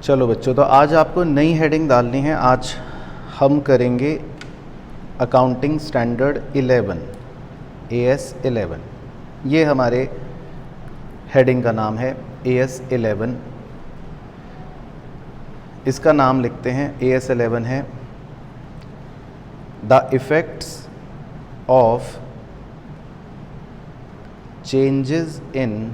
चलो बच्चों, तो आज आपको नई हेडिंग डालनी है। आज हम करेंगे अकाउंटिंग स्टैंडर्ड 11 AS 11। ये हमारे हेडिंग का नाम है AS 11। इसका नाम लिखते हैं AS 11 है the effects of changes in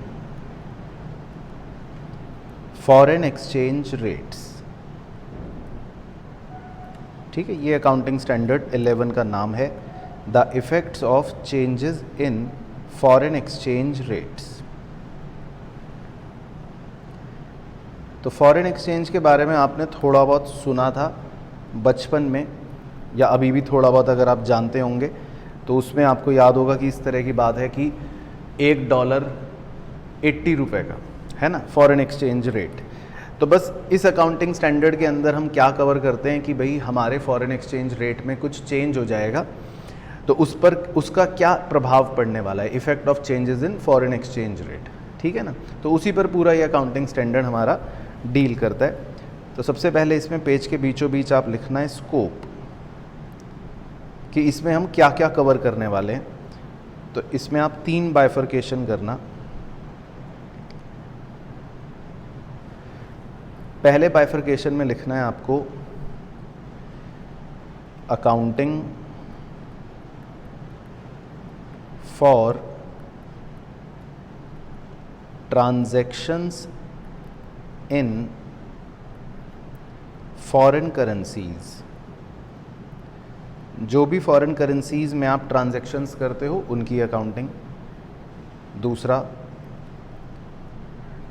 foreign exchange rates. ठीक है, ये अकाउंटिंग स्टैंडर्ड 11 का नाम है the effects of changes in foreign exchange rates. तो फॉरेन एक्सचेंज के बारे में आपने थोड़ा बहुत सुना था बचपन में, या अभी भी थोड़ा बहुत अगर आप जानते होंगे तो उसमें आपको याद होगा कि इस तरह की बात है कि $1 80 रुपये का है ना, फॉरेन एक्सचेंज रेट। तो बस इस अकाउंटिंग स्टैंडर्ड के अंदर हम क्या कवर करते हैं कि भाई हमारे फॉरेन एक्सचेंज रेट में कुछ चेंज हो जाएगा तो उस पर उसका क्या प्रभाव पड़ने वाला है, effect of changes in foreign exchange rate. ठीक है ना, तो उसी पर पूरा ये अकाउंटिंग स्टैंडर्ड हमारा डील करता है। तो सबसे पहले इसमें पेज के बीचों बीच आप लिखना है स्कोप, कि इसमें हम क्या क्या कवर करने वाले हैं। तो इसमें आप 3 बाइफर्केशन करना। पहले बाइफर्केशन में लिखना है आपको accounting for transactions in foreign currencies. जो भी फॉरेन करेंसीज में आप ट्रांजैक्शंस करते हो उनकी अकाउंटिंग। दूसरा,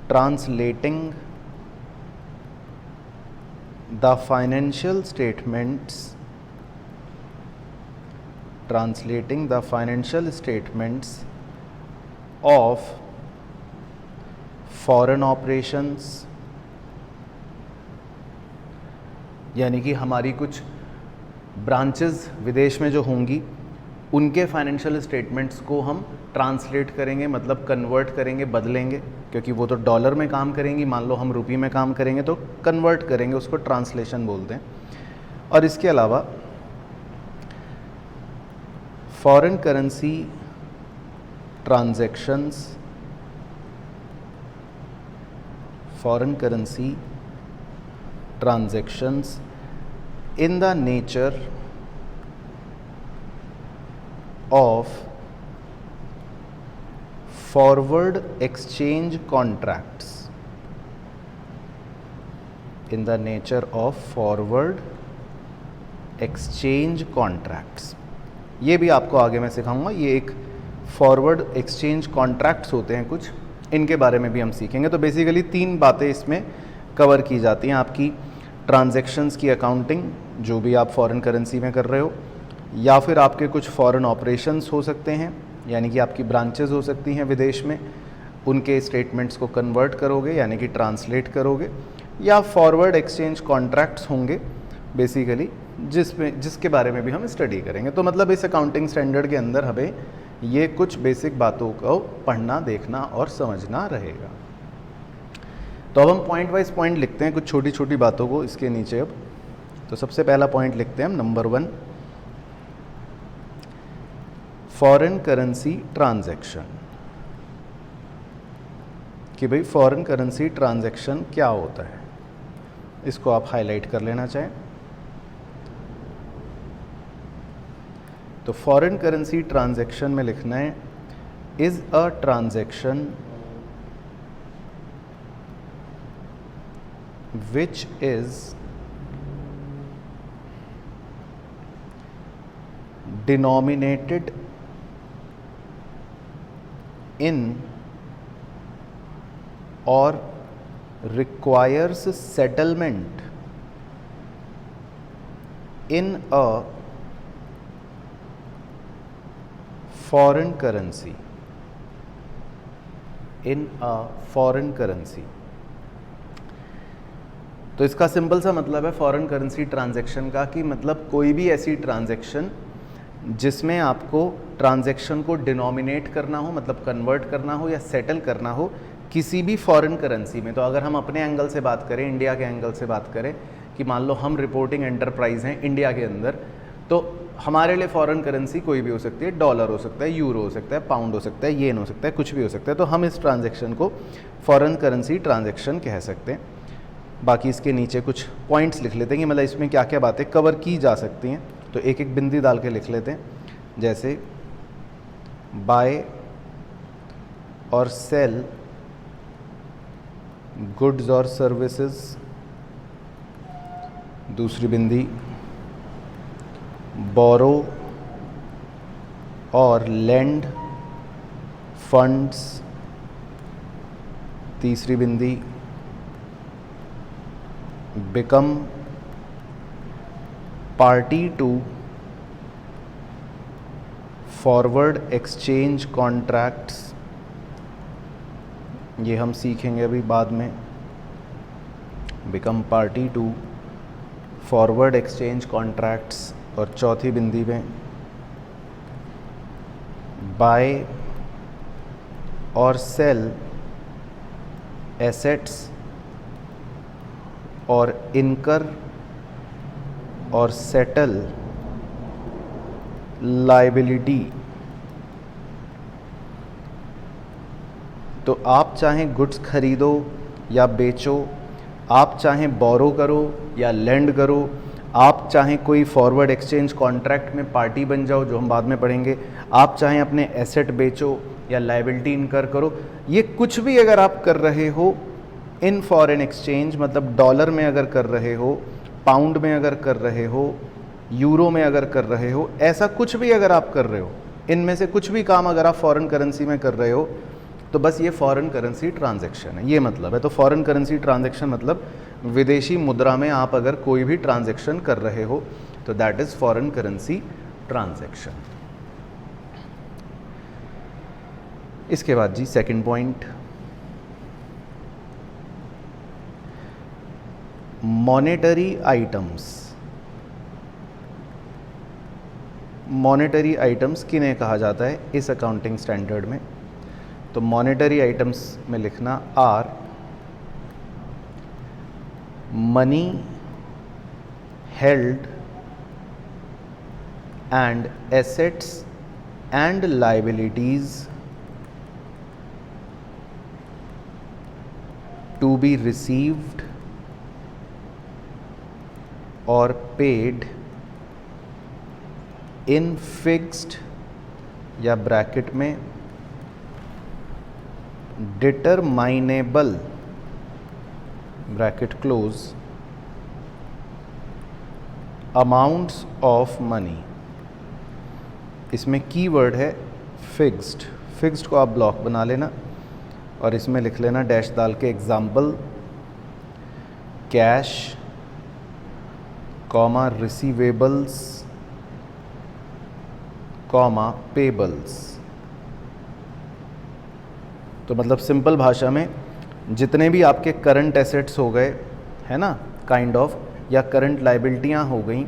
translating the financial statements, translating the financial statements of foreign operations, यानी कि हमारी कुछ ब्रांचेस विदेश में जो होंगी उनके फाइनेंशियल स्टेटमेंट्स को हम ट्रांसलेट करेंगे, मतलब कन्वर्ट करेंगे, बदलेंगे, क्योंकि वो तो डॉलर में काम करेंगी, मान लो हम रुपये में काम करेंगे तो कन्वर्ट करेंगे, उसको ट्रांसलेशन बोलते हैं। और इसके अलावा foreign currency transactions, foreign currency transactions in the nature of forward exchange contracts, in the nature of forward exchange contracts। ये भी आपको आगे मैं सिखाऊंगा। ये एक फॉरवर्ड एक्सचेंज कॉन्ट्रैक्ट्स होते हैं कुछ, इनके बारे में भी हम सीखेंगे। तो बेसिकली 3 बातें इसमें कवर की जाती हैं। आपकी ट्रांजैक्शंस की अकाउंटिंग, जो भी आप फॉरेन करेंसी में कर रहे हो, या फिर आपके कुछ फॉरेन ऑपरेशंस हो सकते हैं, यानी कि आपकी ब्रांचेस हो सकती हैं विदेश में, उनके स्टेटमेंट्स को कन्वर्ट करोगे यानी कि ट्रांसलेट करोगे, या फॉरवर्ड एक्सचेंज कॉन्ट्रैक्ट्स होंगे बेसिकली, जिसके बारे में भी हम स्टडी करेंगे। तो मतलब इस अकाउंटिंग स्टैंडर्ड के अंदर हमें ये कुछ बेसिक बातों को पढ़ना, देखना और समझना रहेगा। तो अब हम पॉइंट वाइज पॉइंट लिखते हैं, कुछ छोटी छोटी बातों को इसके नीचे। अब तो सबसे पहला पॉइंट लिखते हैं हम, नंबर 1, फॉरेन करेंसी ट्रांजैक्शन। कि भाई फॉरेन करेंसी ट्रांजैक्शन क्या होता है, इसको आप हाईलाइट कर लेना चाहें। तो फॉरेन करेंसी ट्रांजैक्शन में लिखना है is a transaction which is denominated in or requires settlement in a foreign currency, in a foreign currency। तो इसका सिंपल सा मतलब है फॉरेन करेंसी ट्रांजैक्शन का, कि मतलब कोई भी ऐसी ट्रांजैक्शन जिसमें आपको ट्रांजैक्शन को डिनोमिनेट करना हो, मतलब कन्वर्ट करना हो या सेटल करना हो किसी भी फॉरेन करेंसी में, तो अगर हम अपने एंगल से बात करें, इंडिया के एंगल से बात करें कि मान लो हम रिपोर्टिंग एंटरप्राइज हैं इंडिया के अंदर, तो हमारे लिए फॉरेन करेंसी कोई भी हो सकती है, डॉलर हो सकता है, यूरो हो सकता है, पाउंड हो सकता है, येन हो सकता है, कुछ भी हो सकता है। तो हम इस ट्रांजैक्शन को फॉरेन करेंसी ट्रांजैक्शन कह सकते हैं। बाकी इसके नीचे कुछ पॉइंट्स लिख लेते हैं कि मतलब इसमें क्या क्या बातें कवर की जा सकती हैं, तो एक एक बिंदी डाल के लिख लेते हैं। जैसे बाय और सेल गुड्स और सर्विसेज, दूसरी बिंदी बोरो और लेंड फंड्स, तीसरी बिंदी become party to forward exchange contracts, ये हम सीखेंगे अभी बाद में। Become party to forward exchange contracts. और चौथी बिंदी में बाय और सेल एसेट्स और इनकर और सेटल लायबिलिटी। तो आप चाहें गुड्स खरीदो या बेचो, आप चाहें बोरो करो या लेंड करो, आप चाहें कोई फॉरवर्ड एक्सचेंज कॉन्ट्रैक्ट में पार्टी बन जाओ, जो हम बाद में पढ़ेंगे, आप चाहें अपने एसेट बेचो या लायबिलिटी इनकर करो, ये कुछ भी अगर आप कर रहे हो इन फॉरेन एक्सचेंज, मतलब डॉलर में अगर कर रहे हो, पाउंड में अगर कर रहे हो, यूरो में अगर कर रहे हो, ऐसा कुछ भी अगर आप कर रहे हो, इनमें से कुछ भी काम अगर आप फॉरेन करेंसी में कर रहे हो, तो बस ये फॉरेन करेंसी ट्रांजैक्शन है, ये मतलब है। तो फॉरेन करेंसी ट्रांजैक्शन मतलब विदेशी मुद्रा में आप अगर कोई भी ट्रांजैक्शन कर रहे हो, तो that is foreign currency transaction. इसके बाद जी second point, monetary items. Monetary items किन्हें कहा जाता है इस अकाउंटिंग स्टैंडर्ड में? तो मॉनेटरी आइटम्स में लिखना are money held and assets and liabilities to be received और पेड इन फिक्स्ड या ब्रैकेट में determinable bracket close amounts of money. इसमें कीवर्ड है फिक्स्ड। फिक्स्ड को आप ब्लॉक बना लेना और इसमें लिख लेना डैश डाल के example cash comma receivables comma payables. तो मतलब सिंपल भाषा में जितने भी आपके करंट एसेट्स हो गए, है ना, काइंड ऑफ, या करंट लाइबिलिटियाँ हो गई,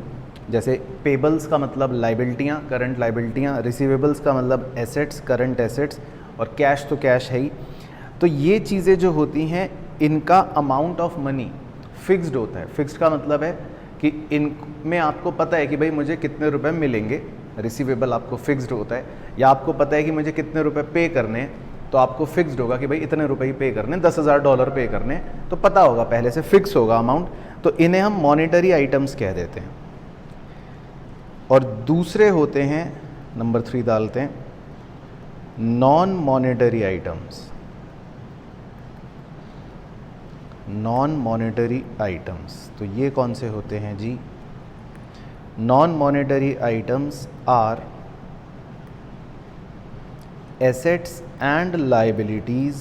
जैसे पेबल्स का मतलब लाइबिलिटियाँ, करंट लाइबिलिटियाँ, रिसीवेबल्स का मतलब एसेट्स, करंट एसेट्स, और कैश तो कैश है ही। तो ये चीज़ें जो होती हैं इनका अमाउंट ऑफ मनी फिक्स्ड होता है। फिक्स्ड का मतलब है कि इनमें आपको पता है कि भाई मुझे कितने रुपए मिलेंगे, रिसीवेबल आपको फिक्स्ड होता है, या आपको पता है कि मुझे कितने रुपए पे करने हैं, तो आपको फिक्स्ड होगा कि भाई इतने रुपए ही पे करने, $10,000 पे करने, तो पता होगा पहले से, फिक्स होगा अमाउंट। तो इन्हें हम मॉनेटरी आइटम्स कह देते हैं। और दूसरे होते हैं, नंबर 3 डालते हैं, non monetary items. Non monetary items, तो ये कौन से होते हैं जी? Non monetary items are assets and liabilities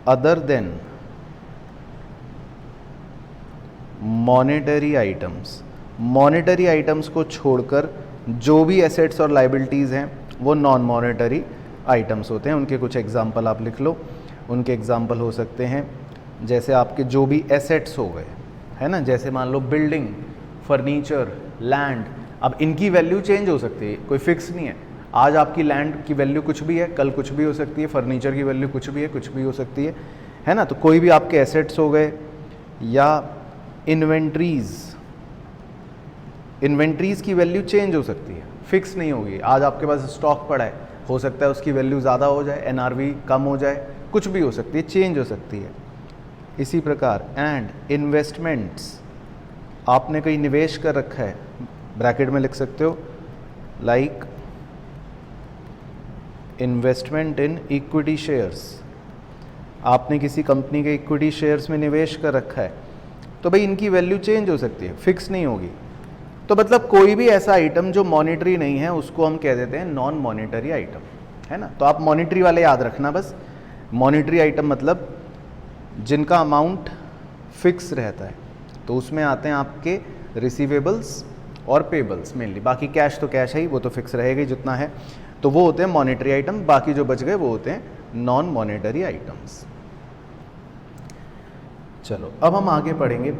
other than monetary items। Monetary items को छोड़कर जो भी एसेट्स और लाइबिलिटीज़ हैं वो नॉन मॉनेटरी आइटम्स होते हैं। उनके कुछ एग्जांपल आप लिख लो। उनके एग्जांपल हो सकते हैं जैसे आपके जो भी एसेट्स हो गए, है ना, जैसे मान लो बिल्डिंग, फर्नीचर, लैंड। अब इनकी वैल्यू चेंज हो सकती है, कोई फिक्स नहीं है। आज आपकी लैंड की वैल्यू कुछ भी है, कल कुछ भी हो सकती है, फर्नीचर की वैल्यू कुछ भी है, कुछ भी हो सकती है ना। तो कोई भी आपके एसेट्स हो गए या इन्वेंट्रीज की वैल्यू चेंज हो सकती है, फिक्स नहीं होगी। आज आपके पास स्टॉक पड़ा है, हो सकता है उसकी वैल्यू ज़्यादा हो जाए, एनआरवी कम हो जाए, कुछ भी हो सकती है, चेंज हो सकती है। इसी प्रकार एंड इन्वेस्टमेंट्स, आपने कहीं निवेश कर रखा है, ब्रैकेट में लिख सकते हो like investment in equity shares, आपने किसी कंपनी के इक्विटी शेयर्स में निवेश कर रखा है, तो भाई इनकी वैल्यू चेंज हो सकती है, फिक्स नहीं होगी। तो मतलब कोई भी ऐसा आइटम जो मॉनिटरी नहीं है उसको हम कह देते हैं नॉन मॉनिटरी आइटम, है ना। तो आप मॉनिटरी वाले याद रखना बस। मॉनिटरी आइटम मतलब जिनका अमाउंट फिक्स रहता है, तो उसमें आते हैं आपके रिसीवेबल्स और पेबल्स मेनली, बाकी कैश तो कैश है ही, वो तो फिक्स रहेगा ही जितना है, तो वो होते हैं मॉनिटरी आइटम। बाकी जो बच गए वो होते हैं नॉन मॉनिटरी आइटम्स। चलो अब हम आगे पढ़ेंगे।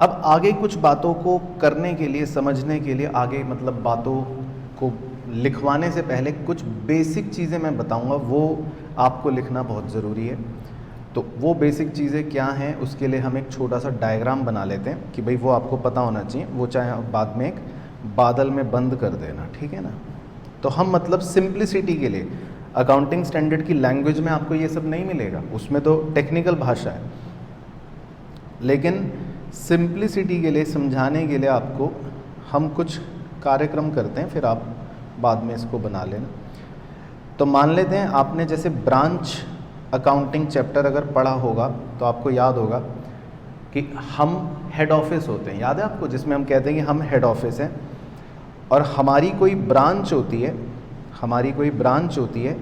अब आगे कुछ बातों को करने के लिए, समझने के लिए, आगे मतलब बातों को लिखवाने से पहले कुछ बेसिक चीज़ें मैं बताऊंगा, वो आपको लिखना बहुत ज़रूरी है। तो वो बेसिक चीज़ें क्या हैं, उसके लिए हम एक छोटा सा डायग्राम बना लेते हैं कि भाई वो आपको पता होना चाहिए, वो चाहे आप बाद में एक बादल में बंद कर देना, ठीक है ना। तो हम मतलब सिंप्लिसिटी के लिए, अकाउंटिंग स्टैंडर्ड की लैंग्वेज में आपको ये सब नहीं मिलेगा, उसमें तो टेक्निकल भाषा है, लेकिन सिंप्लिसिटी के लिए, समझाने के लिए आपको हम कुछ कार्यक्रम करते हैं, फिर आप बाद में इसको बना लेना। तो मान लेते हैं आपने जैसे ब्रांच अकाउंटिंग चैप्टर अगर पढ़ा होगा तो आपको याद होगा कि हम हेड ऑफिस होते हैं, याद है आपको, जिसमें हम कहते हैं कि हम हेड ऑफिस हैं और हमारी कोई ब्रांच होती है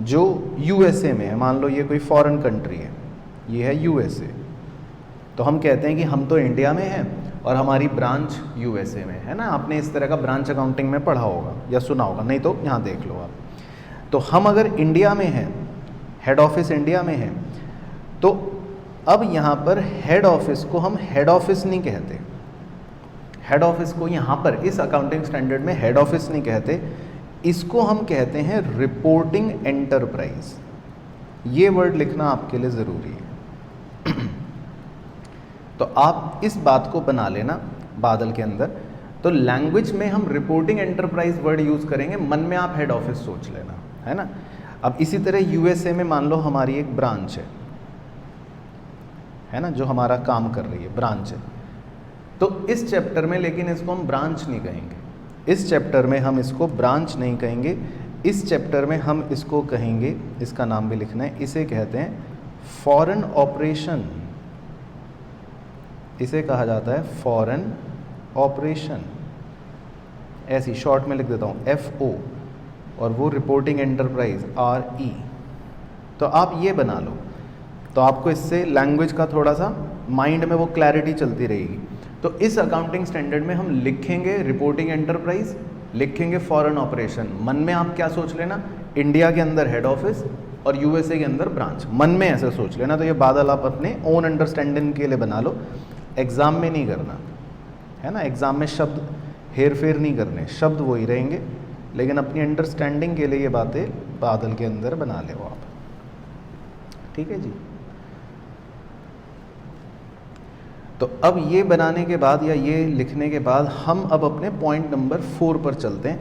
जो यूएसए में है। मान लो ये कोई फॉरेन कंट्री है, ये है यूएसए, तो हम कहते हैं कि हम तो इंडिया में हैं और हमारी ब्रांच यूएसए में है ना। आपने इस तरह का ब्रांच अकाउंटिंग में पढ़ा होगा या सुना होगा, नहीं तो यहाँ देख लो आप। तो हम अगर इंडिया में हैं, हेड ऑफिस इंडिया में है, तो अब यहाँ पर हेड ऑफिस को हम हेड ऑफिस नहीं कहते, हेड ऑफिस को यहाँ पर इस अकाउंटिंग स्टैंडर्ड में हेड ऑफिस नहीं कहते, इसको हम कहते हैं रिपोर्टिंग एंटरप्राइज। ये वर्ड लिखना आपके लिए ज़रूरी है। तो आप इस बात को बना लेना बादल के अंदर। तो लैंग्वेज में हम रिपोर्टिंग एंटरप्राइज वर्ड यूज़ करेंगे, मन में आप हेड ऑफिस सोच लेना, है ना। अब इसी तरह यूएसए में मान लो हमारी एक ब्रांच है ना, जो हमारा काम कर रही है, ब्रांच है। तो इस चैप्टर में लेकिन इसको हम ब्रांच नहीं कहेंगे, इस चैप्टर में हम इसको ब्रांच नहीं कहेंगे, इस चैप्टर में हम इसको कहेंगे, इसका नाम भी लिखना है, इसे कहते हैं फॉरेन ऑपरेशन। इसे कहा जाता है फॉरेन ऑपरेशन, ऐसी शॉर्ट में लिख देता हूँ FO, और वो रिपोर्टिंग एंटरप्राइज RE। तो आप ये बना लो, तो आपको इससे लैंग्वेज का थोड़ा सा माइंड में वो क्लैरिटी चलती रहेगी। तो इस अकाउंटिंग स्टैंडर्ड में हम लिखेंगे रिपोर्टिंग एंटरप्राइज, लिखेंगे फॉरेन ऑपरेशन। मन में आप क्या सोच लेना, इंडिया के अंदर हेड ऑफिस और यूएसए के अंदर ब्रांच, मन में ऐसे सोच लेना। तो ये बादल आप अपने ओन अंडरस्टैंडिंग के लिए बना लो, एग्ज़ाम में नहीं करना, है ना। एग्ज़ाम में शब्द हेर फेर नहीं करने, शब्द वही रहेंगे, लेकिन अपनी अंडरस्टैंडिंग के लिए ये बातें बादल के अंदर बना ले आप, ठीक है जी। तो अब ये बनाने के बाद या ये लिखने के बाद हम अब अपने पॉइंट नंबर 4 पर चलते हैं।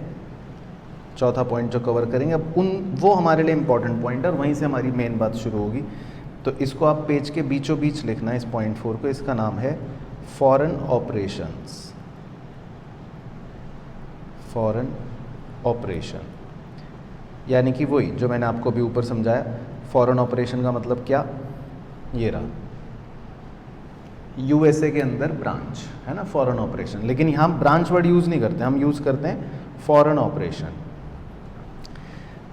चौथा पॉइंट जो कवर करेंगे, अब वो हमारे लिए इंपॉर्टेंट पॉइंट है और वहीं से हमारी मेन बात शुरू होगी। तो इसको आप पेज के बीचों बीच लिखना है, इस पॉइंट 4 को। इसका नाम है फॉरेन ऑपरेशंस। फॉरेन ऑपरेशन यानी कि वही जो मैंने आपको अभी ऊपर समझाया। फॉरेन ऑपरेशन का मतलब क्या, ये रहा, यूएसए के अंदर ब्रांच, है ना, फॉरेन ऑपरेशन। लेकिन यहाँ ब्रांच वर्ड यूज़ नहीं करते, हम यूज़ करते हैं फॉरेन ऑपरेशन।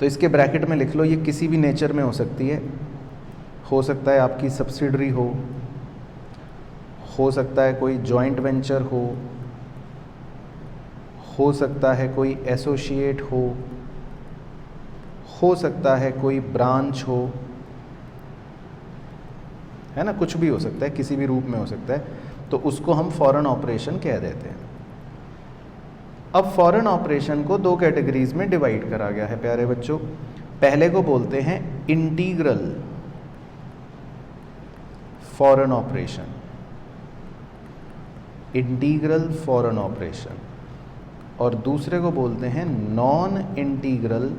तो इसके ब्रैकेट में लिख लो, ये किसी भी नेचर में हो सकती है। हो सकता है आपकी सब्सिडरी हो सकता है कोई जॉइंट वेंचर हो सकता है कोई एसोसिएट हो सकता है कोई ब्रांच है ना, कुछ भी हो सकता है, किसी भी रूप में हो सकता है। तो उसको हम फॉरेन ऑपरेशन कह देते हैं। अब फॉरेन ऑपरेशन को दो कैटेगरीज में डिवाइड करा गया है प्यारे बच्चों। पहले को बोलते हैं integral foreign operation, integral foreign operation, और दूसरे को बोलते हैं नॉन इंटीग्रल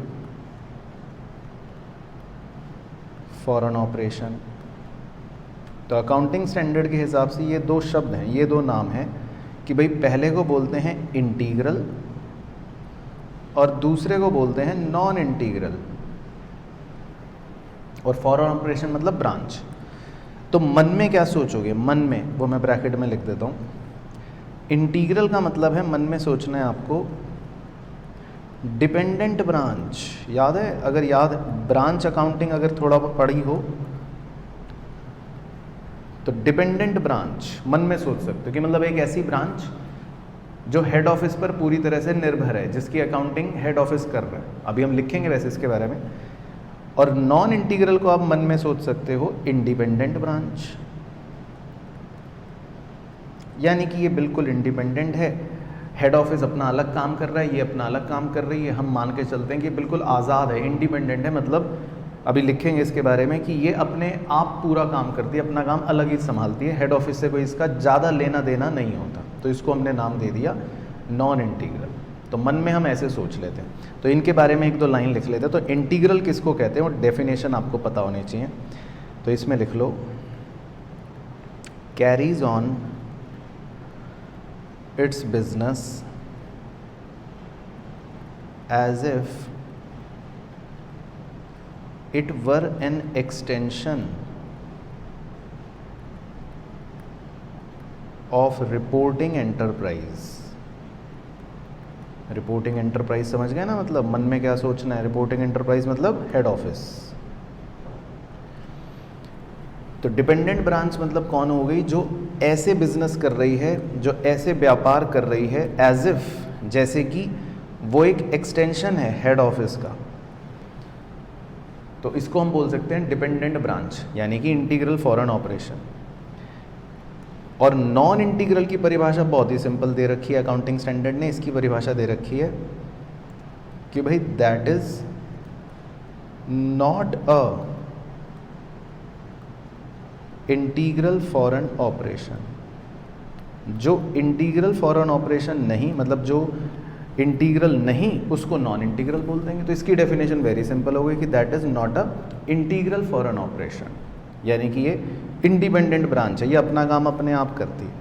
फॉरेन ऑपरेशन। तो अकाउंटिंग स्टैंडर्ड के हिसाब से ये दो शब्द हैं, ये दो नाम हैं कि भाई पहले को बोलते हैं इंटीग्रल और दूसरे को बोलते हैं नॉन इंटीग्रल, और फॉरेन ऑपरेशन मतलब ब्रांच। तो मन में क्या सोचोगे, मन में वो मैं ब्रैकेट में लिख देता हूँ। इंटीग्रल का मतलब है मन में सोचना है आपको डिपेंडेंट ब्रांच। याद है, अगर याद ब्रांच अकाउंटिंग अगर थोड़ा पढ़ी हो तो डिपेंडेंट ब्रांच मन में सोच सकते हो कि मतलब एक ऐसी ब्रांच जो हेड ऑफिस पर पूरी तरह से निर्भर है, जिसकी अकाउंटिंग हेड ऑफिस कर रहा है। अभी हम लिखेंगे वैसे इसके बारे में। और नॉन इंटीग्रल को आप मन में सोच सकते हो इंडिपेंडेंट ब्रांच, यानी कि ये बिल्कुल इंडिपेंडेंट है, हेड ऑफिस अपना अलग काम कर रहा है, ये अपना अलग काम कर रही है। हम मान के चलते हैं कि बिल्कुल आज़ाद है, इंडिपेंडेंट है, मतलब अभी लिखेंगे इसके बारे में कि ये अपने आप पूरा काम करती है, अपना काम अलग ही संभालती है, हेड ऑफिस से कोई इसका ज़्यादा लेना देना नहीं होता। तो इसको हमने नाम दे दिया नॉन इंटीग्रल। तो मन में हम ऐसे सोच लेते हैं। तो इनके बारे में एक दो लाइन लिख लेते हैं। तो इंटीग्रल किसको कहते हैं और डेफिनेशन आपको पता होनी चाहिए। तो इसमें लिख लो, carries on its business as if it were an extension of reporting enterprise। Reporting enterprise समझ गए ना, मतलब मन में क्या सोचना है, रिपोर्टिंग एंटरप्राइज मतलब हेड ऑफिस। तो डिपेंडेंट ब्रांच मतलब कौन हो गई, जो ऐसे बिजनेस कर रही है, जो ऐसे व्यापार कर रही है एज इफ, जैसे कि वो एक एक्सटेंशन है हेड ऑफिस का। तो इसको हम बोल सकते हैं डिपेंडेंट ब्रांच, यानी कि इंटीग्रल फॉरेन ऑपरेशन। और नॉन इंटीग्रल की परिभाषा बहुत ही सिंपल दे रखी है अकाउंटिंग स्टैंडर्ड ने। इसकी परिभाषा दे रखी है कि भाई that is not a integral foreign operation. जो इंटीग्रल फॉरेन ऑपरेशन नहीं, मतलब जो इंटीग्रल नहीं, उसको नॉन इंटीग्रल बोल देंगे। तो इसकी डेफिनेशन वेरी सिंपल हो गई कि that is not a integral foreign operation, यानी कि ये इंडिपेंडेंट ब्रांच है, ये अपना काम अपने आप करती है।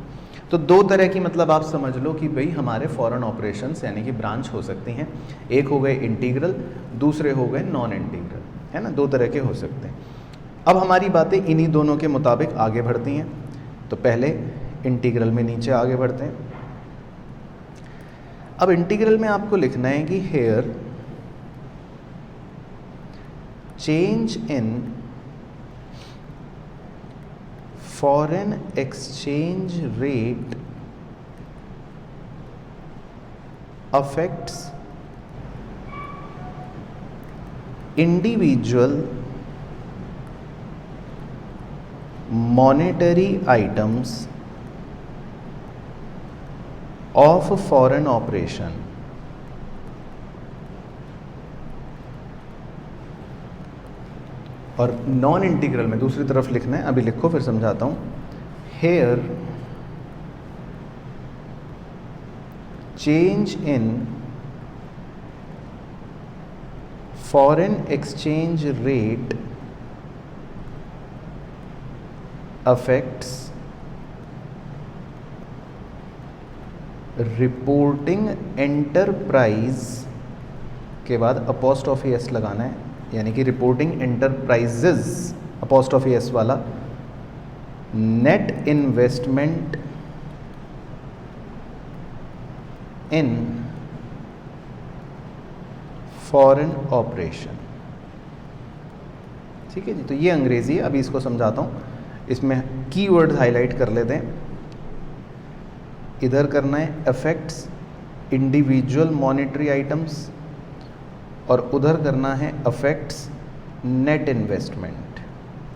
तो दो तरह की, मतलब आप समझ लो कि भाई हमारे फॉरेन ऑपरेशंस यानी कि ब्रांच हो सकती हैं। एक हो गए इंटीग्रल, दूसरे हो गए नॉन इंटीग्रल, है ना, दो तरह के हो सकते हैं। अब हमारी बातें इन्हीं दोनों के मुताबिक आगे बढ़ती हैं। तो पहले इंटीग्रल में नीचे आगे बढ़ते हैं। अब इंटीग्रल में आपको लिखना है कि here change in foreign exchange rate affects individual monetary items of foreign operation। और नॉन इंटीग्रल में दूसरी तरफ लिखना है, अभी लिखो फिर समझाता हूं। Here change in foreign exchange rate affects reporting enterprise के बाद अपोस्ट्रोफी एस लगाना है, यानी कि रिपोर्टिंग एंटरप्राइजेज अपोस्ट्रोफी एस वाला net investment in foreign operation. ठीक है जी, तो ये अंग्रेजी है। अभी इसको समझाता हूँ। इसमें कीवर्ड्स हाईलाइट कर लेते हैं। इधर करना है अफेक्ट्स इंडिविजुअल मॉनेटरी आइटम्स और उधर करना है अफेक्ट्स नेट इन्वेस्टमेंट।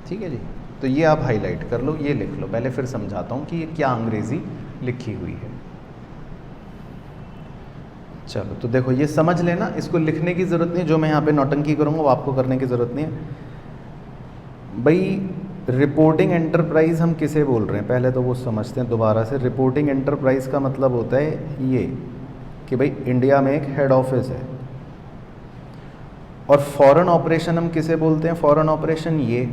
ठीक है जी, तो ये आप हाईलाइट कर लो, ये लिख लो। पहले फिर समझाता हूँ कि ये क्या अंग्रेजी लिखी हुई है। चलो तो देखो ये समझ लेना, इसको लिखने की ज़रूरत नहीं, जो मैं यहाँ पे नौटंकी करूँगा वो आपको करने की ज़रूरत नहीं है भाई। रिपोर्टिंग एंटरप्राइज हम किसे बोल रहे हैं पहले तो वो समझते हैं दोबारा से। रिपोर्टिंग एंटरप्राइज का मतलब होता है ये कि भाई इंडिया में एक हेड ऑफिस है, और फॉरेन ऑपरेशन हम किसे बोलते हैं? फॉरेन ऑपरेशन ये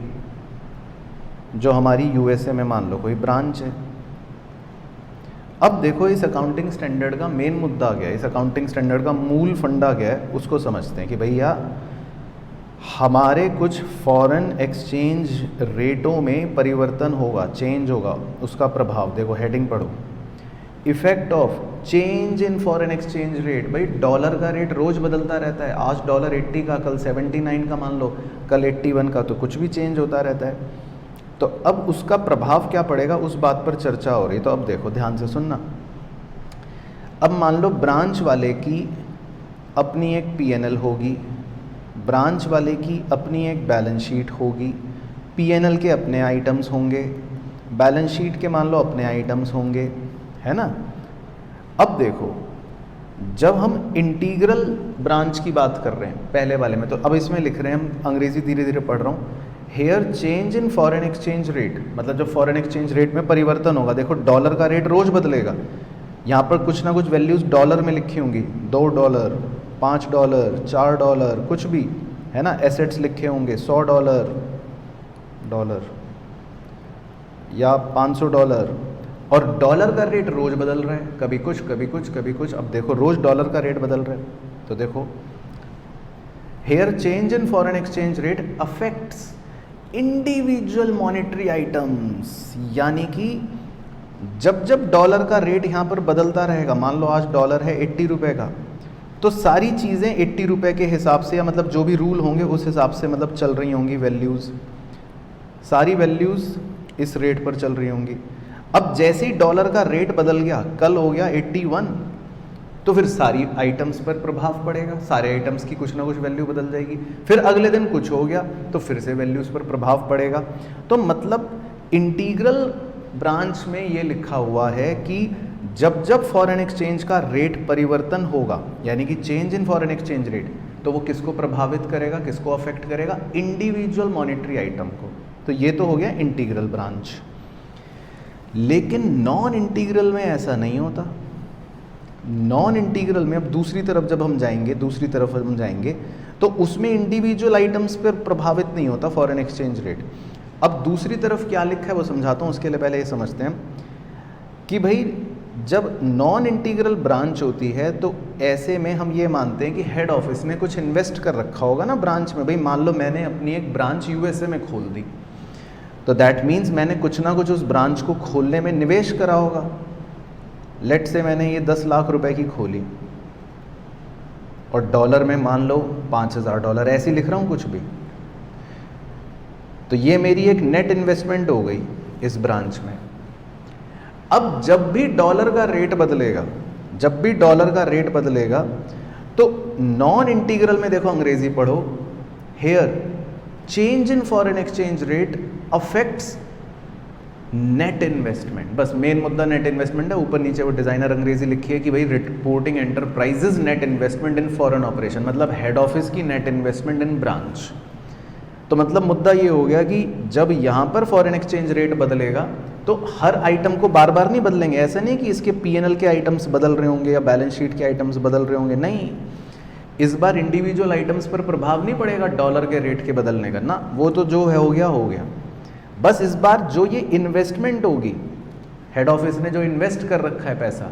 जो हमारी यूएसए में मान लो कोई ब्रांच है। अब देखो इस अकाउंटिंग स्टैंडर्ड का मेन मुद्दा क्या है, इस अकाउंटिंग स्टैंडर्ड का मूल फंडा क्या है, उसको समझते हैं कि भैया हमारे कुछ फॉरेन एक्सचेंज रेटों में परिवर्तन होगा, चेंज होगा, उसका प्रभाव देखो, हेडिंग पढ़ो, effect of change in foreign exchange rate. भाई डॉलर का रेट रोज बदलता रहता है, आज डॉलर 80 का, कल 79 का मान लो, कल 81 का, तो कुछ भी चेंज होता रहता है। तो अब उसका प्रभाव क्या पड़ेगा उस बात पर चर्चा हो रही। तो अब देखो ध्यान से सुनना, अब मान लो ब्रांच वाले की अपनी एक पीएनएल होगी, ब्रांच वाले की अपनी एक बैलेंस शीट होगी, पीएनएल के अपने आइटम्स होंगे, बैलेंस शीट के मान लो अपने आइटम्स होंगे, है ना। अब देखो जब हम इंटीग्रल ब्रांच की बात कर रहे हैं पहले वाले में, तो अब इसमें लिख रहे हैं हम, अंग्रेजी धीरे धीरे पढ़ रहा हूँ, here change in foreign exchange rate, मतलब जब फॉरेन एक्सचेंज रेट में परिवर्तन होगा। देखो डॉलर का रेट रोज बदलेगा, यहाँ पर कुछ ना कुछ वैल्यूज डॉलर में लिखी होंगी, $2, $5, $4, कुछ भी, है ना। एसेट्स लिखे होंगे $100 या $500, और डॉलर का रेट रोज बदल रहा है, कभी कुछ कभी कुछ कभी कुछ। अब देखो रोज डॉलर का रेट बदल रहा है, तो देखो here change in foreign exchange rate affects individual monetary items, यानी कि जब जब डॉलर का रेट यहाँ पर बदलता रहेगा, मान लो आज डॉलर है 80 रुपये का, तो सारी चीज़ें 80 रुपये के हिसाब से, या मतलब जो भी रूल होंगे उस हिसाब से मतलब चल रही होंगी वैल्यूज़, सारी वैल्यूज़ इस रेट पर चल रही होंगी। अब जैसे ही डॉलर का रेट बदल गया, कल हो गया 81, तो फिर सारी आइटम्स पर प्रभाव पड़ेगा, सारे आइटम्स की कुछ ना कुछ वैल्यू बदल जाएगी। फिर अगले दिन कुछ हो गया तो फिर से वैल्यूज़ पर प्रभाव पड़ेगा। तो मतलब इंटीग्रल ब्रांच में ये लिखा हुआ है कि जब जब फॉरेन एक्सचेंज का रेट परिवर्तन होगा, यानी कि change in foreign exchange rate, तो वो किसको प्रभावित करेगा, किसको अफेक्ट करेगा? इंडिविजुअल मॉनेटरी आइटम को। तो ये तो हो गया इंटीग्रल ब्रांच। लेकिन नॉन इंटीग्रल में ऐसा नहीं होता। नॉन इंटीग्रल में अब दूसरी तरफ जब हम जाएंगे तो उसमें इंडिविजुअल आइटम्स पर प्रभावित नहीं होता फॉरेन एक्सचेंज रेट। अब दूसरी तरफ क्या लिखा है वो समझाता हूँ, उसके लिए पहले ये समझते हैं कि भाई जब नॉन इंटीग्रल ब्रांच होती है तो ऐसे में हम ये मानते हैं कि हेड ऑफिस ने कुछ इन्वेस्ट कर रखा होगा ना ब्रांच में। भाई मान लो मैंने अपनी एक ब्रांच यूएसए में खोल दी, तो दैट मीन्स मैंने कुछ ना कुछ उस ब्रांच को खोलने में निवेश करा होगा। लेट से मैंने ये 10 लाख रुपए की खोली और डॉलर में मान लो $5000, ऐसे ही लिख रहा हूँ कुछ भी, तो ये मेरी एक नेट इन्वेस्टमेंट हो गई इस ब्रांच में। अब जब भी डॉलर का रेट बदलेगा, तो नॉन इंटीग्रल में देखो अंग्रेजी पढ़ो, here change in foreign exchange rate affects net investment. बस मेन मुद्दा नेट इन्वेस्टमेंट है, ऊपर नीचे वो डिजाइनर अंग्रेजी लिखी है कि भाई reporting enterprises net investment in foreign operation, मतलब हेड ऑफिस की नेट इन्वेस्टमेंट इन ब्रांच। तो मतलब मुद्दा ये हो गया कि जब यहाँ पर फॉरेन एक्सचेंज रेट बदलेगा तो हर आइटम को बार बार नहीं बदलेंगे। ऐसा नहीं कि इसके पीएनएल के आइटम्स बदल रहे होंगे या बैलेंस शीट के आइटम्स बदल रहे होंगे, नहीं, इस बार इंडिविजुअल आइटम्स पर प्रभाव नहीं पड़ेगा डॉलर के रेट के बदलने का ना, वो तो जो है हो गया। बस इस बार जो ये इन्वेस्टमेंट होगी, हेड ऑफिस ने जो इन्वेस्ट कर रखा है पैसा,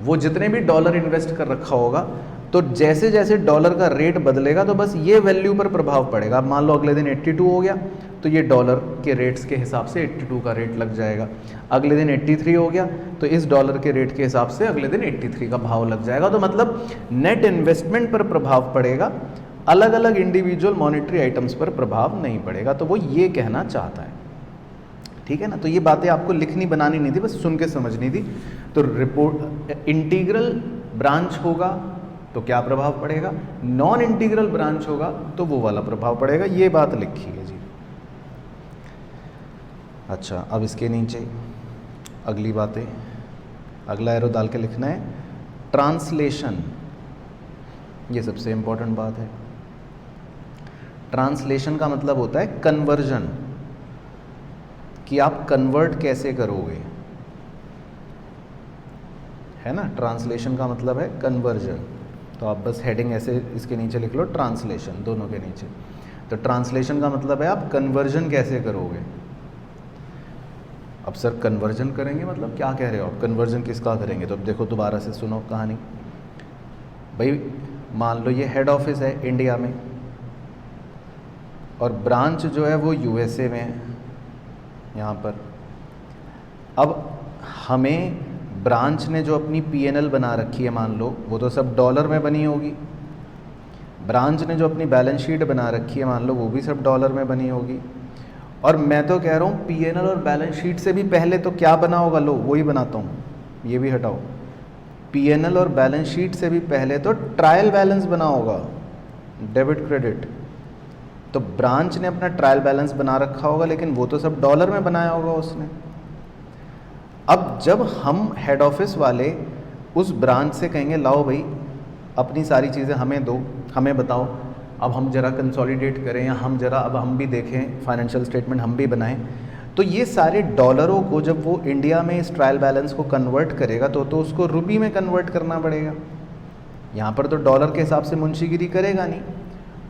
वो जितने भी डॉलर इन्वेस्ट कर रखा होगा, तो जैसे जैसे डॉलर का रेट बदलेगा तो बस ये वैल्यू पर प्रभाव पड़ेगा। अब मान लो अगले दिन 82 हो गया तो ये डॉलर के रेट्स के हिसाब से 82 का रेट लग जाएगा। अगले दिन 83 हो गया तो इस डॉलर के रेट के हिसाब से अगले दिन 83 का भाव लग जाएगा। तो मतलब नेट इन्वेस्टमेंट पर प्रभाव पड़ेगा, अलग अलग इंडिविजुअल मॉनेटरी आइटम्स पर प्रभाव नहीं पड़ेगा। तो वो ये कहना चाहता है, ठीक है ना। तो ये बातें आपको लिखनी बनानी नहीं थी, बस सुन के समझनी थी। तो रिपोर्ट इंटीग्रल ब्रांच होगा तो क्या प्रभाव पड़ेगा, नॉन इंटीग्रल ब्रांच होगा तो वो वाला प्रभाव पड़ेगा, ये बात लिखी है जी। अच्छा, अब इसके नीचे अगली बातें, अगला एरो डाल के लिखना है ट्रांसलेशन ये सबसे इम्पोर्टेंट बात है। ट्रांसलेशन का मतलब होता है कन्वर्जन, कि आप कन्वर्ट कैसे करोगे, है ना। ट्रांसलेशन का मतलब है कन्वर्जन। तो आप बस हेडिंग ऐसे इसके नीचे लिख लो, ट्रांसलेशन दोनों के नीचे। तो ट्रांसलेशन का मतलब है आप कन्वर्जन कैसे करोगे। अब सर कन्वर्जन करेंगे मतलब क्या कह रहे हो आप, कन्वर्जन किसका करेंगे। तो अब देखो दोबारा से सुनो कहानी। भाई मान लो ये हेड ऑफिस है इंडिया में और ब्रांच जो है वो यूएसए में है यहाँ पर। अब हमें ब्रांच ने जो अपनी पीएनएल बना रखी है मान लो, वो तो सब डॉलर में बनी होगी। ब्रांच ने जो अपनी बैलेंस शीट बना रखी है मान लो, वो भी सब डॉलर में बनी होगी। और मैं तो कह रहा हूँ पीएनएल और बैलेंस शीट से भी पहले तो क्या बना होगा, लो वही बनाता हूँ, ये भी हटाओ। पीएनएल और बैलेंस शीट से भी पहले तो ट्रायल बैलेंस बना होगा, डेबिट क्रेडिट। तो ब्रांच ने अपना ट्रायल बैलेंस बना रखा होगा, लेकिन वो तो सब डॉलर में बनाया होगा उसने। अब जब हम हेड ऑफिस वाले उस ब्रांच से कहेंगे लाओ भाई अपनी सारी चीज़ें हमें दो, हमें बताओ, अब हम जरा कंसोलिडेट करें, या हम जरा अब हम भी देखें फाइनेंशियल स्टेटमेंट हम भी बनाएं, तो ये सारे डॉलरों को जब वो इंडिया में इस ट्रायल बैलेंस को कन्वर्ट करेगा तो उसको रुपी में कन्वर्ट करना पड़ेगा। यहाँ पर तो डॉलर के हिसाब से मुंशीगिरी करेगा नहीं।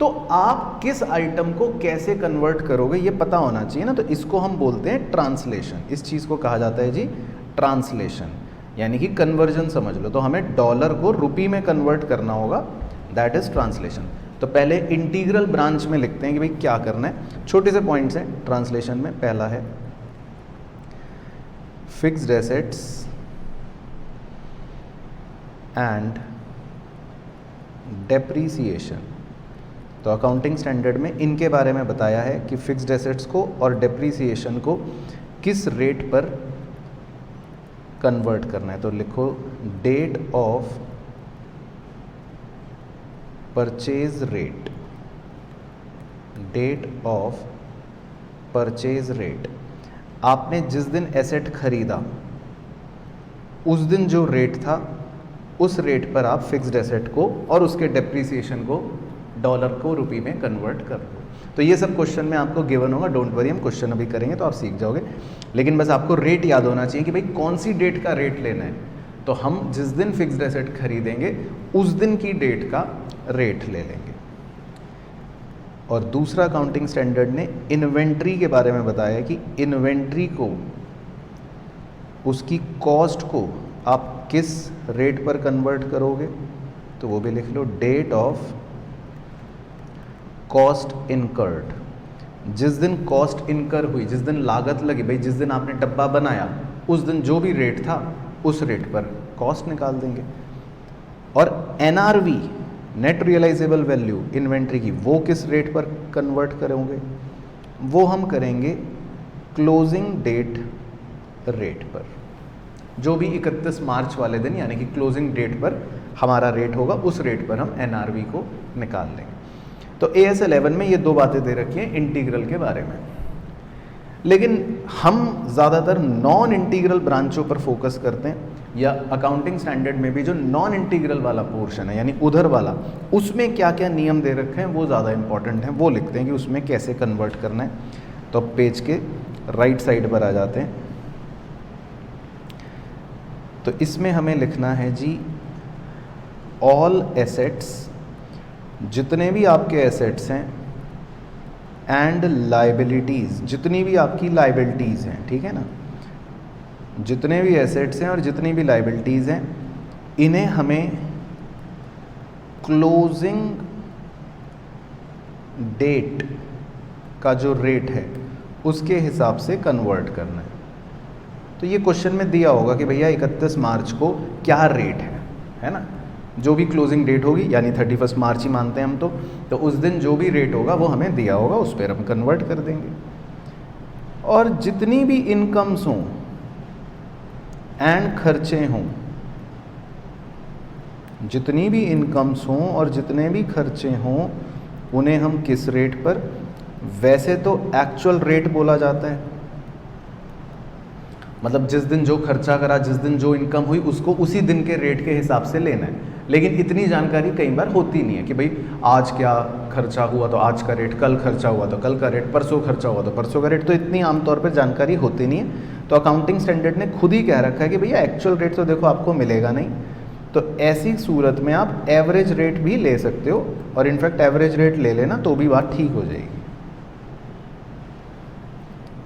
तो आप किस आइटम को कैसे कन्वर्ट करोगे ये पता होना चाहिए ना। तो इसको हम बोलते हैं ट्रांसलेशन। इस चीज़ को कहा जाता है जी ट्रांसलेशन, यानी कि कन्वर्जन समझ लो। तो हमें डॉलर को रुपी में कन्वर्ट करना होगा, दैट इज ट्रांसलेशन। तो पहले इंटीग्रल ब्रांच में लिखते हैं कि भाई क्या करना है। छोटे से पॉइंट्स हैं ट्रांसलेशन में। पहला है फिक्स्ड एसेट्स एंड डेप्रीसिएशन। तो अकाउंटिंग स्टैंडर्ड में इनके बारे में बताया है कि फिक्स्ड एसेट्स को और डेप्रीसिएशन को किस रेट पर कन्वर्ट करना है। तो लिखो date of purchase rate, date of purchase rate. आपने जिस दिन एसेट खरीदा उस दिन जो रेट था उस रेट पर आप फिक्स्ड एसेट को और उसके डेप्रीसिएशन को डॉलर को रुपी में कन्वर्ट कर दो। तो ये सब क्वेश्चन में आपको गिवन होगा, डोंट वरी, हम क्वेश्चन अभी करेंगे तो आप सीख जाओगे। लेकिन बस आपको रेट याद होना चाहिए कि भाई कौन सी डेट का रेट लेना है। तो हम जिस दिन फिक्स्ड एसेट खरीदेंगे उस दिन की डेट का रेट ले लेंगे। और दूसरा अकाउंटिंग स्टैंडर्ड ने इन्वेंट्री के बारे में बताया कि इन्वेंट्री को, उसकी कॉस्ट को आप किस रेट पर कन्वर्ट करोगे। तो वो भी लिख लो, डेट ऑफ कॉस्ट इनकर्ड। जिस दिन कॉस्ट इनकर हुई, जिस दिन लागत लगी, भाई जिस दिन आपने डब्बा बनाया उस दिन जो भी रेट था उस रेट पर कॉस्ट निकाल देंगे। और NRV, net realisable value inventory की, वो किस रेट पर कन्वर्ट करोगे, वो हम करेंगे क्लोजिंग डेट रेट पर। जो भी 31 मार्च वाले दिन यानी कि क्लोजिंग डेट पर हमारा रेट होगा उस रेट पर हम एनआरवी को निकाल लेंगे। तो AS 11 में ये दो बातें दे रखी हैं इंटीग्रल के बारे में। लेकिन हम ज़्यादातर नॉन इंटीग्रल ब्रांचों पर फोकस करते हैं, या अकाउंटिंग स्टैंडर्ड में भी जो नॉन इंटीग्रल वाला पोर्शन है यानी उधर वाला, उसमें क्या क्या नियम दे रखे हैं वो ज़्यादा इंपॉर्टेंट हैं, वो लिखते हैं कि उसमें कैसे कन्वर्ट करना है। तो अब पेज के राइट साइड पर आ जाते हैं। तो इसमें हमें लिखना है जी ऑल एसेट्स, जितने भी आपके एसेट्स हैं, एंड लाइबिलिटीज़, जितनी भी आपकी लाइबिलिटीज़ हैं, ठीक है ना, जितने भी एसेट्स हैं और जितनी भी लाइबिलिटीज़ हैं, इन्हें हमें क्लोजिंग डेट का जो रेट है उसके हिसाब से कन्वर्ट करना है। तो ये क्वेश्चन में दिया होगा कि भैया 31 मार्च को क्या रेट है ना। जो भी क्लोजिंग डेट होगी यानी 31 मार्च ही मानते हैं हम, तो उस दिन जो भी रेट होगा वो हमें दिया होगा, उस पर हम कन्वर्ट कर देंगे। और जितनी भी इनकम्स हों एंड खर्चे हों, जितनी भी इनकम्स हों और जितने भी खर्चे हों, उन्हें हम किस रेट पर, वैसे तो एक्चुअल रेट बोला जाता है, मतलब जिस दिन जो खर्चा करा, जिस दिन जो इनकम हुई उसको उसी दिन के रेट के हिसाब से लेना है। लेकिन इतनी जानकारी कई बार होती नहीं है कि भाई आज क्या खर्चा हुआ तो आज का रेट, कल खर्चा हुआ तो कल का रेट, परसों खर्चा हुआ तो परसों का रेट, तो इतनी आमतौर पर जानकारी होती नहीं है। तो अकाउंटिंग स्टैंडर्ड ने खुद ही कह रखा है कि भैया एक्चुअल रेट तो देखो आपको मिलेगा नहीं, तो ऐसी सूरत में आप एवरेज रेट भी ले सकते हो, और इनफैक्ट एवरेज रेट ले लेना तो भी बात ठीक हो जाएगी।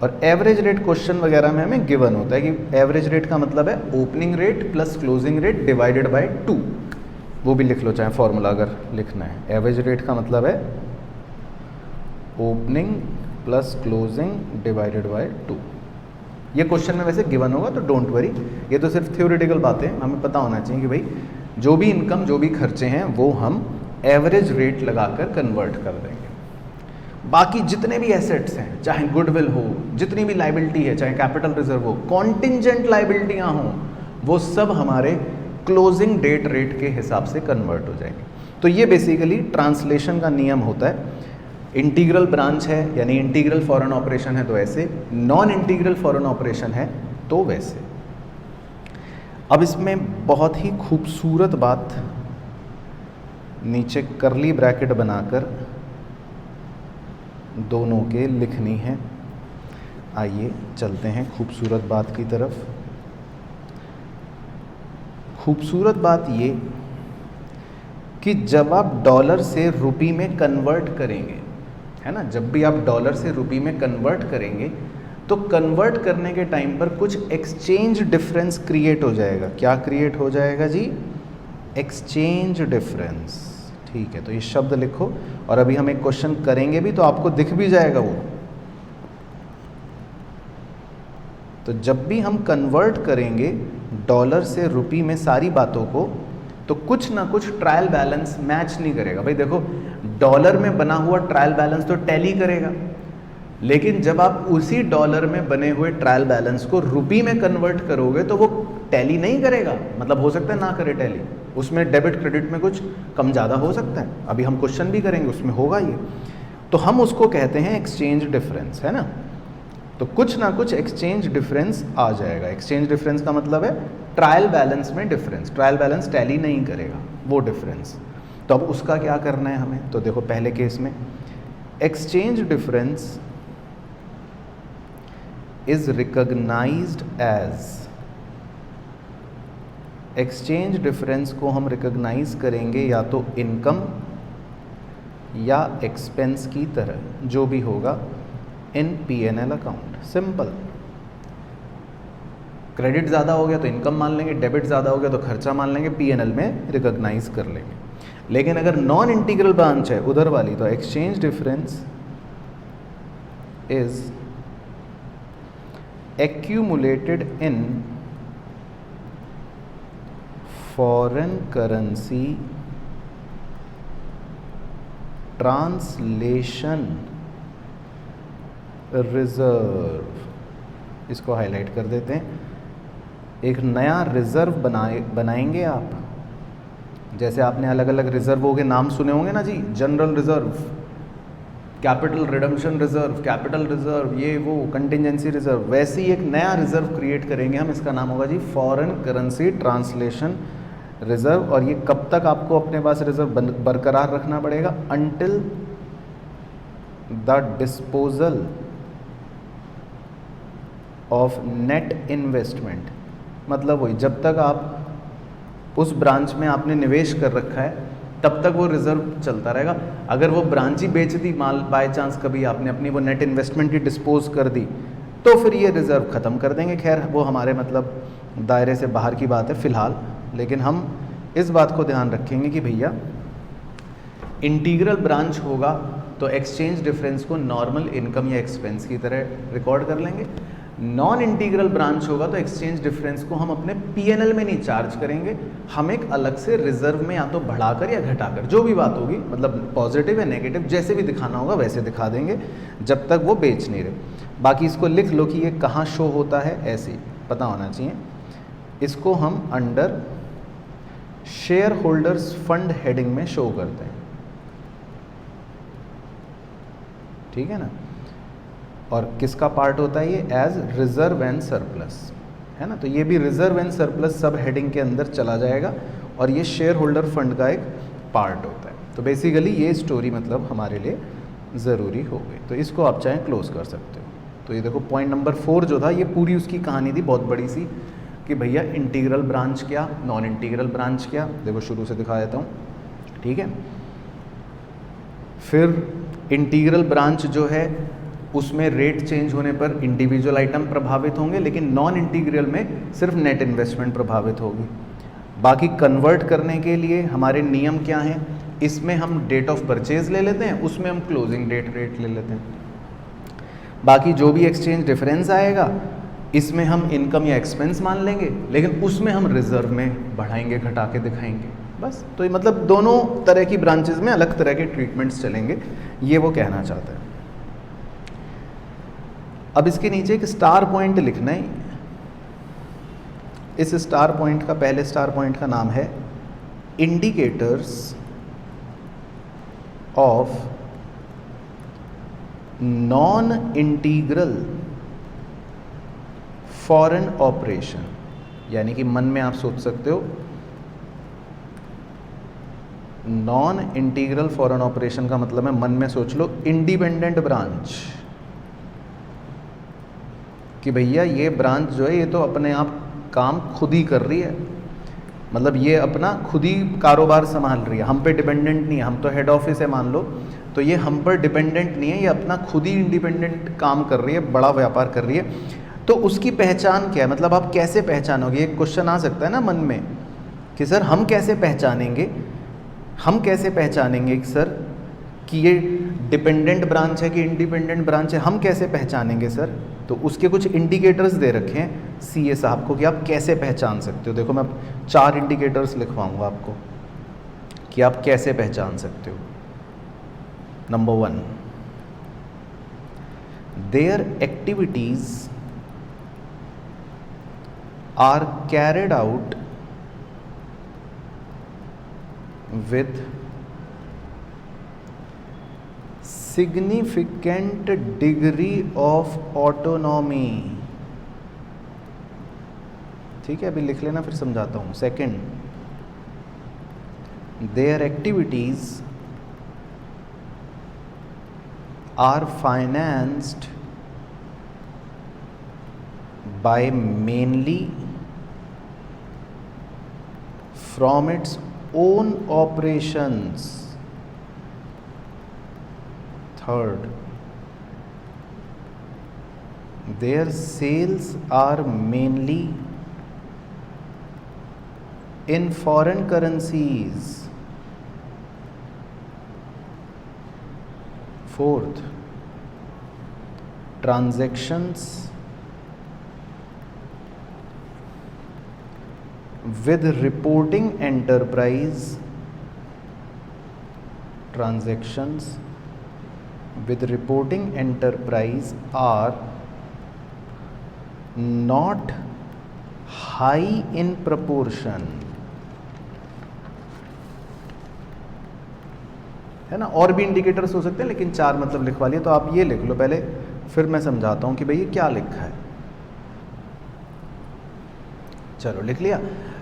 और एवरेज रेट क्वेश्चन वगैरह में हमें गिवन होता है कि एवरेज रेट का मतलब है opening rate plus closing rate divided by 2। वो भी लिख लो चाहे फॉर्मूला अगर लिखना है। एवरेज रेट का मतलब है opening plus closing divided by 2। ये क्वेश्चन में वैसे गिवन होगा तो डोंट वरी, ये तो सिर्फ थ्योरेटिकल बातें हैं, हमें पता होना चाहिए कि भाई जो भी इनकम जो भी खर्चे हैं वो हम एवरेज रेट लगाकर कन्वर्ट कर देंगे। बाकी जितने भी एसेट्स हैं, चाहे गुडविल हो, जितनी भी लाइबिलिटी है, चाहे कैपिटल रिजर्व हो, कॉन्टिंजेंट लाइबिलिटियाँ हों, वो सब हमारे क्लोजिंग डेट रेट के हिसाब से कन्वर्ट हो जाएंगे। तो ये बेसिकली ट्रांसलेशन का नियम होता है। इंटीग्रल ब्रांच है यानी इंटीग्रल फॉरेन ऑपरेशन है तो ऐसे, नॉन इंटीग्रल फॉरेन ऑपरेशन है तो वैसे। अब इसमें बहुत ही खूबसूरत बात नीचे करली ब्रैकेट बनाकर दोनों के लिखनी है। आइए चलते हैं खूबसूरत बात की तरफ। खूबसूरत बात ये कि जब आप डॉलर से रुपी में कन्वर्ट करेंगे, है ना, जब भी आप डॉलर से रुपी में कन्वर्ट करेंगे तो कन्वर्ट करने के टाइम पर कुछ एक्सचेंज डिफरेंस क्रिएट हो जाएगा। क्या क्रिएट हो जाएगा जी? Exchange difference. ठीक है, तो ये शब्द लिखो, और अभी हम एक क्वेश्चन करेंगे भी तो आपको दिख भी जाएगा वो। तो जब भी हम कन्वर्ट करेंगे डॉलर से रुपी में सारी बातों को, तो कुछ ना कुछ ट्रायल बैलेंस मैच नहीं करेगा। भाई देखो, डॉलर में बना हुआ ट्रायल बैलेंस तो टैली करेगा, लेकिन जब आप उसी डॉलर में बने हुए ट्रायल बैलेंस को रुपी में कन्वर्ट करोगे तो वो टैली नहीं करेगा। मतलब हो सकता है ना करे टैली, उसमें डेबिट क्रेडिट में कुछ कम ज़्यादा हो सकता है। अभी हम क्वेश्चन भी करेंगे उसमें होगा ये। तो हम उसको कहते हैं एक्सचेंज डिफरेंस, है ना। तो कुछ ना कुछ एक्सचेंज डिफरेंस आ जाएगा। एक्सचेंज डिफरेंस का मतलब है ट्रायल बैलेंस में डिफरेंस। ट्रायल बैलेंस टैली नहीं करेगा वो डिफरेंस। तो अब उसका क्या करना है हमें? तो देखो पहले केस में exchange difference is recognised as, exchange difference को हम रिकॉग्नाइज करेंगे या तो इनकम या एक्सपेंस की तरह, जो भी होगा इन P&L अकाउंट। सिंपल। क्रेडिट ज़्यादा हो गया तो इनकम मान लेंगे, डेबिट ज़्यादा हो गया तो खर्चा मान लेंगे, P&L में रिकॉग्नाइज कर लेंगे। लेकिन अगर नॉन इंटीग्रल ब्रांच है उधर वाली, तो exchange difference is accumulated in foreign currency translation reserve। इसको हाईलाइट कर देते हैं। एक नया रिजर्व बनाएंगे आप। जैसे आपने अलग अलग रिजर्वों के नाम सुने होंगे ना जी, general reserve, capital redemption reserve, capital reserve, ये वो कंटिजेंसी रिजर्व, वैसे ही एक नया रिजर्व क्रिएट करेंगे हम। इसका नाम होगा जी फॉरेन करेंसी ट्रांसलेशन रिजर्व। और ये कब तक आपको अपने पास रिजर्व बरकरार रखना पड़ेगा? Until the disposal of net investment. मतलब वही, जब तक आप उस ब्रांच में आपने निवेश कर रखा है तब तक वो रिजर्व चलता रहेगा। अगर वो ब्रांच ही बेच दी माल, बाय चांस कभी आपने अपनी वो नेट इन्वेस्टमेंट ही डिस्पोज कर दी, तो फिर ये रिजर्व ख़त्म कर देंगे। खैर वो हमारे मतलब दायरे से बाहर की बात है फ़िलहाल। लेकिन हम इस बात को ध्यान रखेंगे कि भैया इंटीग्रल ब्रांच होगा तो एक्सचेंज डिफरेंस को नॉर्मल इनकम या एक्सपेंस की तरह रिकॉर्ड कर लेंगे। नॉन इंटीग्रल ब्रांच होगा तो एक्सचेंज डिफरेंस को हम अपने P&L में नहीं चार्ज करेंगे, हम एक अलग से रिजर्व में या तो बढ़ाकर या घटाकर, जो भी बात होगी, मतलब पॉजिटिव या नेगेटिव जैसे भी दिखाना होगा वैसे दिखा देंगे जब तक वो बेच नहीं रहे। बाकी इसको लिख लो कि ये कहाँ शो होता है, ऐसे पता होना चाहिए। इसको हम under share holders fund heading में शो करते हैं, ठीक है ना। और किसका पार्ट होता है ये? एज रिजर्व एंड सरप्लस, है ना। तो ये भी रिजर्व एंड सरप्लस सब हेडिंग के अंदर चला जाएगा। और ये शेयर होल्डर फंड का एक पार्ट होता है। तो बेसिकली ये स्टोरी मतलब हमारे लिए ज़रूरी हो गई, तो इसको आप चाहें क्लोज कर सकते हो। तो ये देखो पॉइंट नंबर 4 जो था, ये पूरी उसकी कहानी थी बहुत बड़ी सी कि भैया इंटीग्रल ब्रांच क्या, नॉन इंटीग्रल ब्रांच क्या। देखो शुरू से दिखा देता हूँ, ठीक है। फिर इंटीग्रल ब्रांच जो है उसमें रेट चेंज होने पर इंडिविजुअल आइटम प्रभावित होंगे, लेकिन नॉन इंटीग्रल में सिर्फ नेट इन्वेस्टमेंट प्रभावित होगी। बाकी कन्वर्ट करने के लिए हमारे नियम क्या हैं, इसमें हम डेट ऑफ परचेज ले लेते हैं, उसमें हम क्लोजिंग डेट रेट ले लेते हैं। बाकी जो भी एक्सचेंज डिफरेंस आएगा इसमें हम इनकम या एक्सपेंस मान लेंगे, लेकिन उसमें हम रिजर्व में बढ़ाएंगे घटा के दिखाएंगे, बस। तो ये मतलब दोनों तरह की ब्रांचेस में अलग तरह के ट्रीटमेंट्स चलेंगे, ये वो कहना चाहता है। अब इसके नीचे एक स्टार पॉइंट लिखना है। इस स्टार पॉइंट का, पहले स्टार पॉइंट का नाम है indicators of non integral foreign operation. यानी कि मन में आप सोच सकते हो नॉन इंटीग्रल फॉरेन ऑपरेशन का मतलब है, मन में सोच लो इंडिपेंडेंट ब्रांच, कि भैया ये ब्रांच जो है ये तो अपने आप काम खुद ही कर रही है, मतलब ये अपना खुद ही कारोबार संभाल रही है, हम पे डिपेंडेंट नहीं है। हम तो हेड ऑफिस है मान लो, तो ये हम पर डिपेंडेंट नहीं है, ये अपना खुद ही इंडिपेंडेंट काम कर रही है, बड़ा व्यापार कर रही है। तो उसकी पहचान क्या है, मतलब आप कैसे पहचानोगे, एक क्वेश्चन आ सकता है ना मन में कि सर हम कैसे पहचानेंगे, हम कैसे पहचानेंगे सर कि ये डिपेंडेंट ब्रांच है कि इंडिपेंडेंट ब्रांच है, हम कैसे पहचानेंगे सर। तो उसके कुछ इंडिकेटर्स दे रखे हैं सीए साहब को कि आप कैसे पहचान सकते हो। देखो मैं 4 इंडिकेटर्स लिखवाऊंगा आपको कि आप कैसे पहचान सकते हो। Number 1, there activities are carried out with significant degree of autonomy। ठीक है, अभी लिख लेना फिर समझाता हूँ। Second, their activities are financed by mainly from its own operations। Third, their sales are mainly in foreign currencies। Fourth, transactions with reporting enterprise, transactions with reporting enterprise are not high in proportion। है ना, और भी indicators हो सकते हैं, लेकिन 4 मतलब लिखवा लिए। तो आप ये लिख लो पहले, फिर मैं समझाता हूँ कि भाई ये क्या लिखा है। चलो लिख लिया।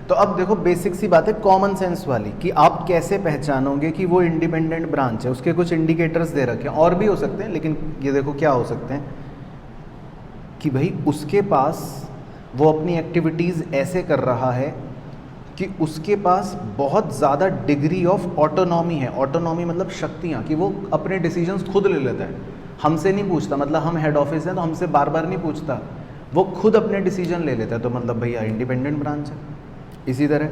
तो अब देखो बेसिक सी बात है, कॉमन सेंस वाली, कि आप कैसे पहचानोगे कि वो इंडिपेंडेंट ब्रांच है। उसके कुछ इंडिकेटर्स दे रखे हैं, और भी हो सकते हैं, लेकिन ये देखो क्या हो सकते हैं कि भाई उसके पास वो अपनी एक्टिविटीज़ ऐसे कर रहा है कि उसके पास बहुत ज़्यादा डिग्री ऑफ ऑटोनॉमी है। ऑटोनॉमी मतलब शक्तियाँ, कि वो अपने डिसीजंस खुद ले लेता है, हमसे नहीं पूछता। मतलब हम हेड ऑफिस हैं तो हमसे बार बार नहीं पूछता, वो खुद अपने डिसीजन ले लेता है। तो मतलब भैया इंडिपेंडेंट ब्रांच है। इसी तरह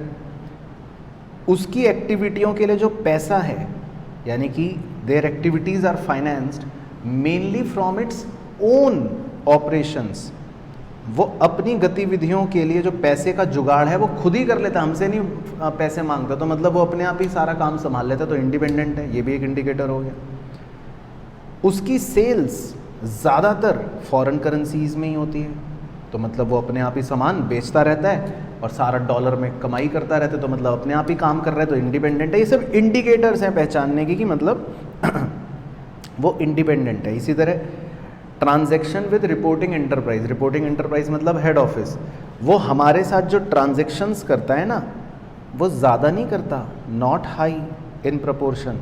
उसकी एक्टिविटियों के लिए जो पैसा है, यानी कि there activities are financed mainly from its own operations. वो अपनी गतिविधियों के लिए जो पैसे का जुगाड़ है वो खुद ही कर लेता, हमसे नहीं पैसे मांगता। तो मतलब वो अपने आप ही सारा काम संभाल लेता, तो इंडिपेंडेंट है। ये भी एक इंडिकेटर हो गया। उसकी सेल्स ज़्यादातर फॉरेन करेंसीज में ही होती है, तो मतलब वो अपने आप ही सामान बेचता रहता है और सारा डॉलर में कमाई करता रहता है, तो मतलब अपने आप ही काम कर रहा है, तो इंडिपेंडेंट है। ये सब इंडिकेटर्स हैं पहचानने की कि मतलब वो इंडिपेंडेंट है। इसी तरह transaction with reporting enterprise. Reporting enterprise मतलब हेड ऑफिस। वो हमारे साथ जो ट्रांजैक्शंस करता है ना, वो ज़्यादा नहीं करता, नॉट हाई इन प्रपोर्शन।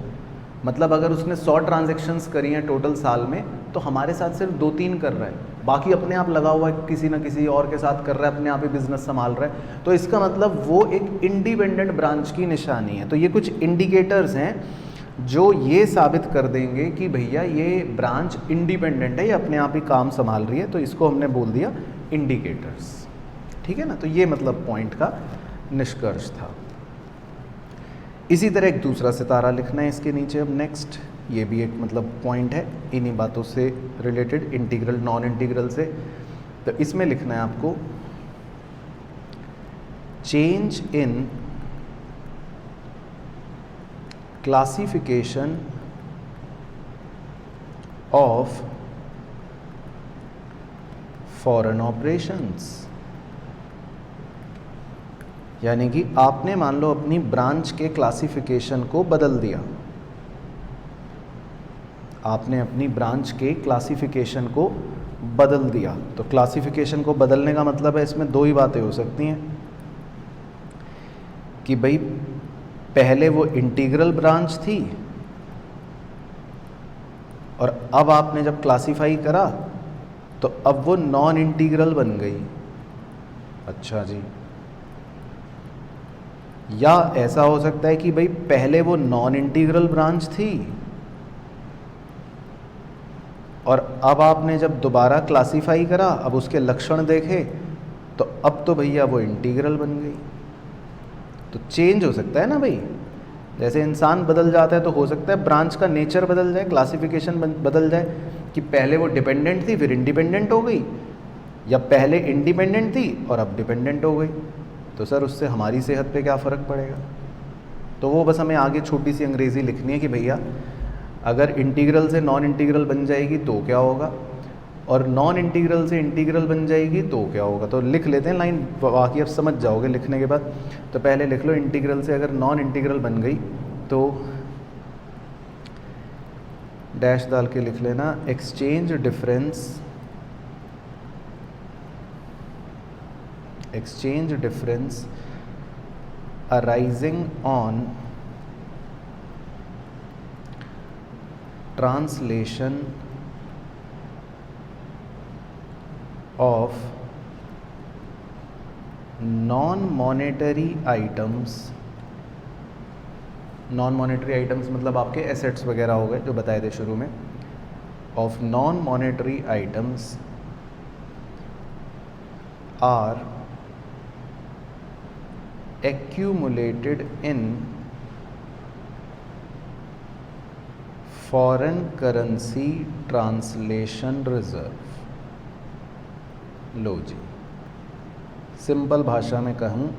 मतलब अगर उसने 100 ट्रांजेक्शन्स करी हैं टोटल साल में, तो हमारे साथ सिर्फ 2-3 कर रहा है, बाकी अपने आप लगा हुआ है, किसी ना किसी और के साथ कर रहा है, अपने आप ही बिजनेस संभाल रहा है। तो इसका मतलब वो एक इंडिपेंडेंट ब्रांच की निशानी है। तो ये कुछ इंडिकेटर्स हैं जो ये साबित कर देंगे कि भैया ये ब्रांच इंडिपेंडेंट है, ये अपने आप ही काम संभाल रही है। तो इसको हमने बोल दिया इंडिकेटर्स, ठीक है ना। तो ये मतलब पॉइंट का निष्कर्ष था। इसी तरह एक दूसरा सितारा लिखना है इसके नीचे। अब नेक्स्ट, ये भी एक मतलब पॉइंट है इन्हीं बातों से रिलेटेड, इंटीग्रल नॉन इंटीग्रल से। तो इसमें लिखना है आपको change in classification of foreign operations. यानी कि आपने मान लो अपनी ब्रांच के क्लासिफिकेशन को बदल दिया, आपने अपनी ब्रांच के क्लासिफिकेशन को बदल दिया। तो क्लासिफिकेशन को बदलने का मतलब है इसमें दो ही बातें हो सकती हैं कि भाई पहले वो इंटीग्रल ब्रांच थी और अब आपने जब क्लासिफाई करा तो अब वो नॉन इंटीग्रल बन गई। अच्छा जी। या ऐसा हो सकता है कि भाई पहले वो नॉन इंटीग्रल ब्रांच थी और अब आपने जब दोबारा क्लासिफाई करा, अब उसके लक्षण देखे तो अब तो भैया वो इंटीग्रल बन गई। तो चेंज हो सकता है ना भाई, जैसे इंसान बदल जाता है तो हो सकता है ब्रांच का नेचर बदल जाए, क्लासिफिकेशन बदल जाए, कि पहले वो डिपेंडेंट थी फिर इंडिपेंडेंट हो गई, या पहले इंडिपेंडेंट थी और अब डिपेंडेंट हो गई। तो सर उससे हमारी सेहत पे क्या फ़र्क पड़ेगा। तो वो बस हमें आगे छोटी सी अंग्रेज़ी लिखनी है कि भैया अगर इंटीग्रल से नॉन इंटीग्रल बन जाएगी तो क्या होगा, और नॉन इंटीग्रल से इंटीग्रल बन जाएगी तो क्या होगा। तो लिख लेते हैं लाइन, बाकी अब समझ जाओगे लिखने के बाद। तो पहले लिख लो, इंटीग्रल से अगर नॉन इंटीग्रल बन गई तो डैश डाल के लिख लेना, exchange difference arising on translation of non-monetary items। non-monetary items मतलब आपके एसेट्स वगैरह हो गए जो बताए थे शुरू में। of non-monetary items are accumulated in foreign currency translation reserve। Low ji, simple भाषा में कहूँ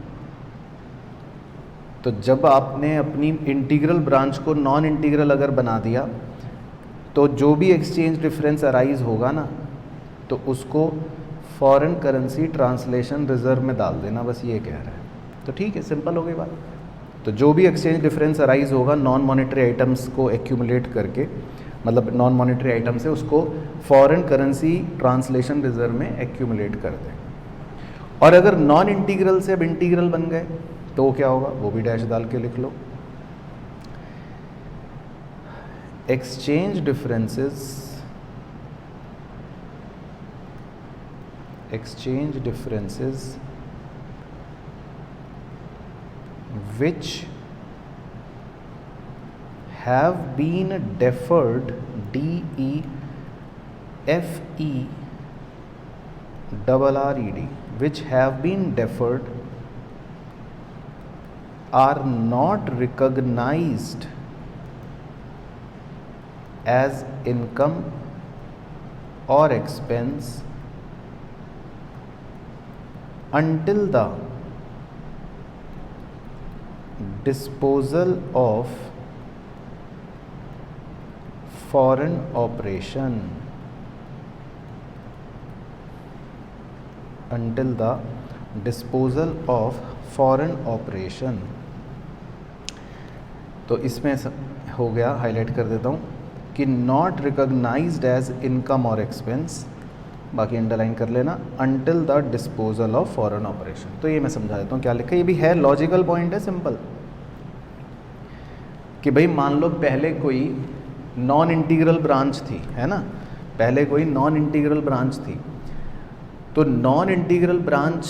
तो जब आपने अपनी इंटीग्रल ब्रांच को नॉन इंटीग्रल अगर बना दिया तो जो भी एक्सचेंज डिफरेंस अराइज होगा ना, तो उसको फॉरेन करेंसी ट्रांसलेशन रिजर्व में डाल देना, बस ये कह रहा है। तो ठीक है, सिंपल हो गई बात। तो जो भी एक्सचेंज डिफरेंस अराइज होगा नॉन मॉनेटरी आइटम्स को एक्यूमुलेट करके, मतलब नॉन मॉनेटरी आइटम से, उसको फॉरेन करेंसी ट्रांसलेशन रिजर्व में एक्यूमुलेट कर दें। और अगर नॉन इंटीग्रल से अब इंटीग्रल बन गए तो क्या होगा, वो भी डैश डाल के लिख लो। Exchange differences which have been deferred, DEFERRED, which have been deferred are not recognized as income or expense until the disposal of foreign operation, until the disposal of foreign operation। तो इसमें हो गया, highlight कर देता हूँ कि not recognised as income और expense, बाकी अंडरलाइन कर लेना, until the disposal of foreign operation. तो ये मैं समझा देता हूँ क्या लिखा है, ये भी है लॉजिकल पॉइंट है, सिंपल, कि भाई मान लो पहले कोई नॉन इंटीग्रल ब्रांच थी, है ना, पहले कोई नॉन इंटीग्रल ब्रांच थी, तो नॉन इंटीग्रल ब्रांच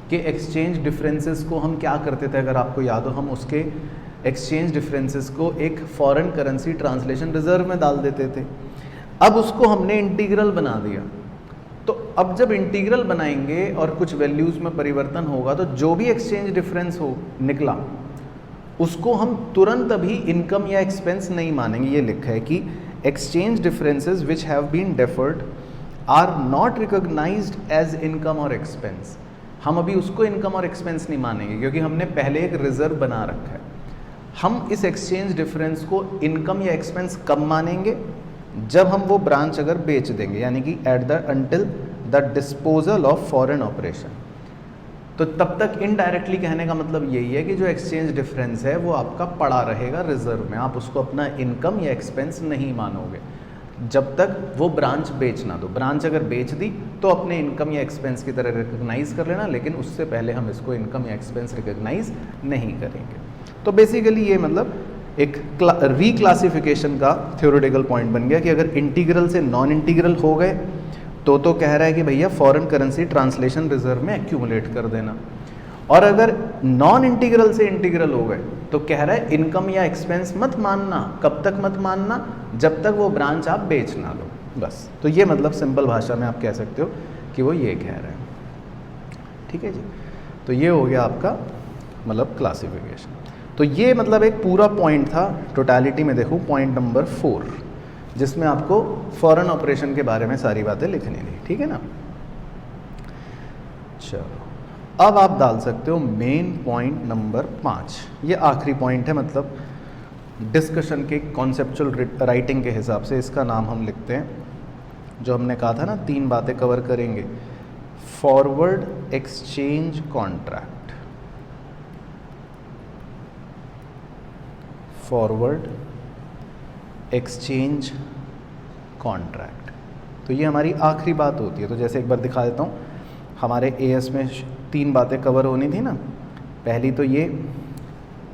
के एक्सचेंज डिफरेंसेस को हम क्या करते थे, अगर आपको याद हो, हम उसके एक्सचेंज डिफरेंसेस को एक फॉरेन करेंसी ट्रांसलेशन रिजर्व में डाल देते थे। अब उसको हमने इंटीग्रल बना दिया, तो अब जब इंटीग्रल बनाएंगे और कुछ वैल्यूज़ में परिवर्तन होगा, तो जो भी एक्सचेंज डिफरेंस हो निकला उसको हम तुरंत अभी इनकम या एक्सपेंस नहीं मानेंगे। ये लिखा है कि exchange differences which have been deferred are not recognised as income और एक्सपेंस। हम अभी उसको इनकम और एक्सपेंस नहीं मानेंगे क्योंकि हमने पहले एक रिजर्व बना रखा है। हम इस एक्सचेंज डिफरेंस को इनकम या एक्सपेंस कब मानेंगे, जब हम वो ब्रांच अगर बेच देंगे, यानी कि at the until the disposal of foreign operation. तो तब तक इनडायरेक्टली कहने का मतलब यही है कि जो एक्सचेंज डिफरेंस है वो आपका पड़ा रहेगा रिजर्व में, आप उसको अपना इनकम या एक्सपेंस नहीं मानोगे जब तक वो ब्रांच बेच ना दो। ब्रांच अगर बेच दी तो अपने इनकम या एक्सपेंस की तरह रिकॉग्नाइज कर लेना, लेकिन उससे पहले हम इसको इनकम या एक्सपेंस रिकॉग्नाइज नहीं करेंगे। तो बेसिकली ये मतलब एक रीक्लासिफिकेशन का थ्योरेटिकल पॉइंट बन गया कि अगर इंटीग्रल से नॉन इंटीग्रल हो गए तो कह रहा है कि भैया फॉरेन करेंसी ट्रांसलेशन रिजर्व में एक्यूमुलेट कर देना, और अगर नॉन इंटीग्रल से इंटीग्रल हो गए तो कह रहा है इनकम या एक्सपेंस मत मानना। कब तक मत मानना, जब तक वो ब्रांच आप बेच ना लो, बस। तो ये मतलब सिंपल भाषा में आप कह सकते हो कि वो ये कह रहे हैं, ठीक है जी। तो ये हो गया आपका मतलब क्लासिफिकेशन। तो ये मतलब एक पूरा पॉइंट था, टोटलिटी में देखो पॉइंट नंबर 4, जिसमें आपको फॉरेन ऑपरेशन के बारे में सारी बातें लिखनी थी, ठीक है ना। चलो अब आप डाल सकते हो मेन पॉइंट नंबर 5। ये आखिरी पॉइंट है, मतलब डिस्कशन के कॉन्सेप्चुअल राइटिंग के हिसाब से इसका नाम हम लिखते हैं, जो हमने कहा था ना 3 बातें कवर करेंगे। Forward exchange contract, forward exchange contract, तो ये हमारी आखिरी बात होती है। तो जैसे एक बार दिखा देता हूँ, हमारे एएस में 3 बातें कवर होनी थी ना। पहली तो ये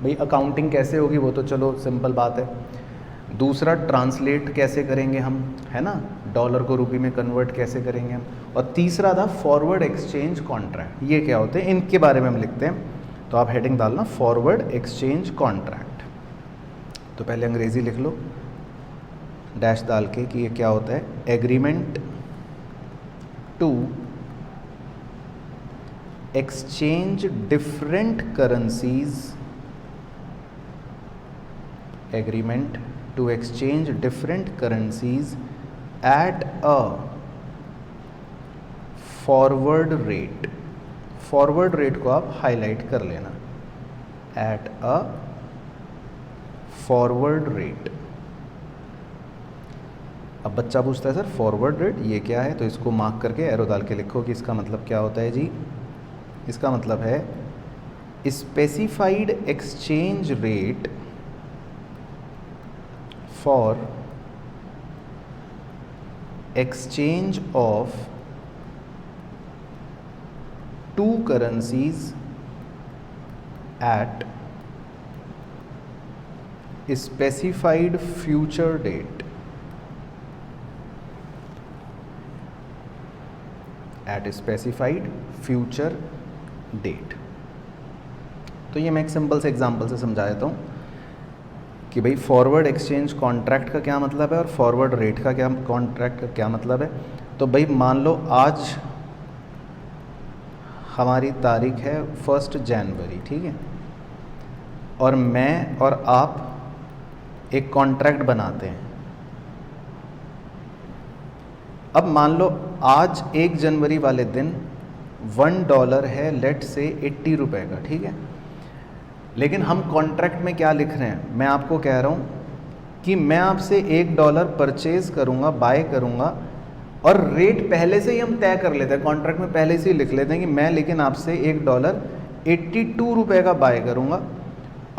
भाई अकाउंटिंग कैसे होगी, वो तो चलो सिंपल बात है। दूसरा ट्रांसलेट कैसे करेंगे हम, है ना, डॉलर को रुपये में कन्वर्ट कैसे करेंगे हम। और तीसरा था फॉरवर्ड एक्सचेंज कॉन्ट्रैक्ट, ये क्या होते हैं, इनके बारे में हम लिखते हैं। तो आप हेडिंग डालना फॉरवर्ड एक्सचेंज कॉन्ट्रैक्ट। तो पहले अंग्रेज़ी लिख लो डैश डाल के कि ये क्या होता है, agreement to exchange different currencies, agreement to exchange different currencies at a forward rate. Forward rate को आप हाईलाइट कर लेना, एट अ फॉरवर्ड रेट। अब बच्चा पूछता है सर फॉरवर्ड रेट ये क्या है, तो इसको मार्क करके एरो डाल के लिखो कि इसका मतलब क्या होता है जी। इसका मतलब है specified exchange rate for exchange of 2 currencies at specified future date, at specified future date. तो ये मैं एक सिंपल से एग्जांपल से समझा देता हूँ कि भाई फॉरवर्ड एक्सचेंज कॉन्ट्रैक्ट का क्या मतलब है और फॉरवर्ड रेट का क्या, कॉन्ट्रैक्ट का क्या मतलब है। तो भाई मान लो आज हमारी तारीख है 1 जनवरी, ठीक है, और मैं और आप एक कॉन्ट्रैक्ट बनाते हैं। अब मान लो आज 1 जनवरी वाले दिन $1 है, लेट से 80 रुपये का, ठीक है। लेकिन हम कॉन्ट्रैक्ट में क्या लिख रहे हैं, मैं आपको कह रहा हूँ कि मैं आपसे $1 परचेज करूँगा, बाय करूँगा, और रेट पहले से ही हम तय कर लेते हैं, कॉन्ट्रैक्ट में पहले से ही लिख लेते हैं कि मैं लेकिन आपसे $1 82 रुपये का बाय करूँगा,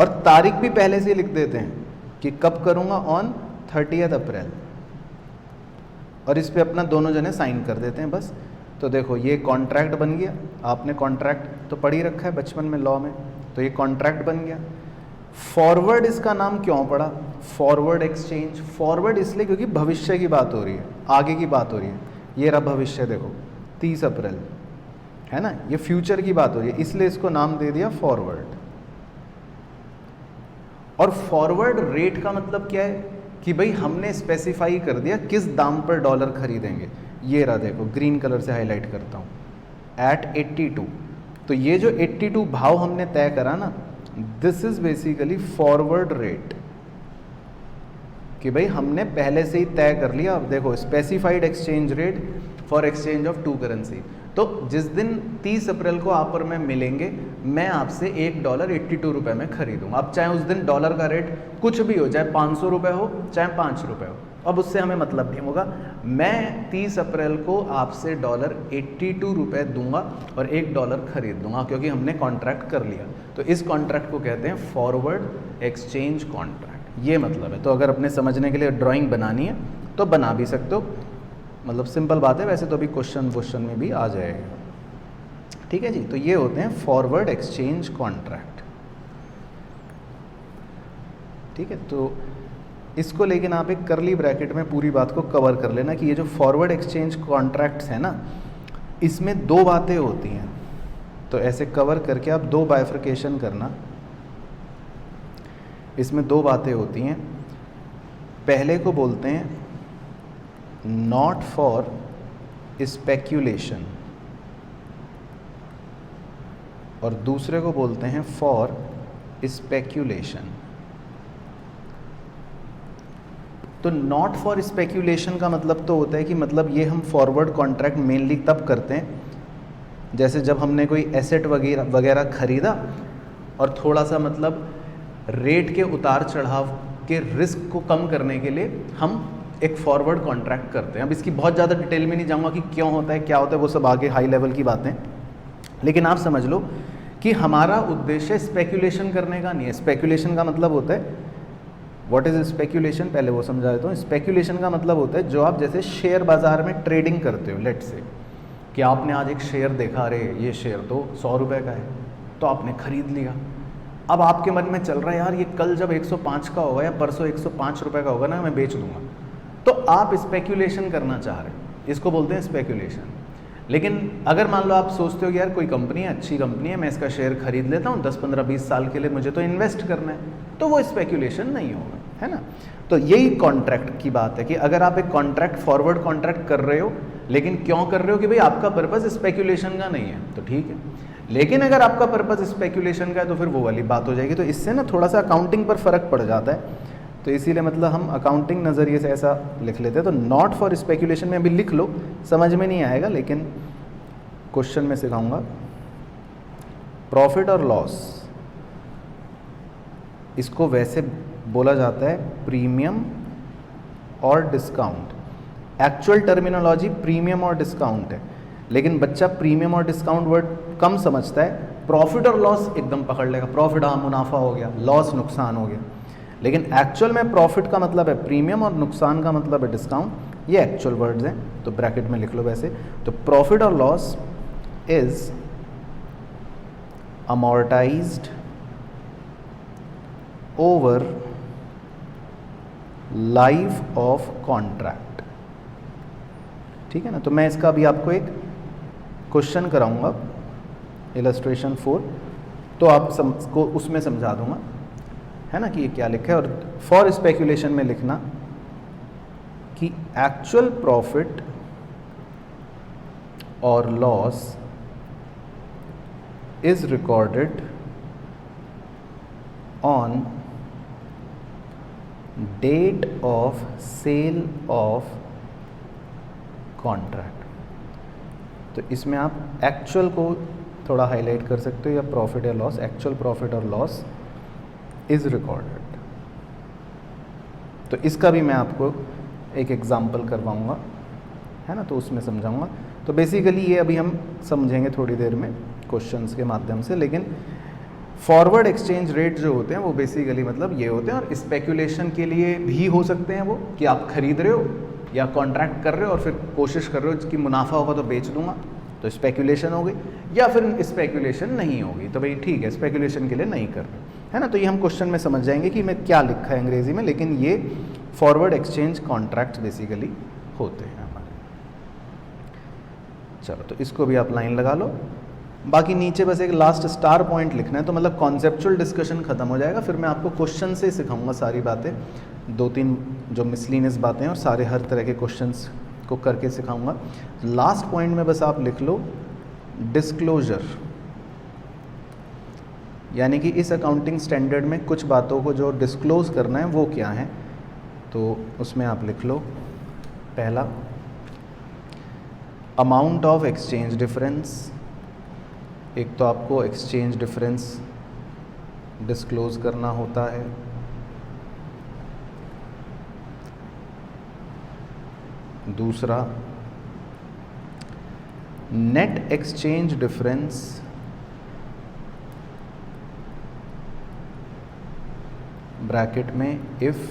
और तारीख भी पहले से ही लिख देते हैं कि कब करूँगा, ऑन 30 अप्रैल। और इस पे अपना दोनों जने साइन कर देते हैं बस। तो देखो ये कॉन्ट्रैक्ट बन गया, आपने कॉन्ट्रैक्ट तो पढ़ ही रखा है बचपन में लॉ में, तो ये कॉन्ट्रैक्ट बन गया। फॉरवर्ड इसका नाम क्यों पड़ा, फॉरवर्ड एक्सचेंज? फॉरवर्ड इसलिए क्योंकि भविष्य की बात हो रही है, आगे की बात हो रही है। ये रहा भविष्य, देखो 30 अप्रैल है ना, ये फ्यूचर की बात हो रही है, इसलिए इसको नाम दे दिया फॉरवर्ड। और फॉरवर्ड रेट का मतलब क्या है कि भाई हमने स्पेसिफाई कर दिया किस दाम पर डॉलर खरीदेंगे। ये रहा देखो, ग्रीन कलर से हाईलाइट करता हूँ, एट 82। तो ये जो 82 भाव हमने तय करा ना, this is basically forward rate, कि भाई हमने पहले से ही तय कर लिया। अब देखो, specified exchange rate for exchange of two currency. तो जिस दिन 30 अप्रैल को आप और मैं मिलेंगे, मैं आपसे $1 82 रुपये में खरीदूंगा। अब चाहे उस दिन डॉलर का रेट कुछ भी हो, चाहे 500 रुपये हो, चाहे 5 रुपये हो, अब उससे हमें मतलब नहीं होगा। मैं 30 अप्रैल को आपसे $82 रुपये दूंगा और $1 खरीद दूंगा, क्योंकि हमने कॉन्ट्रैक्ट कर लिया। तो इस कॉन्ट्रैक्ट को कहते हैं फॉरवर्ड एक्सचेंज कॉन्ट्रैक्ट, ये मतलब है। तो अगर अपने समझने के लिए ड्राइंग बनानी है तो बना भी सकते हो, मतलब सिंपल बात है, वैसे तो अभी क्वेश्चन में भी आ जाएगा। ठीक है जी, तो ये होते हैं फॉरवर्ड एक्सचेंज कॉन्ट्रैक्ट। ठीक है, तो इसको लेकिन आप एक करली ब्रैकेट में पूरी बात को कवर कर लेना कि ये जो फॉरवर्ड एक्सचेंज कॉन्ट्रैक्ट्स हैं ना, इसमें दो बातें होती हैं। तो ऐसे कवर करके आप दो बाइफर्केशन करना। इसमें दो बातें होती हैं। पहले को बोलते हैं नॉट फॉर स्पेक्यूलेशन और दूसरे को बोलते हैं फॉर स्पेक्यूलेशन। तो नॉट फॉर स्पेक्यूलेशन का मतलब तो होता है कि मतलब ये हम फॉरवर्ड कॉन्ट्रैक्ट मेनली तब करते हैं जैसे जब हमने कोई एसेट वगैरह खरीदा और थोड़ा सा मतलब रेट के उतार चढ़ाव के रिस्क को कम करने के लिए हम एक फॉरवर्ड कॉन्ट्रैक्ट करते हैं। अब इसकी बहुत ज़्यादा डिटेल में नहीं जाऊंगा कि क्यों होता है, क्या होता है, वो सब आगे हाई लेवल की बातें। लेकिन आप समझ लो कि हमारा उद्देश्य स्पेक्यूलेशन करने का नहीं है। स्पेक्यूलेशन का मतलब होता है, व्हाट इज स्पेक्यूलेशन, पहले वो समझा देता हूँ। स्पेक्यूलेशन का मतलब होता है जो आप जैसे शेयर बाजार में ट्रेडिंग करते हो, लेट से कि आपने आज एक शेयर देखा, अरे ये शेयर तो 100 रुपये का है, तो आपने खरीद लिया। अब आपके मन में चल रहा है यार ये कल जब 105 का होगा या परसों 105 रुपये का होगा ना, मैं बेच दूंगा। तो आप स्पेक्यूलेशन करना चाह रहे हो, इसको बोलते हैं स्पेक्यूलेशन। लेकिन अगर मान लो आप सोचते हो कि यार कोई कंपनी है, अच्छी कंपनी है, मैं इसका शेयर खरीद लेता हूँ 10, 15, 20 साल के लिए, मुझे तो इन्वेस्ट करना है, तो वो स्पेक्यूलेशन नहीं होगा, है ना। तो यही कॉन्ट्रैक्ट की बात है कि अगर आप एक कॉन्ट्रैक्ट फॉरवर्ड कॉन्ट्रैक्ट कर रहे हो, लेकिन क्यों कर रहे हो कि भाई आपका पर्पस स्पेक्यूलेशन का नहीं है, तो ठीक है। लेकिन अगर आपका पर्पस स्पेक्यूलेशन का है तो फिर वो वाली बात हो जाएगी। तो इससे ना थोड़ा सा अकाउंटिंग पर फ़र्क पड़ जाता है। तो इसीलिए मतलब हम अकाउंटिंग नज़रिए से ऐसा लिख लेते हैं। तो नॉट फॉर स्पेक्यूलेशन में अभी लिख लो, समझ में नहीं आएगा लेकिन क्वेश्चन में सिखाऊंगा। प्रॉफिट और लॉस, इसको वैसे बोला जाता है प्रीमियम और डिस्काउंट। एक्चुअल टर्मिनोलॉजी प्रीमियम और डिस्काउंट है, लेकिन बच्चा प्रीमियम और डिस्काउंट वर्ड कम समझता है। प्रॉफिट और लॉस एकदम पकड़ लेगा, प्रॉफिट हाँ मुनाफा हो गया, लॉस नुकसान हो गया। लेकिन एक्चुअल में प्रॉफिट का मतलब है प्रीमियम और नुकसान का मतलब है डिस्काउंट। ये एक्चुअल वर्ड्स हैं, तो ब्रैकेट में लिख लो वैसे। तो प्रॉफिट और loss is amortised over life of contract. ठीक है ना। तो मैं इसका अभी आपको एक क्वेश्चन कराऊंगा, इलस्ट्रेशन 4, तो आप को उसमें समझा दूंगा, है ना, कि ये क्या लिखा है। और फॉर स्पेक्यूलेशन में लिखना कि एक्चुअल प्रॉफिट और loss is recorded on date of sale of contract. तो इसमें आप एक्चुअल को थोड़ा हाईलाइट कर सकते हो, या प्रॉफिट या लॉस, एक्चुअल प्रॉफिट और लॉस इज रिकॉर्डेड। तो इसका भी मैं आपको एक एग्जाम्पल करवाऊंगा, है ना, तो उसमें समझाऊंगा। तो बेसिकली ये अभी हम समझेंगे थोड़ी देर में क्वेश्चंस के माध्यम से। लेकिन फॉरवर्ड एक्सचेंज रेट जो होते हैं वो बेसिकली मतलब ये होते हैं, और स्पेक्यूलेशन के लिए भी हो सकते हैं वो, कि आप खरीद रहे हो या कॉन्ट्रैक्ट कर रहे हो और फिर कोशिश कर रहे हो कि मुनाफा होगा तो बेच दूंगा, तो स्पेकुलेशन हो गई, या फिर स्पेकुलेशन नहीं होगी तो भाई ठीक है स्पेकुलेशन के लिए नहीं कर रहे, है ना। तो ये हम क्वेश्चन में समझ जाएंगे कि मैं क्या लिखा है अंग्रेजी में, लेकिन ये फॉरवर्ड एक्सचेंज कॉन्ट्रैक्ट बेसिकली होते हैं हमारे। चलो तो इसको भी आप लाइन लगा लो, बाकी नीचे बस एक लास्ट स्टार पॉइंट लिखना है, तो मतलब कॉन्सेप्चुअल डिस्कशन खत्म हो जाएगा, फिर मैं आपको क्वेश्चन से सिखाऊंगा सारी बातें, 2-3 जो मिसलिनियस बातें हैं और सारे हर तरह के क्वेश्चंस को करके सिखाऊंगा। लास्ट पॉइंट में बस आप लिख लो डिस्क्लोजर, यानी कि इस अकाउंटिंग स्टैंडर्ड में कुछ बातों को जो डिस्क्लोज करना है वो क्या है, तो उसमें आप लिख लो पहला अमाउंट ऑफ एक्सचेंज डिफरेंस। एक तो आपको एक्सचेंज डिफरेंस डिस्क्लोज करना होता है, दूसरा नेट एक्सचेंज डिफरेंस ब्रैकेट में if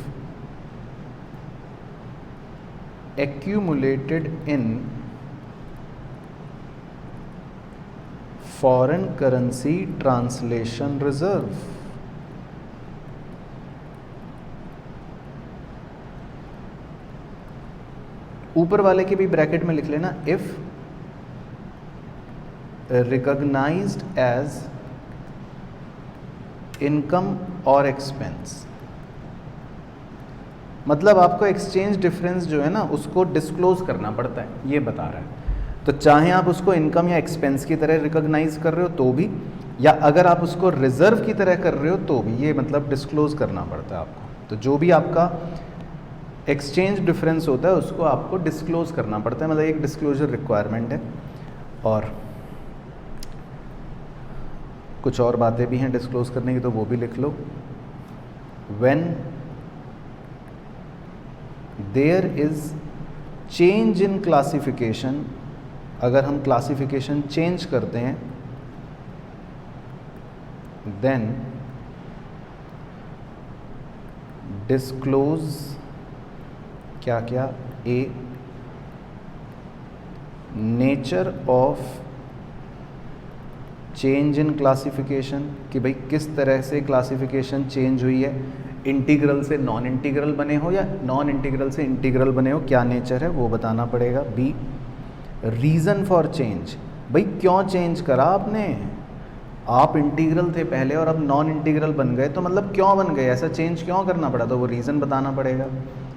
accumulated in foreign currency translation reserve। ऊपर वाले के भी ब्रैकेट में लिख लेना इफ रिकॉग्नाइज्ड एज इनकम और एक्सपेंस। मतलब आपको एक्सचेंज डिफरेंस जो है ना उसको डिस्क्लोज करना पड़ता है, ये बता रहा है। तो चाहे आप उसको इनकम या एक्सपेंस की तरह रिकॉग्नाइज कर रहे हो तो भी, या अगर आप उसको रिजर्व की तरह कर रहे हो तो भी, ये मतलब डिस्क्लोज करना पड़ता है आपको। तो जो भी आपका एक्सचेंज डिफरेंस होता है उसको आपको डिस्क्लोज करना पड़ता है, मतलब एक डिस्क्लोजर रिक्वायरमेंट है। और कुछ और बातें भी हैं डिस्क्लोज करने की, तो वो भी लिख लो। When there is change in classification, अगर हम क्लासिफिकेशन चेंज करते हैं, देन डिस्क्लोज क्या क्या, ए nature of change in classification, कि भाई किस तरह से क्लासिफिकेशन चेंज हुई है, इंटीग्रल से नॉन इंटीग्रल बने हो या नॉन इंटीग्रल से इंटीग्रल बने हो, क्या नेचर है वो बताना पड़ेगा। बी रीज़न फॉर चेंज, भाई क्यों चेंज करा आपने, आप इंटीग्रल थे पहले और अब नॉन इंटीग्रल बन गए, तो मतलब क्यों बन गए, ऐसा चेंज क्यों करना पड़ा, तो वो रीज़न बताना पड़ेगा।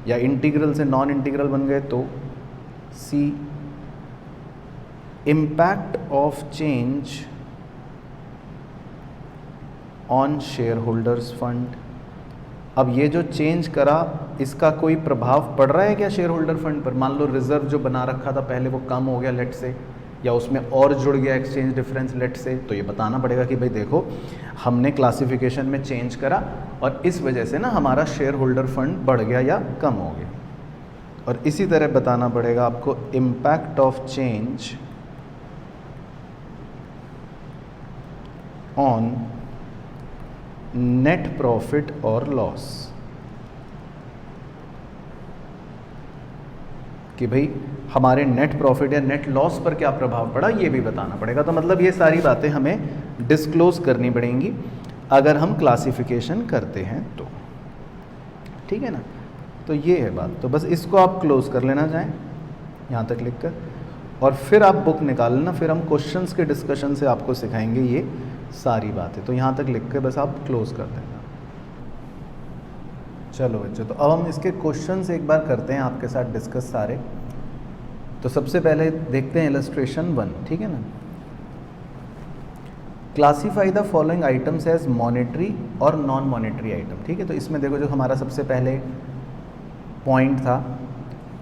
या इंटीग्रल से नॉन इंटीग्रल बन गए तो see impact of change on share holders fund. अब ये जो चेंज करा इसका कोई प्रभाव पड़ रहा है क्या शेयर होल्डर फंड पर, मान लो रिजर्व जो बना रखा था पहले वो कम हो गया लेट से, या उसमें और जुड़ गया एक्सचेंज डिफरेंस लेट से, तो ये बताना पड़ेगा कि भाई देखो हमने क्लासिफिकेशन में चेंज करा और इस वजह से ना हमारा शेयर होल्डर फंड बढ़ गया या कम हो गया। और इसी तरह बताना पड़ेगा आपको impact of change on net profit और लॉस, कि भाई हमारे नेट प्रॉफिट या नेट लॉस पर क्या प्रभाव पड़ा, ये भी बताना पड़ेगा। तो मतलब ये सारी बातें हमें डिस्क्लोज करनी पड़ेंगी अगर हम क्लासिफिकेशन करते हैं तो, ठीक है ना। तो ये है बात, तो बस इसको आप क्लोज कर लेना चाहें यहाँ तक लिख कर, और फिर आप बुक निकाल लेना, फिर हम क्वेश्चंस के डिस्कशन से आपको सिखाएंगे ये सारी बातें। तो यहाँ तक लिख के बस आप क्लोज कर देना। चलो बच्चों, तो अब हम इसके क्वेश्चंस एक बार करते हैं आपके साथ डिस्कस सारे। तो सबसे पहले देखते हैं इलस्ट्रेशन 1, ठीक है ना। Classify the following items as monetary और नॉन मॉनेटरी आइटम, ठीक है। तो इसमें देखो जो हमारा सबसे पहले पॉइंट था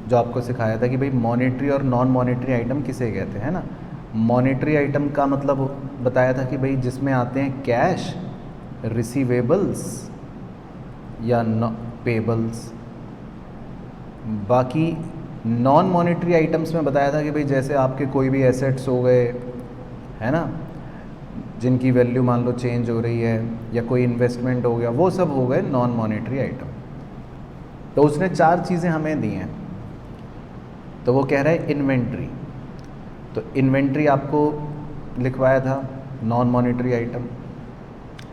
जो आपको सिखाया था कि भाई मॉनेटरी और नॉन मॉनेटरी आइटम किसे कहते हैं, है ना। मॉनेटरी आइटम का मतलब बताया था कि भाई जिसमें आते हैं कैश, रिसीवेबल्स या पेबल्स। बाकी नॉन मॉनेटरी आइटम्स में बताया था कि भाई जैसे आपके कोई भी एसेट्स हो गए, है ना, जिनकी वैल्यू मान लो चेंज हो रही है, या कोई इन्वेस्टमेंट हो गया, वो सब हो गए नॉन मॉनेटरी आइटम। तो उसने 4 चीज़ें हमें दी हैं। तो वो कह रहा है इन्वेंट्री, तो इन्वेंट्री आपको लिखवाया था नॉन मॉनेटरी आइटम।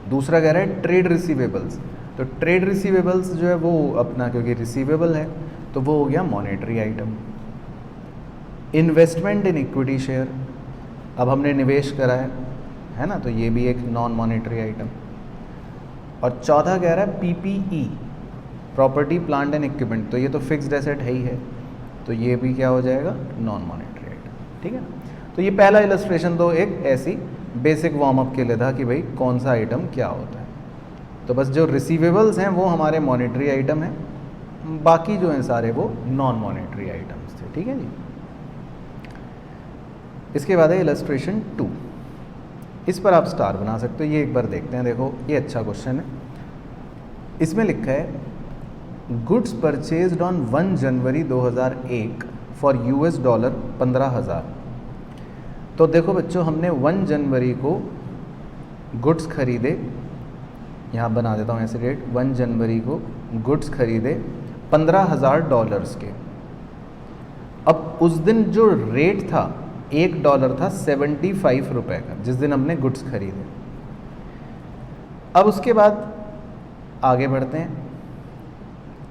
दूसरा कह रहा है ट्रेड रिसीवेबल्स, तो ट्रेड रिसीवेबल्स जो है वो अपना क्योंकि रिसीवेबल है तो वो हो गया monetary item. Investment in equity share, अब हमने निवेश करा है ना, तो ये भी एक नॉन मॉनेटरी आइटम। और चौथा कह रहा है PPE, property plant and equipment, तो ये तो फिक्स्ड एसेट है ही है, तो ये भी क्या हो जाएगा नॉन मॉनेटरी आइटम। ठीक है ना, तो ये पहला इलस्ट्रेशन तो एक ऐसी बेसिक वार्म अप के लिए था कि भाई कौन सा आइटम क्या होता है। तो बस जो रिसीवेबल्स हैं वो हमारे मॉनेटरी आइटम हैं, बाकी जो हैं सारे वो नॉन मॉनेटरी आइटम्स थे। ठीक है जी। इसके बाद है इलस्ट्रेशन 2, इस पर आप स्टार बना सकते हो। ये एक बार देखते हैं, देखो ये अच्छा क्वेश्चन है। इसमें लिखा है goods purchased on 1 January 2001 for $, 15,000। तो देखो बच्चों, हमने 1 जनवरी को गुड्स खरीदे, यहाँ बना देता हूँ ऐसे डेट, 1 जनवरी को गुड्स खरीदे $15,000 के। अब उस दिन जो रेट था $1 था 75 रुपये का, जिस दिन हमने गुड्स खरीदे। अब उसके बाद आगे बढ़ते हैं,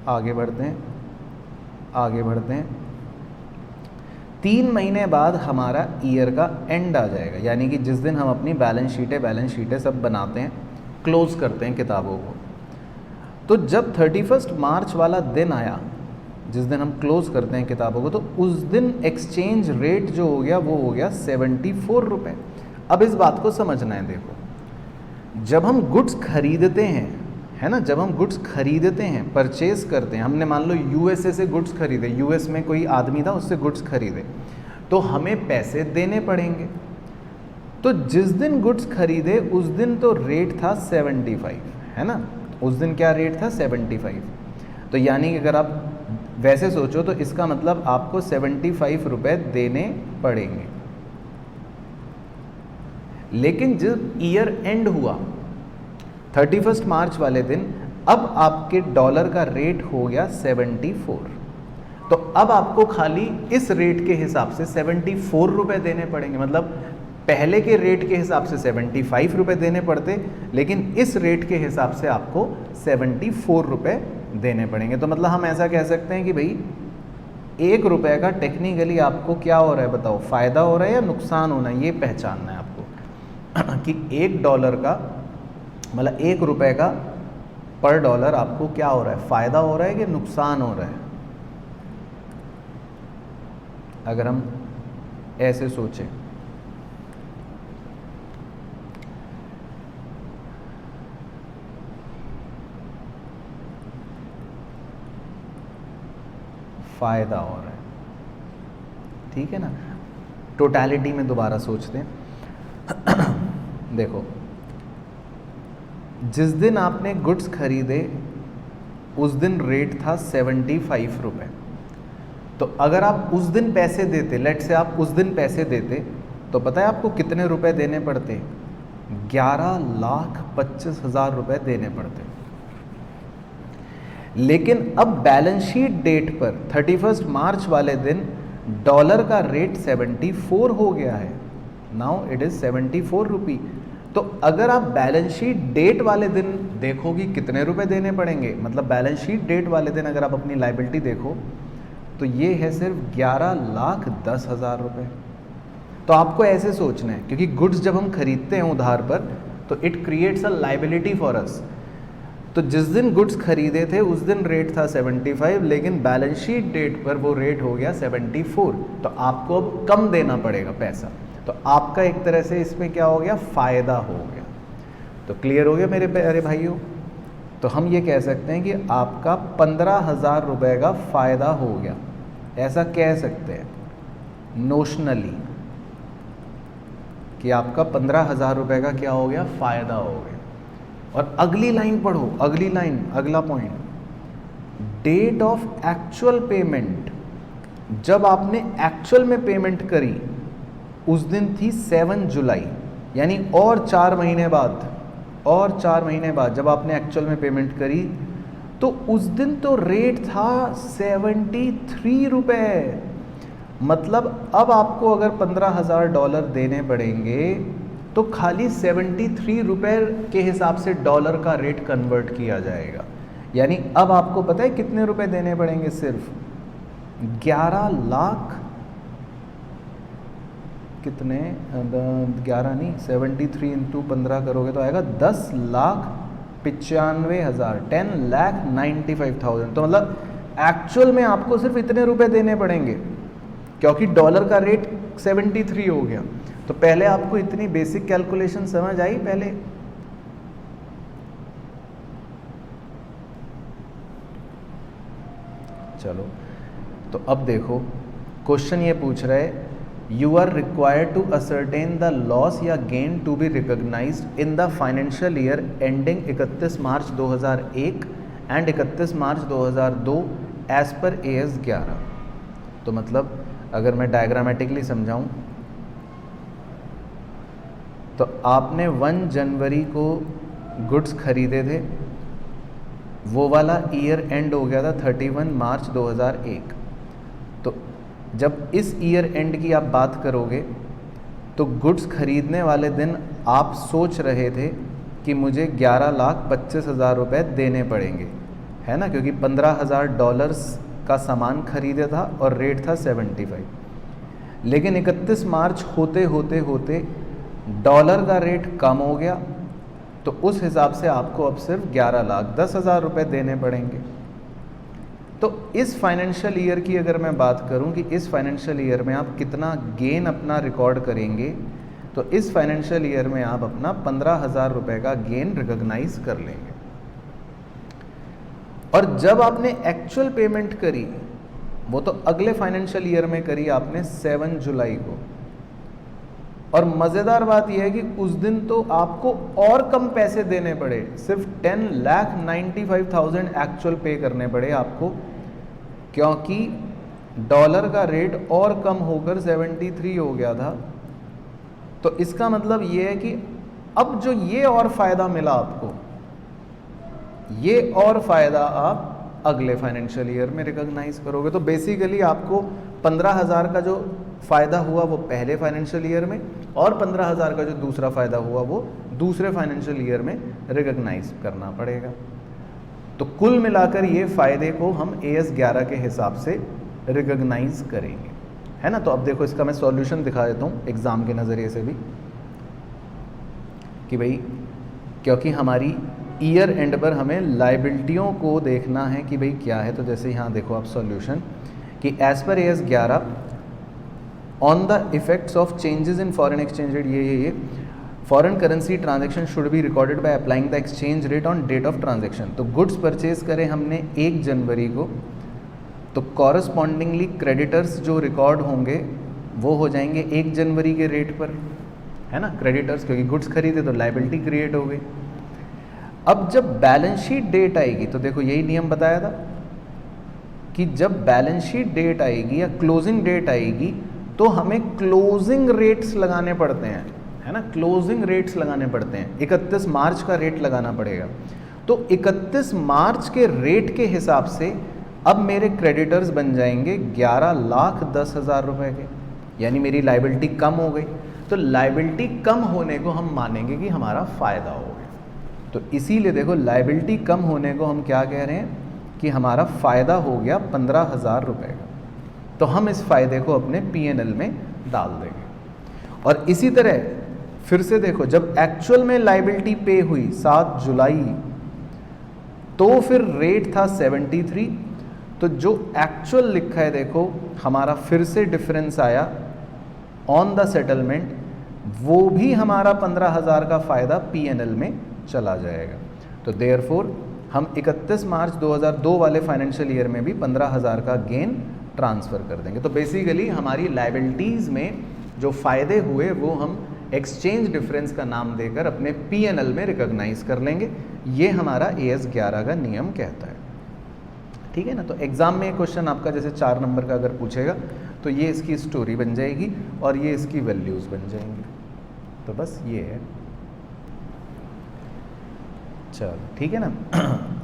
आगे बढ़ते हैं, आगे बढ़ते हैं। 3 महीने बाद हमारा ईयर का एंड आ जाएगा, यानी कि जिस दिन हम अपनी बैलेंस शीटें सब बनाते हैं, क्लोज करते हैं किताबों को। तो जब 31 मार्च वाला दिन आया, जिस दिन हम क्लोज करते हैं किताबों को, तो उस दिन एक्सचेंज रेट जो हो गया वो हो गया 74 रुपये। अब इस बात को समझना है, देखो जब हम गुड्स खरीदते हैं, है ना, जब हम गुड्स खरीदते हैं, परचेज करते हैं, हमने मान लो यूएसए से गुड्स खरीदे, यूएस में कोई आदमी था उससे गुड्स खरीदे, तो हमें पैसे देने पड़ेंगे। तो जिस दिन गुड्स खरीदे उस दिन तो रेट था 75, है ना, उस दिन क्या रेट था 75। तो यानी कि अगर आप वैसे सोचो तो इसका मतलब आपको 75 रुपये देने पड़ेंगे। लेकिन जब ईयर एंड हुआ 31 मार्च वाले दिन, अब आपके डॉलर का रेट हो गया 74, तो अब आपको खाली इस रेट के हिसाब से 74 रुपये देने पड़ेंगे। मतलब पहले के रेट के हिसाब से 75 रुपये देने पड़ते, लेकिन इस रेट के हिसाब से आपको 74 रुपये देने पड़ेंगे। तो मतलब हम ऐसा कह सकते हैं कि भाई ₹1 का टेक्निकली आपको क्या हो रहा है, बताओ, फ़ायदा हो रहा है या नुकसान होना है, ये पहचानना है आपको कि $1 का मतलब ₹1 का पर डॉलर आपको क्या हो रहा है, फ़ायदा हो रहा है कि नुकसान हो रहा है। अगर हम ऐसे सोचें, फ़ायदा हो रहा है, ठीक है ना। टोटलिटी में दोबारा सोचते हैं देखो, जिस दिन आपने गुड्स खरीदे उस दिन रेट था 75 रुपये। तो अगर आप उस दिन पैसे देते, लेट से आप उस दिन पैसे देते, तो पता है आपको कितने रुपए देने पड़ते, 11,25,000 रुपये देने पड़ते। लेकिन अब बैलेंस शीट डेट पर 31 मार्च वाले दिन डॉलर का रेट 74 हो गया है, नाउ इट इज़ 74 रुपी। तो अगर आप बैलेंस शीट डेट वाले दिन देखोगे कितने रुपए देने पड़ेंगे, मतलब बैलेंस शीट डेट वाले दिन अगर आप अपनी लायबिलिटी देखो तो ये है सिर्फ 11,10,000 रुपये। तो आपको ऐसे सोचना है, क्योंकि गुड्स जब हम खरीदते हैं उधार पर तो it creates a liability for us. तो जिस दिन गुड्स खरीदे थे उस दिन रेट था 75, लेकिन बैलेंस शीट डेट पर वो रेट हो गया 74, तो आपको अब कम देना पड़ेगा पैसा। तो आपका एक तरह से इसमें क्या हो गया, फ़ायदा हो गया। तो क्लियर हो गया मेरे प्यारे भाइयों। तो हम ये कह सकते हैं कि आपका 15,000 रुपये का फ़ायदा हो गया, ऐसा कह सकते हैं नोशनली कि आपका 15,000 रुपये का क्या हो गया, फ़ायदा हो गया। और अगली लाइन पढ़ो, अगली लाइन, अगला point, date of actual payment. जब आपने एक्चुअल में पेमेंट करी उस दिन थी 7 जुलाई, यानी और 4 महीने बाद, और 4 महीने बाद जब आपने एक्चुअल में पेमेंट करी तो उस दिन तो रेट था 73 रुपये। मतलब अब आपको अगर $15,000 देने पड़ेंगे तो खाली 73 रुपये के हिसाब से डॉलर का रेट कन्वर्ट किया जाएगा। यानी अब आपको पता है कितने रुपए देने पड़ेंगे? सिर्फ 11 लाख, कितने, 11 नहीं, 73 इंटू 15 करोगे तो आएगा 10,95,000, 10,95,000। तो मतलब एक्चुअल में आपको सिर्फ इतने रुपए देने पड़ेंगे क्योंकि डॉलर का रेट 73 हो गया। तो पहले आपको इतनी बेसिक कैलकुलेशन समझ आई पहले? चलो तो अब देखो क्वेश्चन ये पूछ रहा है, you are required to ascertain the loss या gain to be recognised in the financial year ending 31 March 2001 and 31 March 2002 as per AS 11। तो मतलब अगर मैं डायग्रामेटिकली समझाऊं तो आपने 1 जनवरी को गुड्स खरीदे थे, वो वाला ईयर एंड हो गया था 31 मार्च 2001। तो जब इस ईयर एंड की आप बात करोगे तो गुड्स खरीदने वाले दिन आप सोच रहे थे कि मुझे 11,25,000 रुपये देने पड़ेंगे, है ना, क्योंकि $15,000 का सामान खरीदा था और रेट था 75। लेकिन 31 मार्च होते होते होते डॉलर का रेट कम हो गया, तो उस हिसाब से आपको अब सिर्फ 11,10,000 रुपये देने पड़ेंगे। तो इस फाइनेंशियल ईयर की अगर मैं बात करूं कि इस फाइनेंशियल ईयर में आप कितना गेन अपना रिकॉर्ड करेंगे, तो इस फाइनेंशियल ईयर में आप अपना 15,000 रुपये का गेन रिकॉग्नाइज कर लेंगे। और जब आपने एक्चुअल पेमेंट करी वो तो अगले फाइनेंशियल ईयर में करी आपने 7 जुलाई को। और मज़ेदार बात यह है कि उस दिन तो आपको और कम पैसे देने पड़े, सिर्फ 10,95,000 एक्चुअल पे करने पड़े आपको, क्योंकि डॉलर का रेट और कम होकर 73 हो गया था। तो इसका मतलब ये है कि अब जो ये और फ़ायदा मिला आपको, ये और फ़ायदा आप अगले फाइनेंशियल ईयर में रिकॉग्नाइज करोगे। तो बेसिकली आपको 15,000 का जो फ़ायदा हुआ वो पहले फाइनेंशियल ईयर में, और 15,000 का जो दूसरा फ़ायदा हुआ वो दूसरे फाइनेंशियल ईयर में रिकॉग्नाइज करना पड़ेगा। तो कुल मिलाकर ये फ़ायदे को हम AS 11 के हिसाब से रिकॉग्नाइज करेंगे, है ना। तो अब देखो इसका मैं सॉल्यूशन दिखा देता हूँ एग्ज़ाम के नज़रिए से भी, कि भाई क्योंकि हमारी ईयर एंड पर हमें लाइबिलिटियों को देखना है कि भाई क्या है। तो जैसे यहाँ देखो आप सॉल्यूशन कि as per AS 11 on the effects of changes in foreign exchange rate, ये foreign currency transaction should be recorded by applying the exchange rate on date of transaction. तो गुड्स परचेज करें हमने 1 जनवरी को, तो कॉरस्पॉन्डिंगली क्रेडिटर्स जो record होंगे वो हो जाएंगे 1 जनवरी के रेट पर, है ना, क्रेडिटर्स, क्योंकि गुड्स खरीदे तो लाइबिलिटी क्रिएट हो गई। अब जब बैलेंस शीट डेट आएगी तो देखो यही नियम बताया था कि जब बैलेंस शीट डेट आएगी या क्लोजिंग डेट आएगी तो हमें क्लोजिंग रेट्स लगाने पड़ते हैं, है ना, क्लोजिंग रेट्स लगाने पड़ते हैं। 31 मार्च का रेट लगाना पड़ेगा। तो 31 मार्च के रेट के हिसाब से अब मेरे क्रेडिटर्स बन जाएंगे 11,10,000 रुपये के, यानी मेरी लाइबिलिटी कम हो गई। तो लाइबिलिटी कम होने को हम मानेंगे कि हमारा फ़ायदा हो गया। तो इसीलिए देखो लाइबिलिटी कम होने को हम क्या कह रहे हैं कि हमारा फ़ायदा हो गया 15,000 रुपये का। तो हम इस फ़ायदे को अपने P&L में डाल देंगे। और इसी तरह फिर से देखो जब एक्चुअल में लाइबिलिटी पे हुई 7 जुलाई, तो फिर रेट था 73। तो जो एक्चुअल लिखा है देखो हमारा फिर से डिफरेंस आया ऑन द सेटलमेंट, वो भी हमारा 15,000 का फ़ायदा P&L में चला जाएगा। तो देयरफॉर हम 31 मार्च 2002 वाले फाइनेंशियल ईयर में भी 15,000 का गेन ट्रांसफ़र कर देंगे। तो बेसिकली हमारी लाइबिलिटीज़ में जो फ़ायदे हुए वो हम एक्सचेंज डिफरेंस का नाम देकर अपने P&L में रिकॉग्नाइज कर लेंगे। ये हमारा AS 11 का नियम कहता है, ठीक है ना। तो एग्ज़ाम में क्वेश्चन आपका जैसे 4 नंबर का अगर पूछेगा तो ये इसकी स्टोरी बन जाएगी और ये इसकी वैल्यूज़ बन जाएंगी। तो बस ये है, चलो ठीक है ना।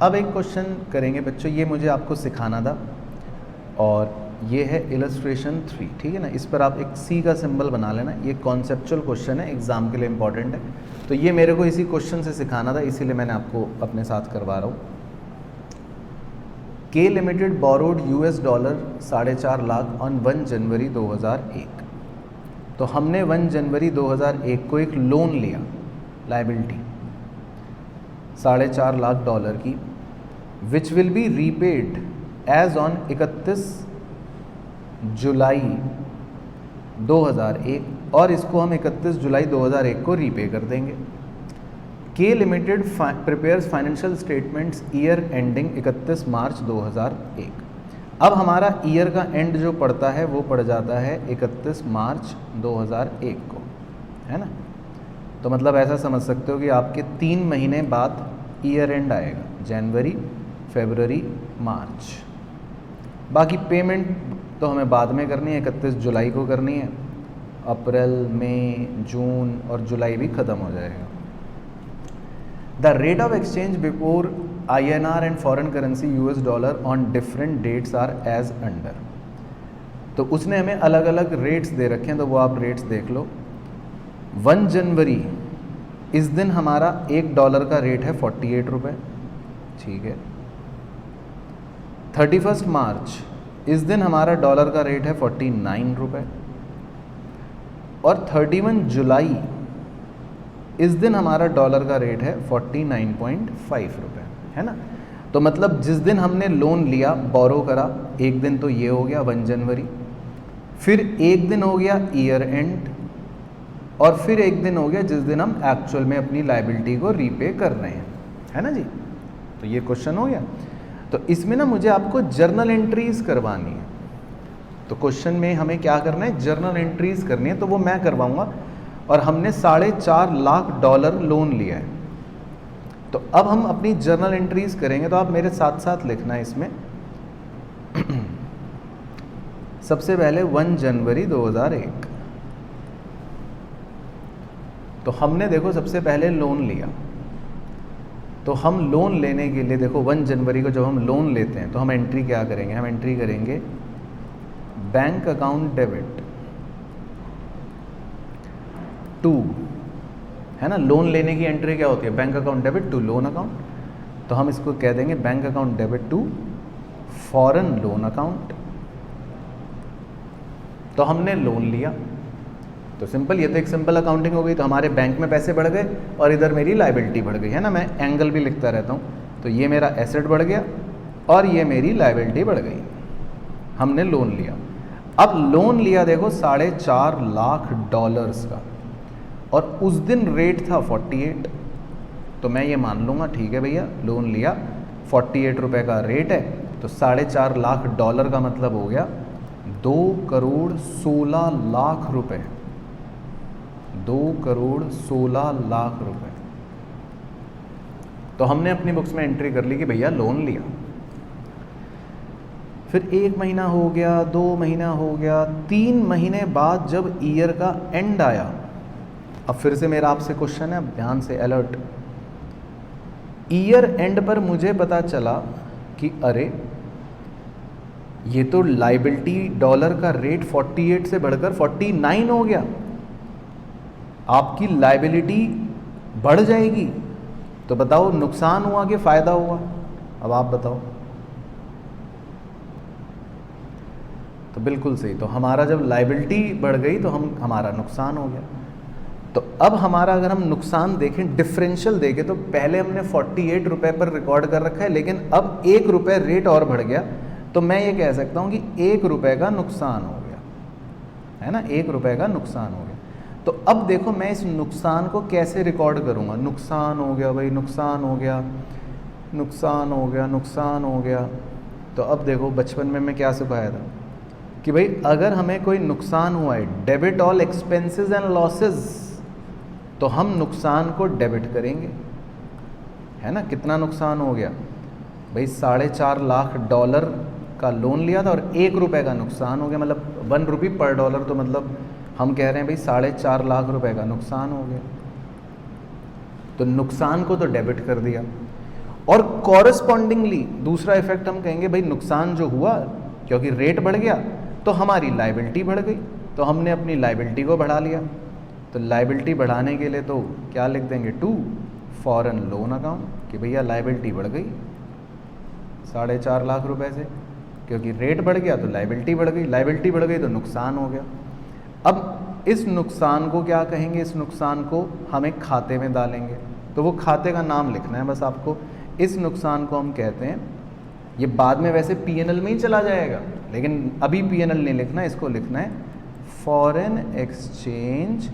अब एक क्वेश्चन करेंगे बच्चों, ये मुझे आपको सिखाना था और ये है इलस्ट्रेशन 3, ठीक है ना। इस पर आप एक सी का सिंबल बना लेना। ये कॉन्सेप्चुअल क्वेश्चन है, एग्जाम के लिए इंपॉर्टेंट है। तो ये मेरे को इसी क्वेश्चन से सिखाना था, इसीलिए मैंने आपको अपने साथ करवा रहा हूँ। के लिमिटेड बोरोड $4.5 लाख ऑन 1 जनवरी 2001। तो हमने 1 जनवरी 2001 को एक लोन लिया, लाइबिलिटी $4.5 लाख की, which will be repaid as on 31 July 2001, और इसको हम 31 जुलाई 2001 को रीपे कर देंगे। के limited prepares financial statements year ending 31 March 2001। अब हमारा ईयर का एंड जो पड़ता है वो पड़ जाता है 31 मार्च 2001 को, है ना। तो मतलब ऐसा समझ सकते हो कि आपके 3 महीने बाद ईयर एंड आएगा, जनवरी, फरवरी, मार्च। बाकी पेमेंट तो हमें बाद में करनी है, 31 जुलाई को करनी है। अप्रैल, मई, जून और जुलाई भी ख़त्म हो जाएगा। The rate of exchange before INR and foreign currency $US on different dates are as under. तो उसने हमें अलग अलग रेट्स दे रखे हैं, तो वो आप रेट्स देख लो। 1 जनवरी इस दिन हमारा $1 का रेट है 48 रुपये, ठीक है। 31 मार्च इस दिन हमारा डॉलर का रेट है 49 रुपये, और 31 जुलाई इस दिन हमारा डॉलर का रेट है 49.5 रुपये, है ना। तो मतलब जिस दिन हमने लोन लिया, बोरो करा, एक दिन तो ये हो गया 1 जनवरी, फिर एक दिन हो गया ईयर एंड, और फिर एक दिन हो गया जिस दिन हम एक्चुअल में अपनी लाइबिलिटी को रीपे कर रहे हैं, है ना जी। तो ये क्वेश्चन हो गया। तो इसमें ना मुझे आपको जर्नल एंट्रीज करवानी है। तो क्वेश्चन में हमें क्या करना है, जर्नल एंट्रीज करनी है, तो वो मैं करवाऊंगा। और हमने $4.5 लाख लोन लिया है। तो अब हम अपनी जर्नल एंट्रीज करेंगे, तो आप मेरे साथ साथ लिखना है इसमें। सबसे पहले 1 जनवरी 2001। तो हमने देखो सबसे पहले लोन लिया, तो हम लोन लेने के लिए देखो 1 जनवरी को जब हम लोन लेते हैं तो हम एंट्री क्या करेंगे, हम एंट्री करेंगे बैंक अकाउंट डेबिट टू, है ना। लोन लेने की एंट्री क्या होती है, bank account debit to loan account. तो हम इसको कह देंगे bank account debit to foreign loan account. तो हमने लोन लिया, तो सिंपल, ये तो एक सिंपल अकाउंटिंग हो गई। तो हमारे बैंक में पैसे बढ़ गए और इधर मेरी लाइबिलिटी बढ़ गई, है ना। मैं एंगल भी लिखता रहता हूँ। तो ये मेरा एसेट बढ़ गया और ये मेरी लाइबिलिटी बढ़ गई। हमने लोन लिया। अब लोन लिया देखो $4.5 लाख का, और उस दिन रेट था 48। तो मैं ये मान लूँगा, ठीक है भैया, लोन लिया, 48 रुपये का रेट है, तो $4.5 लाख का मतलब हो गया 2,16,00,000 रुपये। 2,16,00,000 रुपये। तो हमने अपनी बुक्स में एंट्री कर ली कि भैया लोन लिया। फिर 1 महीना हो गया, 2 महीना हो गया, 3 महीने बाद जब ईयर का एंड आया, अब फिर से मेरा आपसे क्वेश्चन है, ध्यान से अलर्ट। ईयर एंड पर मुझे पता चला कि अरे ये तो लाइबिलिटी डॉलर का रेट 48 से बढ़कर 49 हो गया, आपकी लाइबिलिटी बढ़ जाएगी। तो बताओ नुकसान हुआ कि फ़ायदा हुआ, अब आप बताओ। तो बिल्कुल सही, तो हमारा जब लाइबिलिटी बढ़ गई तो हमारा नुकसान हो गया। तो अब हमारा अगर हम नुकसान देखें, डिफरेंशियल देखें, तो पहले हमने 48 रुपये पर रिकॉर्ड कर रखा है, लेकिन अब 1 रुपये रेट और बढ़ गया। तो मैं ये कह सकता हूँ कि 1 रुपये का नुकसान हो गया, है ना। 1 रुपये का नुकसान हो गया। तो अब देखो मैं इस नुकसान को कैसे रिकॉर्ड करूँगा। नुकसान हो गया भाई, नुकसान हो गया, नुकसान हो गया, नुकसान हो गया। तो अब देखो बचपन में मैं क्या सिखाया था कि भाई अगर हमें कोई नुकसान हुआ है, debit all expenses and losses, तो हम नुकसान को डेबिट करेंगे, है ना। कितना नुकसान हो गया भाई, $4.5 लाख का लोन लिया था और 1 रुपये का नुकसान हो गया, मतलब 1 रुपी पर डॉलर। तो मतलब हम कह रहे हैं भाई $4.5 लाख का नुकसान हो गया। तो नुकसान को तो डेबिट कर दिया। और कॉरेस्पॉन्डिंगली दूसरा इफेक्ट हम कहेंगे भाई नुकसान जो हुआ क्योंकि रेट बढ़ गया तो हमारी लाइबिलिटी बढ़ गई, तो हमने अपनी लाइबिलिटी को बढ़ा लिया। तो लाइबिलिटी बढ़ाने के लिए तो क्या लिख देंगे, टू फॉरेन लोन अकाउंट, कि भैया लाइबिलिटी बढ़ गई 4.5 लाख रुपए से, क्योंकि रेट बढ़ गया तो लाइबिलिटी बढ़ गई, लाइबिलिटी बढ़ गई तो नुकसान हो गया। अब इस नुकसान को क्या कहेंगे, इस नुकसान को हम एक खाते में डालेंगे, तो वो खाते का नाम लिखना है बस आपको। इस नुकसान को हम कहते हैं, ये बाद में वैसे पीएनएल में ही चला जाएगा, लेकिन अभी पीएनएल नहीं लिखना, इसको लिखना है फॉरेन एक्सचेंज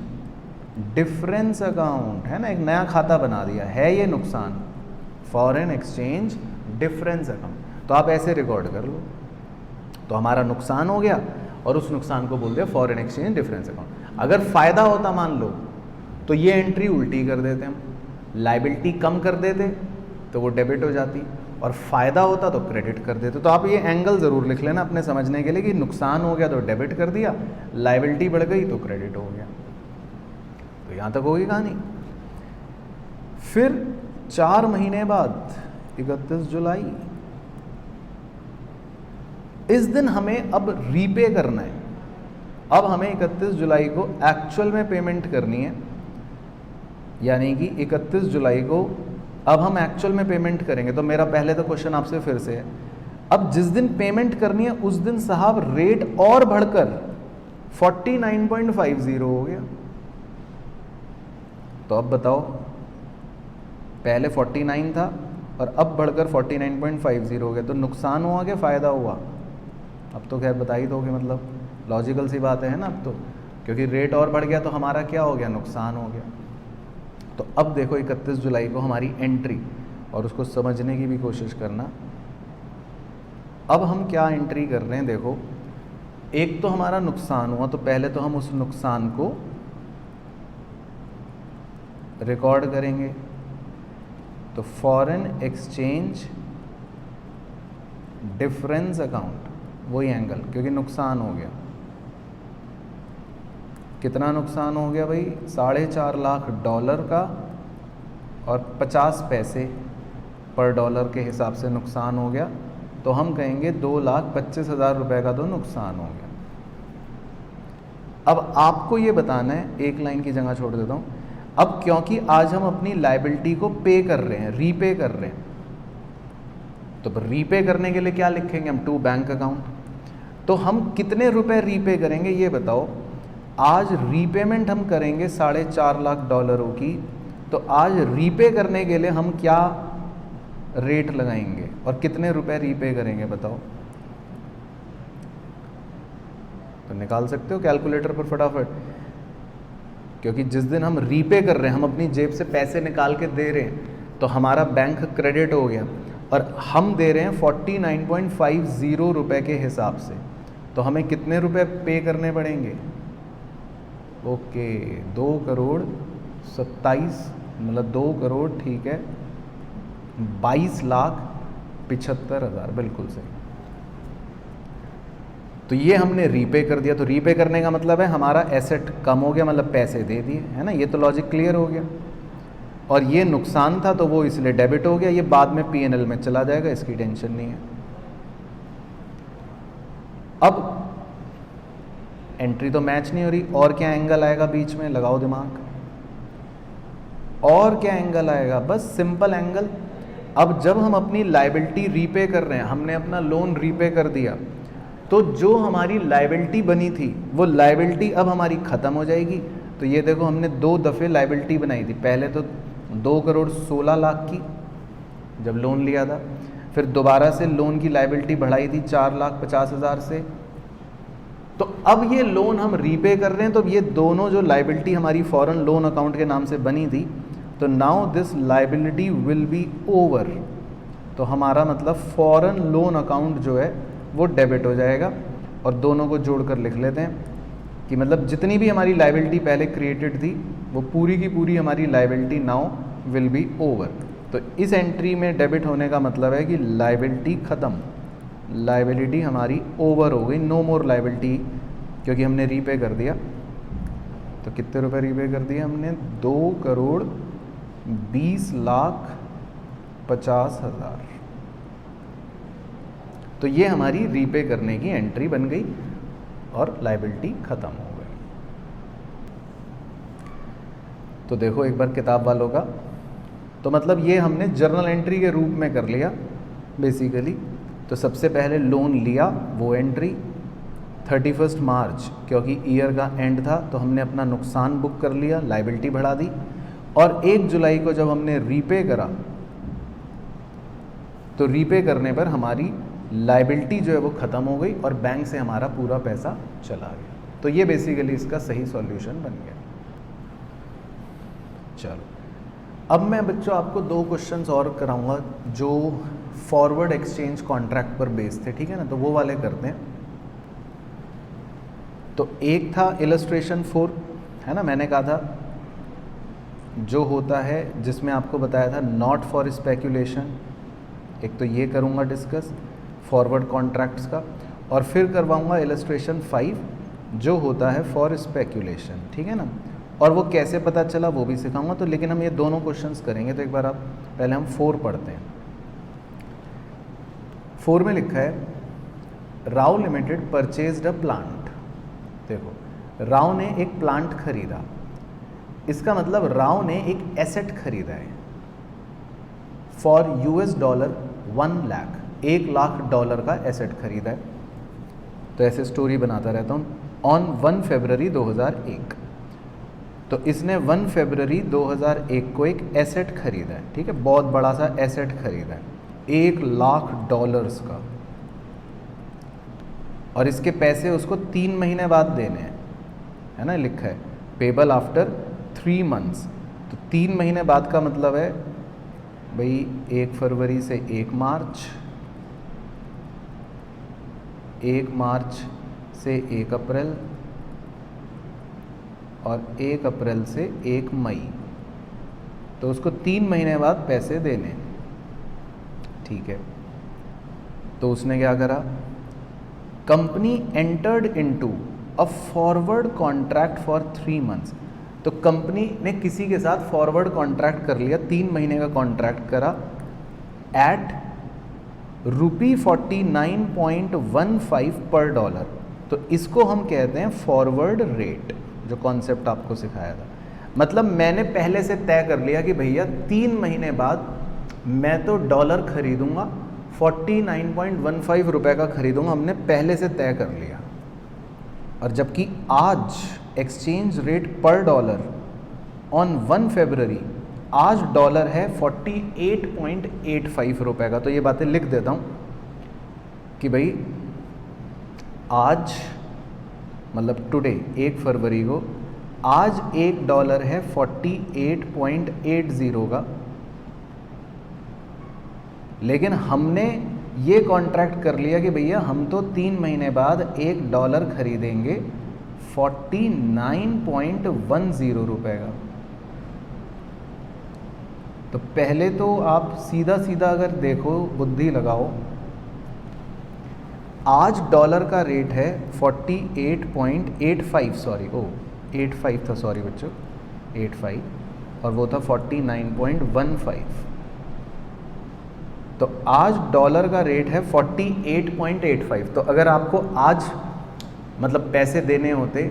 डिफरेंस अकाउंट, है ना, एक नया खाता बना दिया है ये नुकसान, फॉरेन एक्सचेंज डिफरेंस अकाउंट। तो आप ऐसे रिकॉर्ड कर लो, तो हमारा नुकसान हो गया और उस नुकसान को बोल दिया फॉरेन एक्सचेंज डिफरेंस अकाउंट। अगर फ़ायदा होता मान लो तो ये एंट्री उल्टी कर देते हम, लाइबिलिटी कम कर देते तो वो डेबिट हो जाती, और फ़ायदा होता तो क्रेडिट कर देते। तो आप ये एंगल ज़रूर लिख लेना अपने समझने के लिए कि नुकसान हो गया तो डेबिट कर दिया, लाइबिलिटी बढ़ गई तो क्रेडिट हो गया। तो यहाँ तक होगी कहानी। फिर 4 महीने बाद 31 जुलाई, इस दिन हमें अब रीपे करना है। अब हमें 31 जुलाई को एक्चुअल में पेमेंट करनी है, यानी कि 31 जुलाई को अब हम एक्चुअल में पेमेंट करेंगे। तो मेरा पहले तो क्वेश्चन आपसे फिर से है, अब जिस दिन पेमेंट करनी है उस दिन साहब रेट और बढ़कर 49.50 हो गया, तो अब बताओ, पहले 49 था और अब बढ़कर 49.50 हो गया, तो नुकसान हुआ कि फ़ायदा हुआ? अब तो खैर बता ही दोगे, मतलब लॉजिकल सी बात है ना। अब तो क्योंकि रेट और बढ़ गया तो हमारा क्या हो गया, नुकसान हो गया। तो अब देखो 31 जुलाई को हमारी एंट्री, और उसको समझने की भी कोशिश करना। अब हम क्या एंट्री कर रहे हैं, देखो एक तो हमारा नुकसान हुआ, तो पहले तो हम उस नुकसान को रिकॉर्ड करेंगे। तो फॉरेन एक्सचेंज डिफरेंस अकाउंट, वही एंगल, क्योंकि नुकसान हो गया। कितना नुकसान हो गया भाई, 4.5 लाख डॉलर का और 50 पैसे पर डॉलर के हिसाब से नुकसान हो गया। तो हम कहेंगे 2,25,000 रुपये का तो नुकसान हो गया। अब आपको ये बताना है, एक लाइन की जगह छोड़ देता हूँ, अब क्योंकि आज हम अपनी लाइबिलिटी को पे कर रहे हैं, रीपे कर रहे हैं, तो रीपे करने के लिए क्या लिखेंगे हम, टू बैंक अकाउंट। तो हम कितने रुपए रीपे करेंगे ये बताओ। आज रीपेमेंट हम करेंगे 4.5 लाख डॉलरों की, तो आज रीपे करने के लिए हम क्या रेट लगाएंगे और कितने रुपए रीपे करेंगे बताओ। तो निकाल सकते हो कैलकुलेटर पर फटाफट, क्योंकि जिस दिन हम रीपे कर रहे हैं, हम अपनी जेब से पैसे निकाल के दे रहे हैं, तो हमारा बैंक क्रेडिट हो गया और हम दे रहे हैं 49.50 रुपये के हिसाब से। तो हमें कितने रुपए पे करने पड़ेंगे, ओके 2,27,00,000, मतलब 2 करोड़, ठीक है, 22,75,000, बिल्कुल सही। तो ये हमने रीपे कर दिया। तो रीपे करने का मतलब है हमारा एसेट कम हो गया, मतलब पैसे दे दिए, है ना, ये तो लॉजिक क्लियर हो गया। और ये नुकसान था तो वो इसलिए डेबिट हो गया, ये बाद में पीएनएल में चला जाएगा, इसकी टेंशन नहीं है। अब एंट्री तो मैच नहीं हो रही, और क्या एंगल आएगा बीच में, लगाओ दिमाग, और क्या एंगल आएगा, बस सिंपल एंगल। अब जब हम अपनी लाइबिलिटी रीपे कर रहे हैं, हमने अपना लोन रीपे कर दिया, तो जो हमारी लाइबिलिटी बनी थी वो लाइबिलिटी अब हमारी ख़त्म हो जाएगी। तो ये देखो हमने 2 दफ़े लाइबिलिटी बनाई थी, पहले तो 2,16,00,000 की जब लोन लिया था, फिर दोबारा से लोन की लाइबिलिटी बढ़ाई थी 4,50,000 से। तो अब ये लोन हम रीपे कर रहे हैं, तो ये दोनों जो लाइबिलिटी हमारी फॉरेन लोन अकाउंट के नाम से बनी थी, तो now this liability will be over. तो हमारा मतलब फॉरेन लोन अकाउंट जो है वो डेबिट हो जाएगा। और दोनों को जोड़कर लिख लेते हैं कि मतलब जितनी भी हमारी लाइबिलिटी पहले क्रिएटेड थी वो पूरी की पूरी हमारी liability now will be over. तो इस एंट्री में डेबिट होने का मतलब है कि लाइबिलिटी ख़त्म, लाइबिलिटी हमारी ओवर हो गई, नो मोर लाइबिलिटी, क्योंकि हमने रीपे कर दिया। तो कितने रुपए रीपे कर दिए हमने, 2,20,50,000। तो ये हमारी रीपे करने की एंट्री बन गई और लाइबिलिटी ख़त्म हो गई। तो देखो एक बार किताब वालों का, तो मतलब ये हमने जर्नल एंट्री के रूप में कर लिया बेसिकली। तो सबसे पहले लोन लिया वो एंट्री, 31 मार्च क्योंकि ईयर का एंड था तो हमने अपना नुकसान बुक कर लिया, लाइबिलिटी बढ़ा दी। और 1 जुलाई को जब हमने रीपे करा तो रीपे करने पर हमारी लाइबिलिटी जो है वो ख़त्म हो गई और बैंक से हमारा पूरा पैसा चला गया। तो ये बेसिकली इसका सही सॉल्यूशन बन गया। चलो अब मैं बच्चों आपको 2 क्वेश्चंस और कराऊंगा जो फॉरवर्ड एक्सचेंज कॉन्ट्रैक्ट पर बेस थे, ठीक है ना, तो वो वाले करते हैं। तो एक था इलस्ट्रेशन 4, है ना, मैंने कहा था जो होता है जिसमें आपको बताया था नॉट फॉर स्पेक्यूलेशन, एक तो ये करूँगा डिस्कस फॉरवर्ड कॉन्ट्रैक्ट्स का, और फिर करवाऊँगा इलस्ट्रेशन 5 जो होता है फॉर स्पेक्यूलेशन, ठीक है ना, और वो कैसे पता चला वो भी सिखाऊंगा। तो लेकिन हम ये दोनों क्वेश्चंस करेंगे, तो एक बार आप पहले हम 4 पढ़ते हैं। 4 में लिखा है Rao limited purchased a plant. देखो राव ने एक प्लांट खरीदा, इसका मतलब राव ने एक एसेट खरीदा है फॉर $1 लाख, $1 लाख का एसेट खरीदा है। तो ऐसे स्टोरी बनाता रहता हूँ। ऑन 1 फरवरी 2001, तो इसने 1 फरवरी 2001 को एक एसेट खरीदा है, ठीक है, बहुत बड़ा सा एसेट खरीदा है $1 लाख का, और इसके पैसे उसको 3 महीने बाद देने हैं, है ना, लिखा है पेबल आफ्टर 3 मंथ्स। तो 3 महीने बाद का मतलब है भाई 1 फरवरी से 1 मार्च, 1 मार्च से 1 अप्रैल और 1 अप्रैल से 1 मई। तो उसको 3 महीने बाद पैसे देने, ठीक है। तो उसने क्या करा, company entered into a forward contract for 3 months. तो कंपनी ने किसी के साथ फॉरवर्ड कॉन्ट्रैक्ट कर लिया, 3 महीने का कॉन्ट्रैक्ट करा एट ₹49.15 पर डॉलर। तो इसको हम कहते हैं फॉरवर्ड रेट, जो कॉन्सेप्ट आपको सिखाया था। मतलब मैंने पहले से तय कर लिया कि भैया 3 महीने बाद मैं तो डॉलर खरीदूंगा, 49.15 रुपये का खरीदूंगा, हमने पहले से तय कर लिया। और जबकि आज एक्सचेंज रेट पर डॉलर ऑन 1 फरवरी, आज डॉलर है 48.85 रुपये का। तो ये बातें लिख देता हूँ कि भाई आज मतलब टुडे 1 फरवरी को आज $1 है 48.80 का, लेकिन हमने ये कॉन्ट्रैक्ट कर लिया कि भैया हम तो 3 महीने बाद $1 खरीदेंगे 49.10 रुपये का। तो पहले तो आप सीधा सीधा अगर देखो, बुद्धि लगाओ, आज डॉलर का रेट है 48.85, सॉरी 85 था, सॉरी बच्चों 85, और वो था 49.15। तो आज डॉलर का रेट है 48.85। तो अगर आपको आज मतलब पैसे देने होते,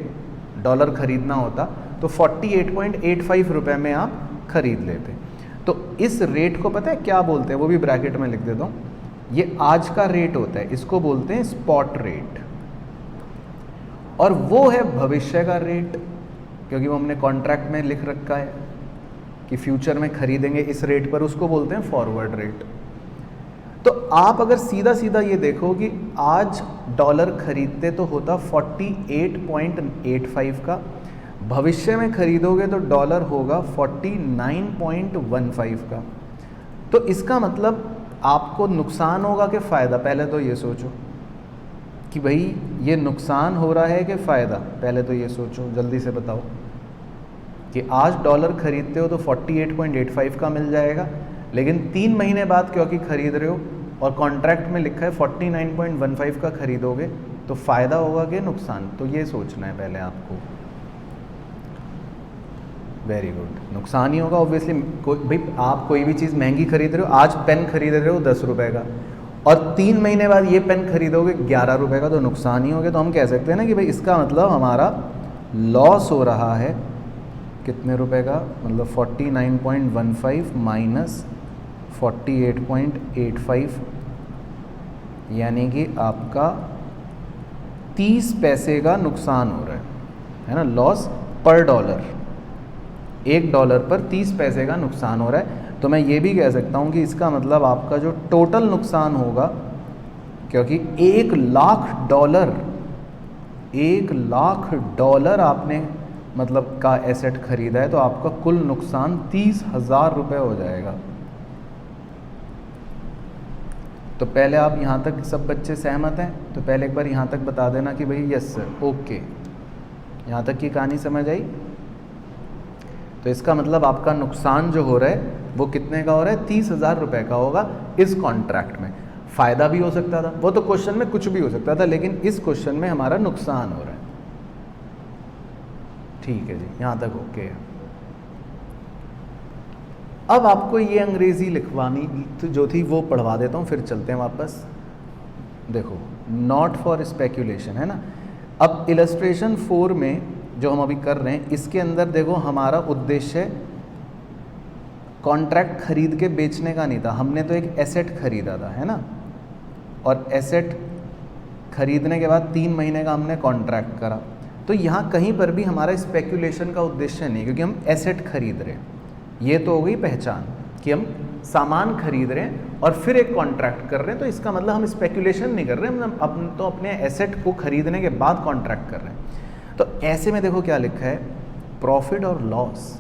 डॉलर खरीदना होता, तो 48.85 रुपये में आप खरीद लेते। तो इस रेट को पता है क्या बोलते हैं, वो भी ब्रैकेट में लिख देता हूँ। ये आज का रेट होता है, इसको बोलते हैं स्पॉट रेट, और वो है भविष्य का रेट, क्योंकि वो हमने कॉन्ट्रैक्ट में लिख रखा है कि फ्यूचर में खरीदेंगे इस रेट पर, उसको बोलते हैं फॉरवर्ड रेट। तो आप अगर सीधा सीधा ये देखो कि आज डॉलर खरीदते तो होता 48.85 का, भविष्य में खरीदोगे तो डॉलर होगा 49.15 का। तो इसका मतलब आपको नुकसान होगा कि फ़ायदा, पहले तो ये सोचो कि भाई ये नुकसान हो रहा है कि फ़ायदा, पहले तो ये सोचो, जल्दी से बताओ कि आज डॉलर खरीदते हो तो 48.85 का मिल जाएगा, लेकिन 3 महीने बाद क्योंकि खरीद रहे हो और कॉन्ट्रैक्ट में लिखा है 49.15 का खरीदोगे, तो फ़ायदा होगा कि नुकसान, तो ये सोचना है पहले आपको। वेरी गुड, नुकसान ही होगा ऑब्वियसली। भाई आप कोई भी चीज़ महंगी खरीद रहे हो, आज पेन खरीद रहे हो 10 रुपये का, और 3 महीने बाद ये पेन खरीदोगे 11 रुपए का, तो नुकसान ही हो गया। तो हम कह सकते हैं ना कि भाई इसका मतलब हमारा लॉस हो रहा है कितने रुपए का, मतलब 49.15 माइनस 48.85, यानी कि आपका 30 पैसे का नुकसान हो रहा है ना, लॉस पर डॉलर। $1 पर 30 पैसे का नुकसान हो रहा है। तो मैं ये भी कह सकता हूँ कि इसका मतलब आपका जो टोटल नुकसान होगा, क्योंकि $1 लाख आपने मतलब का एसेट खरीदा है, तो आपका कुल नुकसान 30,000 रुपये हो जाएगा। तो पहले आप यहाँ तक सब बच्चे सहमत हैं? तो पहले एक बार यहाँ तक बता देना कि भाई यस सर, ओके, यहाँ तक की कहानी समझ आई। तो इसका मतलब आपका नुकसान जो हो रहा है वो कितने का हो रहा है, 30,000 रुपये का होगा इस कॉन्ट्रैक्ट में। फ़ायदा भी हो सकता था, वो तो क्वेश्चन में कुछ भी हो सकता था, लेकिन इस क्वेश्चन में हमारा नुकसान हो रहा है। ठीक है जी, यहाँ तक ओके है। अब आपको ये अंग्रेज़ी लिखवानी तो जो थी वो पढ़वा देता हूँ, फिर चलते हैं वापस। देखो, नॉट फॉर स्पेक्यूलेशन है ना। अब इलस्ट्रेशन 4 में जो हम अभी कर रहे हैं, इसके अंदर देखो हमारा उद्देश्य कॉन्ट्रैक्ट खरीद के बेचने का नहीं था, हमने तो एक एसेट खरीदा था, है ना। और एसेट खरीदने के बाद 3 महीने का हमने कॉन्ट्रैक्ट करा। तो यहाँ कहीं पर भी हमारा स्पेक्यूलेशन का उद्देश्य नहीं, क्योंकि हम एसेट खरीद रहे हैं। ये तो हो गई पहचान कि हम सामान खरीद रहे हैं और फिर एक कॉन्ट्रैक्ट कर रहे हैं। तो इसका मतलब हम स्पेक्यूलेशन नहीं कर रहे हैं, हम तो अपने एसेट को खरीदने के बाद कॉन्ट्रैक्ट कर रहे हैं। तो ऐसे में देखो क्या लिखा है, प्रॉफिट और loss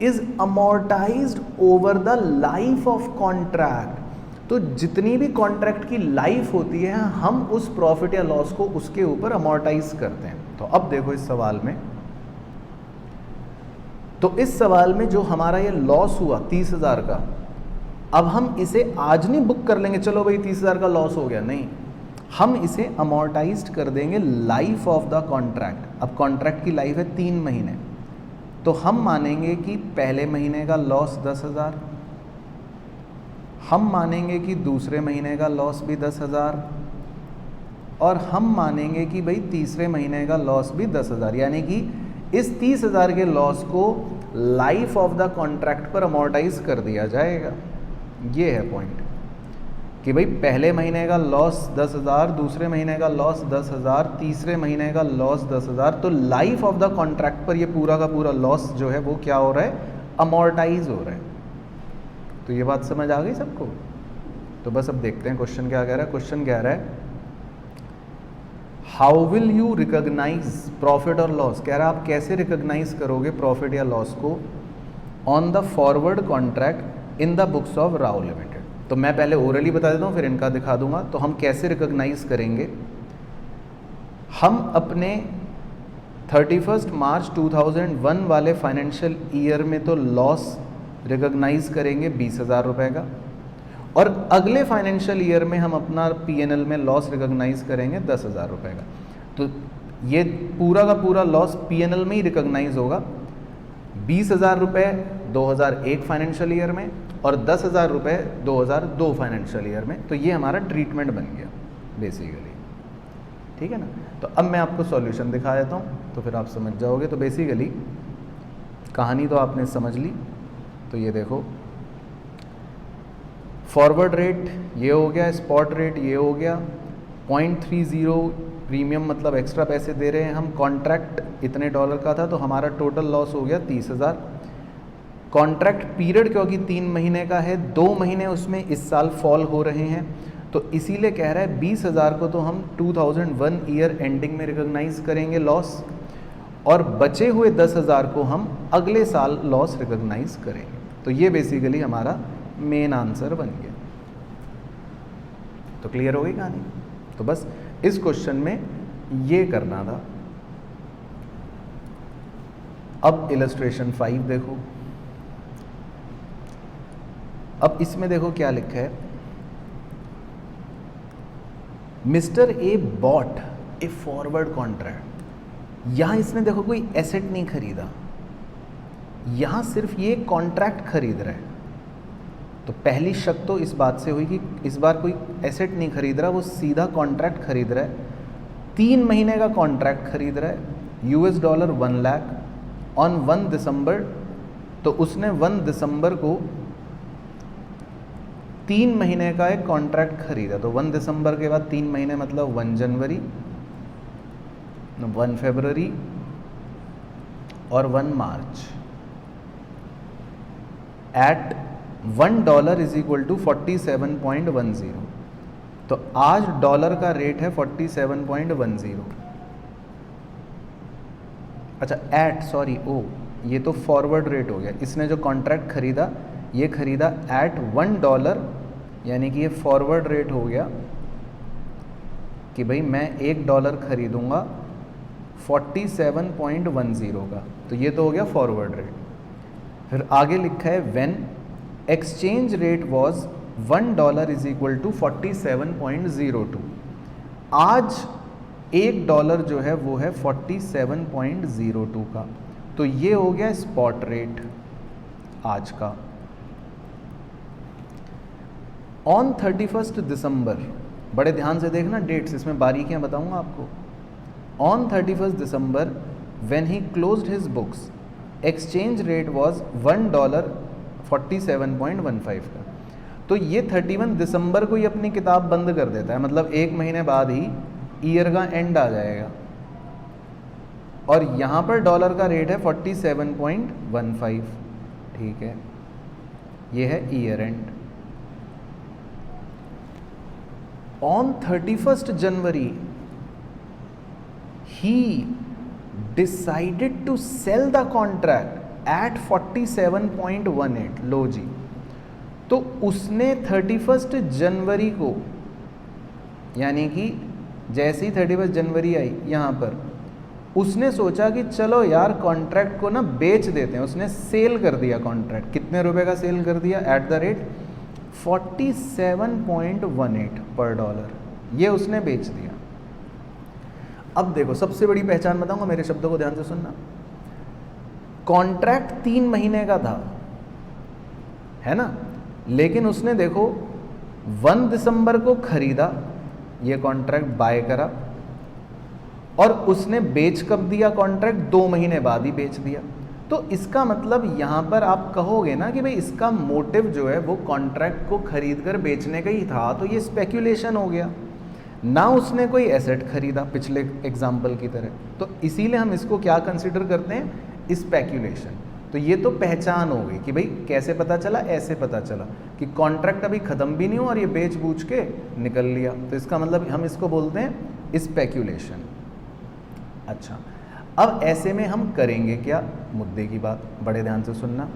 is amortised over the life of contract. तो जितनी भी कॉन्ट्रैक्ट की लाइफ होती है, हम उस प्रॉफिट या लॉस को उसके ऊपर अमोर्टाइज करते हैं। तो अब देखो इस सवाल में, तो इस सवाल में जो हमारा ये लॉस हुआ 30,000 का, अब हम इसे आज नहीं बुक कर लेंगे, चलो भाई 30,000 का लॉस हो गया, नहीं, हम इसे अमोर्टाइज्ड कर देंगे लाइफ ऑफ द कॉन्ट्रैक्ट। अब कॉन्ट्रैक्ट की लाइफ है 3 महीने, तो हम मानेंगे कि पहले महीने का लॉस 10,000, हम मानेंगे कि दूसरे महीने का लॉस भी 10,000, और हम मानेंगे कि भाई तीसरे महीने का लॉस भी 10,000। यानी कि इस 30,000 के लॉस को लाइफ ऑफ द कॉन्ट्रैक्ट पर अमोर्टाइज कर दिया जाएगा। ये है पॉइंट कि भाई पहले महीने का लॉस 10,000, दूसरे महीने का लॉस 10,000, तीसरे महीने का लॉस 10,000। तो लाइफ ऑफ द कॉन्ट्रैक्ट पर ये पूरा का पूरा लॉस जो है वो क्या हो रहा है, अमोर्टाइज हो रहा है। तो ये बात समझ आ गई सबको? तो बस अब देखते हैं क्वेश्चन क्या कह रहा है। क्वेश्चन कह रहा है how will you recognise profit और लॉस। कह रहा है आप कैसे रिकॉग्नाइज करोगे प्रॉफिट या लॉस को on the forward contract in the books of Rao limited. तो मैं पहले ओरली बता देता हूँ, फिर इनका दिखा दूंगा। तो हम कैसे रिकॉग्नाइज करेंगे, हम अपने 31 मार्च 2001 वाले फाइनेंशियल ईयर में तो लॉस रिकॉग्नाइज करेंगे 20,000 रुपये का, और अगले फाइनेंशियल ईयर में हम अपना P&L में लॉस रिकॉग्नाइज करेंगे 10,000 रुपये का। तो ये पूरा का पूरा लॉस P&L में ही रिकॉग्नाइज होगा। 20,000 रुपये 2001 फाइनेंशियल ईयर में और 10,000 रुपये 2002 फाइनेंशियल ईयर में। तो ये हमारा ट्रीटमेंट बन गया बेसिकली, ठीक है ना। तो अब मैं आपको सॉल्यूशन दिखा देता हूँ, तो फिर आप समझ जाओगे। तो बेसिकली कहानी तो आपने समझ ली। तो ये देखो, फॉरवर्ड रेट ये हो गया, स्पॉट रेट ये हो गया, 0.30 प्रीमियम मतलब एक्स्ट्रा पैसे दे रहे हैं हम। कॉन्ट्रैक्ट इतने डॉलर का था, तो हमारा टोटल लॉस हो गया 30,000। कॉन्ट्रैक्ट पीरियड क्योंकि 3 महीने का है, 2 महीने उसमें इस साल फॉल हो रहे हैं, तो इसीलिए कह रहा है 20,000 को तो हम 2001 ईयर एंडिंग में रिकॉग्नाइज करेंगे लॉस, और बचे हुए 10,000 को हम अगले साल लॉस रिकॉग्नाइज करेंगे। तो ये बेसिकली हमारा मेन आंसर बन गया। तो क्लियर हो गई कहानी? तो बस इस क्वेश्चन में ये करना था। अब इलस्ट्रेशन 5 देखो। अब इसमें देखो क्या लिखा है, mister A bot A forward contract. यहां इसने देखो कोई एसेट नहीं खरीदा, यहां सिर्फ ये कॉन्ट्रैक्ट खरीद रहा है। तो पहली शक तो इस बात से हुई कि इस बार कोई एसेट नहीं खरीद रहा, वो सीधा कॉन्ट्रैक्ट खरीद रहा है। 3 महीने का कॉन्ट्रैक्ट खरीद रहा है, US डॉलर 1 लाख ऑन 1 दिसंबर। तो उसने 1 दिसंबर को 3 महीने का एक कॉन्ट्रैक्ट खरीदा। तो 1 दिसंबर के बाद 3 महीने मतलब 1 जनवरी, 1 फरवरी और 1 March eight $1 is equal to 47.10। तो आज डॉलर का रेट है 47.10। अच्छा ये तो फॉरवर्ड रेट हो गया। इसने जो कॉन्ट्रैक्ट खरीदा ये खरीदा एट $1, यानी कि ये फॉरवर्ड रेट हो गया कि भाई मैं $1 खरीदूंगा 47.10 का। तो ये तो हो गया फॉरवर्ड रेट। फिर आगे लिखा है when exchange rate was $1 is equal to 47.02। आज $1 जो है वो है 47.02 का। तो ये हो गया स्पॉट रेट आज का। ऑन 31 दिसंबर, बड़े ध्यान से देखना डेट्स, इसमें बारीकियां बताऊंगा आपको। On 31 December when he closed his books exchange rate was $1 47.15 का। तो ये 31 दिसंबर को ही अपनी किताब बंद कर देता है, मतलब 1 महीने बाद ही ईयर का एंड आ जाएगा। और यहाँ पर डॉलर का रेट है 47.15, ठीक है, ये है year end. On 31 January he decided to sell the contract at 47.18। लो जी, तो उसने 31 जनवरी को, यानी कि जैसे ही 31 जनवरी आई यहाँ पर, उसने सोचा कि चलो यार कॉन्ट्रैक्ट को ना बेच देते हैं। उसने सेल कर दिया कॉन्ट्रैक्ट। कितने रुपए का सेल कर दिया? एट द रेट 47.18 पर डॉलर, ये उसने बेच दिया। अब देखो, सबसे बड़ी पहचान बताऊंगा, मेरे शब्दों को ध्यान से सुनना। कॉन्ट्रैक्ट 3 महीने का था, है ना, लेकिन उसने देखो 1 दिसंबर को खरीदा, ये कॉन्ट्रैक्ट बाय करा, और उसने बेच कब दिया कॉन्ट्रैक्ट? 2 महीने बाद ही बेच दिया। तो इसका मतलब यहाँ पर आप कहोगे ना कि भाई इसका मोटिव जो है वो कॉन्ट्रैक्ट को खरीद कर बेचने का ही था, तो ये स्पेक्यूलेशन हो गया ना, उसने कोई एसेट खरीदा पिछले एग्जाम्पल की तरह। तो इसीलिए हम इसको क्या कंसिडर करते हैं? स्पेक्यूलेशन। तो ये तो पहचान हो गई कि भाई कैसे पता चला? ऐसे पता चला कि कॉन्ट्रैक्ट अभी ख़त्म भी नहीं हुआ और ये बेच बूझ के निकल लिया, तो इसका मतलब हम इसको बोलते हैं स्पेक्यूलेशन। अच्छा, अब ऐसे में हम करेंगे क्या? मुद्दे की बात बड़े ध्यान से सुनना।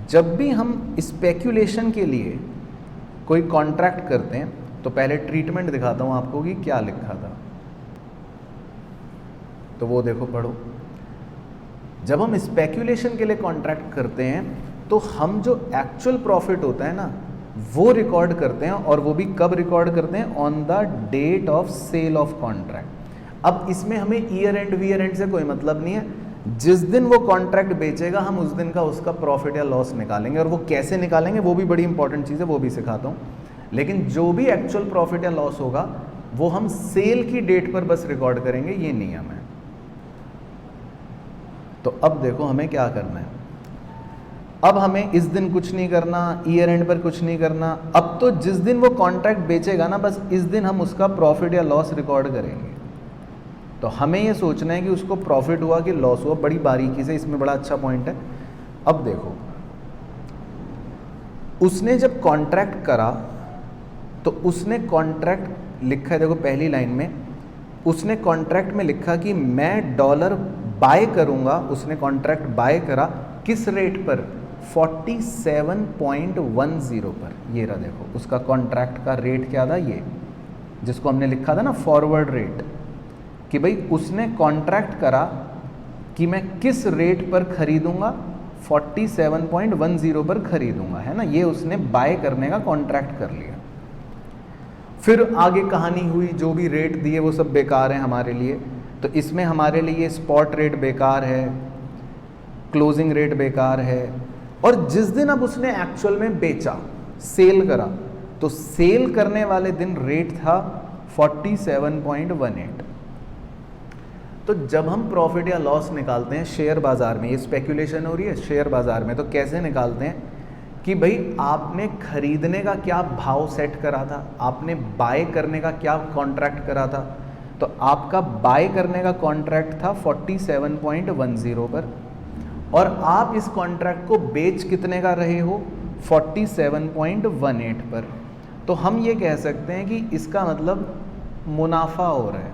जब भी हम स्पेक्यूलेशन के लिए कोई कॉन्ट्रैक्ट करते हैं तो पहले ट्रीटमेंट दिखाता हूं आपको कि क्या लिखा था। तो वो देखो, पढ़ो। जब हम स्पेक्यूलेशन के लिए कॉन्ट्रैक्ट करते हैं तो हम जो एक्चुअल प्रॉफिट होता है ना वो रिकॉर्ड करते हैं, और वो भी कब रिकॉर्ड करते हैं? On the date of sale of contract. अब इसमें हमें ईयर एंड वीयर एंड से कोई मतलब नहीं है। जिस दिन वो कॉन्ट्रैक्ट बेचेगा हम उस दिन का उसका प्रॉफिट या लॉस निकालेंगे, और वो कैसे निकालेंगे वो भी बड़ी इंपॉर्टेंट चीज़ है, वो भी सिखाता हूँ। लेकिन जो भी एक्चुअल प्रॉफिट या लॉस होगा वो हम सेल की डेट पर बस रिकॉर्ड करेंगे, ये नियम है। तो अब देखो हमें क्या करना है। अब हमें इस दिन कुछ नहीं करना, ईयर एंड पर कुछ नहीं करना। अब तो जिस दिन वो कॉन्ट्रैक्ट बेचेगा ना, बस इस दिन हम उसका प्रॉफिट या लॉस रिकॉर्ड करेंगे। तो हमें ये सोचना है कि उसको प्रॉफिट हुआ कि लॉस हुआ, बड़ी बारीकी से। इसमें बड़ा अच्छा पॉइंट है। अब देखो, उसने जब कॉन्ट्रैक्ट करा तो उसने कॉन्ट्रैक्ट लिखा है, देखो पहली लाइन में उसने कॉन्ट्रैक्ट में लिखा कि मैं डॉलर बाय करूंगा। उसने कॉन्ट्रैक्ट बाय करा किस रेट पर? 47.10 पर। ये रहा, देखो उसका कॉन्ट्रैक्ट का रेट क्या था, ये जिसको हमने लिखा था ना फॉरवर्ड रेट, कि भाई उसने कॉन्ट्रैक्ट करा कि मैं किस रेट पर खरीदूंगा, 47.10 पर खरीदूंगा, है ना। ये उसने बाय करने का कॉन्ट्रैक्ट कर लिया। फिर आगे कहानी हुई, जो भी रेट दिए वो सब बेकार हैं हमारे लिए। तो इसमें हमारे लिए स्पॉट रेट बेकार है, क्लोजिंग रेट बेकार है, और जिस दिन अब उसने एक्चुअल में बेचा, सेल करा, तो सेल करने वाले दिन रेट था 47.18। तो जब हम प्रॉफिट या लॉस निकालते हैं शेयर बाजार में, ये स्पेकुलेशन हो रही है शेयर बाजार में, तो कैसे निकालते हैं कि भाई आपने खरीदने का क्या भाव सेट करा था, आपने बाय करने का क्या कॉन्ट्रैक्ट करा था, तो आपका बाय करने का कॉन्ट्रैक्ट था 47.10 पर, और आप इस कॉन्ट्रैक्ट को बेच कितने का रहे हो, 47.18 पर। तो हम ये कह सकते हैं कि इसका मतलब मुनाफा हो रहा है,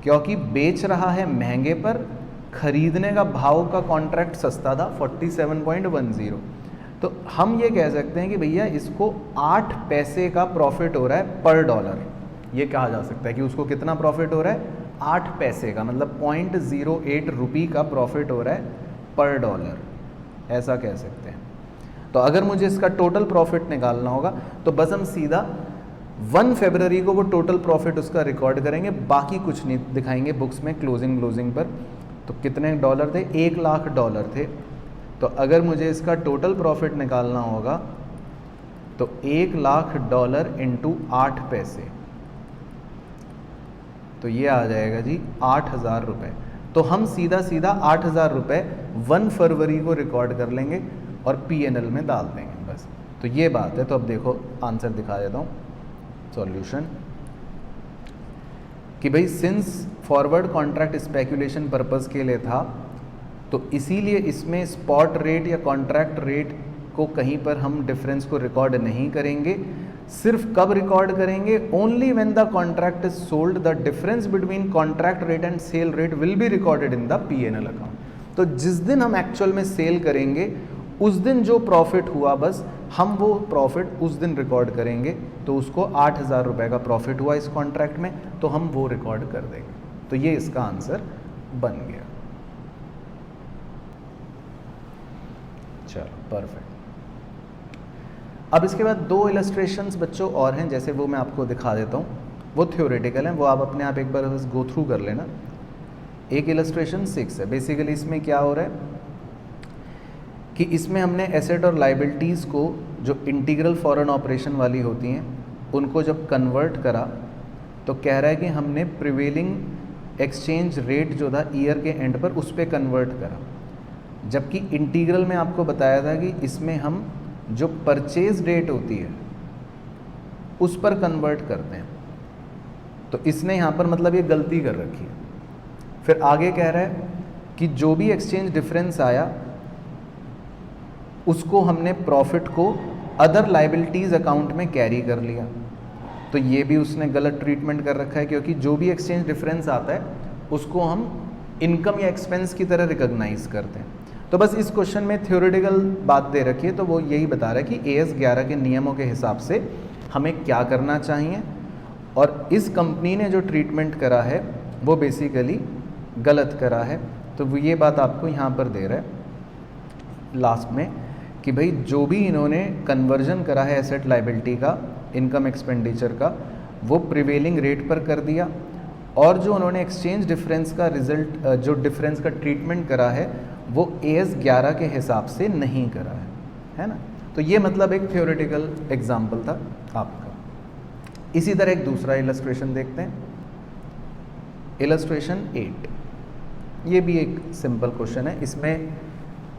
क्योंकि बेच रहा है महंगे पर, खरीदने का भाव का कॉन्ट्रैक्ट सस्ता था 47.10। तो हम ये कह सकते हैं कि भैया इसको 8 पैसे का प्रॉफिट हो रहा है पर डॉलर। ये कहा जा सकता है कि उसको कितना प्रॉफिट हो रहा है, 8 पैसे का, मतलब 0.08 रुपये का प्रॉफिट हो रहा है पर डॉलर, ऐसा कह सकते हैं। तो अगर मुझे इसका टोटल प्रॉफिट निकालना होगा तो बस हम सीधा 1 फरवरी को वो टोटल प्रॉफिट उसका रिकॉर्ड करेंगे, बाकी कुछ नहीं दिखाएंगे बुक्स में क्लोजिंग पर। तो कितने डॉलर थे, 1 लाख डॉलर थे। तो अगर मुझे इसका टोटल प्रॉफिट निकालना होगा तो 1 लाख डॉलर इंटू 8 पैसे, तो ये आ जाएगा जी 8,000 रुपये। तो हम सीधा 8,000 रुपये 1 फरवरी को रिकॉर्ड कर लेंगे और PNL में डाल देंगे बस। तो ये बात है। तो अब देखो आंसर दिखा देता हूँ, सॉल्यूशन, कि भाई since forward contract speculation purpose के लिए था, तो इसीलिए इसमें स्पॉट रेट या कॉन्ट्रैक्ट रेट को कहीं पर हम डिफरेंस को रिकॉर्ड नहीं करेंगे। सिर्फ कब रिकॉर्ड करेंगे, only when the contract is sold, the difference between contract rate and cell rate will be recorded in the PNL account. तो जिस दिन हम एक्चुअल में सेल करेंगे उस दिन जो प्रॉफिट हुआ, बस हम वो प्रॉफिट उस दिन रिकॉर्ड करेंगे। तो उसको 8,000 रुपये का प्रॉफिट हुआ इस कॉन्ट्रैक्ट में, तो हम वो रिकॉर्ड कर देंगे। तो ये इसका आंसर बन गया। चलो परफेक्ट। अब इसके बाद 2 इलस्ट्रेशंस बच्चों और हैं, जैसे वो मैं आपको दिखा देता हूँ, वो थ्योरेटिकल हैं, वो आप अपने आप एक बार बस गो थ्रू कर लेना। एक इलस्ट्रेशन 6 है। बेसिकली इसमें क्या हो रहा है कि इसमें हमने एसेट और लाइबिलिटीज़ को जो इंटीग्रल फॉरेन ऑपरेशन वाली होती हैं उनको जब कन्वर्ट करा, तो कह रहा है कि हमने प्रिवेलिंग एक्सचेंज रेट जो था ईयर के एंड पर उस पर कन्वर्ट करा, जबकि इंटीग्रल में आपको बताया था कि इसमें हम जो परचेज डेट होती है उस पर कन्वर्ट करते हैं। तो इसने यहाँ पर मतलब ये गलती कर रखी है। फिर आगे कह रहा है कि जो भी एक्सचेंज डिफरेंस आया उसको हमने प्रॉफिट को अदर लाइबिलिटीज़ अकाउंट में कैरी कर लिया। तो ये भी उसने गलत ट्रीटमेंट कर रखा है, क्योंकि जो भी एक्सचेंज डिफरेंस आता है उसको हम इनकम या एक्सपेंस की तरह रिकॉग्नाइज करते हैं। तो बस इस क्वेश्चन में थ्योरेटिकल बात दे रखी है, तो वो यही बता रहा है कि AS 11 के नियमों के हिसाब से हमें क्या करना चाहिए, और इस कंपनी ने जो ट्रीटमेंट करा है वो बेसिकली गलत करा है। तो वो ये बात आपको यहाँ पर दे रहा है लास्ट में कि भाई जो भी इन्होंने कन्वर्जन करा है एसेट लाइबिलिटी का, इनकम एक्सपेंडिचर का, वो प्रिवेलिंग रेट पर कर दिया, और जो उन्होंने एक्सचेंज डिफरेंस का रिजल्ट, जो डिफरेंस का ट्रीटमेंट करा है वो AS 11 के हिसाब से नहीं करा है ना। तो ये मतलब एक थ्योरेटिकल एग्जाम्पल था आपका। इसी तरह एक दूसरा इलस्ट्रेशन देखते हैं, इलस्ट्रेशन 8। ये भी एक सिंपल क्वेश्चन है। इसमें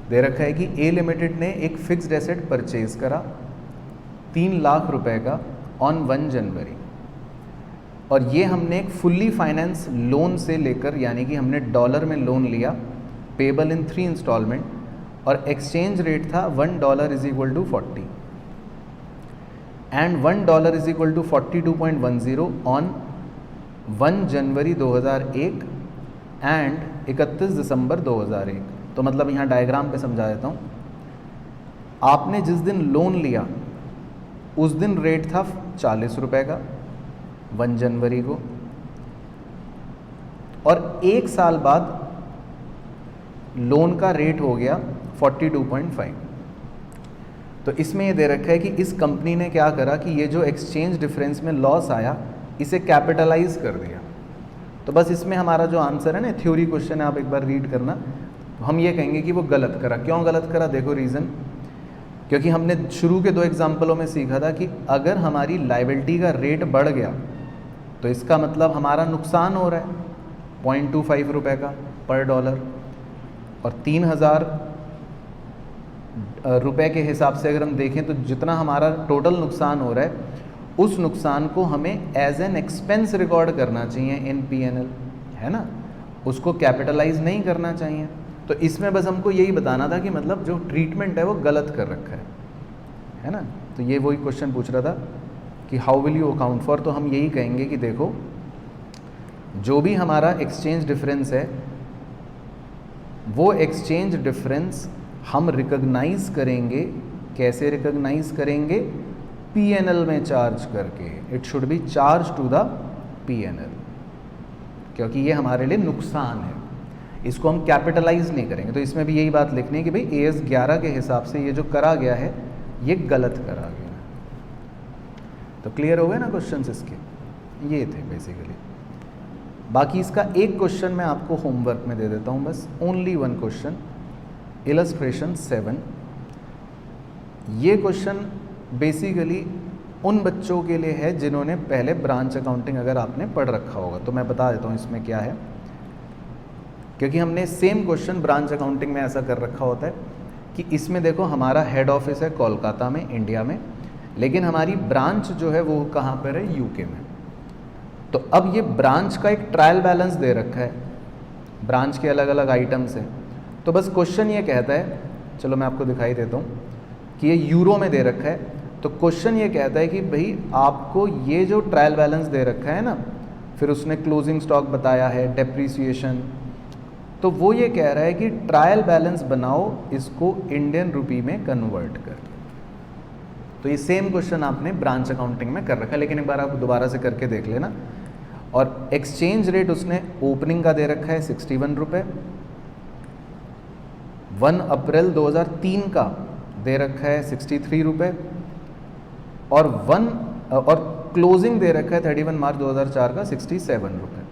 दे रखा है कि A लिमिटेड ने एक फिक्स्ड एसेट परचेज करा 3 लाख रुपए का ऑन 1 जनवरी, और ये हमने एक फुल्ली फाइनेंस लोन से लेकर, यानी कि हमने डॉलर में लोन लिया, पेबल इन 3 इंस्टॉलमेंट, और एक्सचेंज रेट था $1 = 40 एंड $1 = 42.10 ऑन 1 जनवरी 2001 एंड 31 दिसंबर 2001। तो मतलब यहाँ डायग्राम पे समझा देता हूँ। आपने जिस दिन लोन लिया उस दिन रेट था 40 रुपये का 1 जनवरी को, और 1 साल बाद लोन का रेट हो गया 42.5। तो इसमें ये दे रखा है कि इस कंपनी ने क्या करा कि ये जो एक्सचेंज डिफरेंस में लॉस आया इसे कैपिटलाइज कर दिया। तो बस इसमें हमारा जो आंसर है ना, थ्योरी क्वेश्चन है, आप एक बार रीड करना, तो हम ये कहेंगे कि वो गलत करा। क्यों गलत करा? देखो रीज़न, क्योंकि हमने शुरू के 2 एग्जाम्पलों में सीखा था कि अगर हमारी लाइबिलिटी का रेट बढ़ गया तो इसका मतलब हमारा नुकसान हो रहा है 0.25 रुपये का पर डॉलर, और 3000 रुपये के हिसाब से अगर हम देखें तो जितना हमारा टोटल नुकसान हो रहा है उस नुकसान को हमें एज एन एक्सपेंस रिकॉर्ड करना चाहिए इन P&L, है ना, उसको कैपिटलाइज नहीं करना चाहिए। तो इसमें बस हमको यही बताना था कि मतलब जो ट्रीटमेंट है वो गलत कर रखा है ना। तो ये वही क्वेश्चन पूछ रहा था कि how will you account for, तो हम यही कहेंगे कि देखो जो भी हमारा एक्सचेंज डिफरेंस है वो एक्सचेंज डिफरेंस हम रिकॉग्नाइज करेंगे। कैसे रिकॉग्नाइज करेंगे? P&L में चार्ज करके। It should be charge to the P&L, क्योंकि ये हमारे लिए नुकसान है, इसको हम कैपिटलाइज नहीं करेंगे। तो इसमें भी यही बात लिखनी है कि भाई AS 11 के हिसाब से ये जो करा गया है ये गलत करा गया है। तो क्लियर हो गए ना क्वेश्चंस इसके? ये थे बेसिकली। बाकी इसका एक क्वेश्चन मैं आपको होमवर्क में दे देता हूँ, बस ओनली 1 क्वेश्चन, इलस्ट्रेशन 7। ये क्वेश्चन बेसिकली उन बच्चों के लिए है जिन्होंने पहले ब्रांच अकाउंटिंग अगर आपने पढ़ रखा होगा। तो मैं बता देता हूँ इसमें क्या है, क्योंकि हमने सेम क्वेश्चन ब्रांच अकाउंटिंग में ऐसा कर रखा होता है कि इसमें देखो हमारा हेड ऑफिस है कोलकाता में, इंडिया में, लेकिन हमारी ब्रांच जो है वो कहाँ पर है? UK में। तो अब ये ब्रांच का एक ट्रायल बैलेंस दे रखा है, ब्रांच के अलग अलग आइटम्स हैं। तो बस क्वेश्चन ये कहता है, चलो मैं आपको दिखाई देता हूँ कि ये यूरो में दे रखा है। तो क्वेश्चन ये कहता है कि भाई आपको ये जो ट्रायल बैलेंस दे रखा है ना, फिर उसने क्लोजिंग स्टॉक बताया है, डेप्रीसिएशन, तो वो ये कह रहा है कि ट्रायल बैलेंस बनाओ इसको इंडियन रुपी में कन्वर्ट कर। तो ये सेम क्वेश्चन आपने ब्रांच अकाउंटिंग में कर रखा है, लेकिन एक बार आप दोबारा से करके देख लेना। और एक्सचेंज रेट उसने ओपनिंग का दे रखा है 61 रुपये, 1 अप्रैल 2003 का दे रखा है 63 रुपये, और क्लोजिंग दे रखा है 31 मार्च 2004 का 67 रुपये।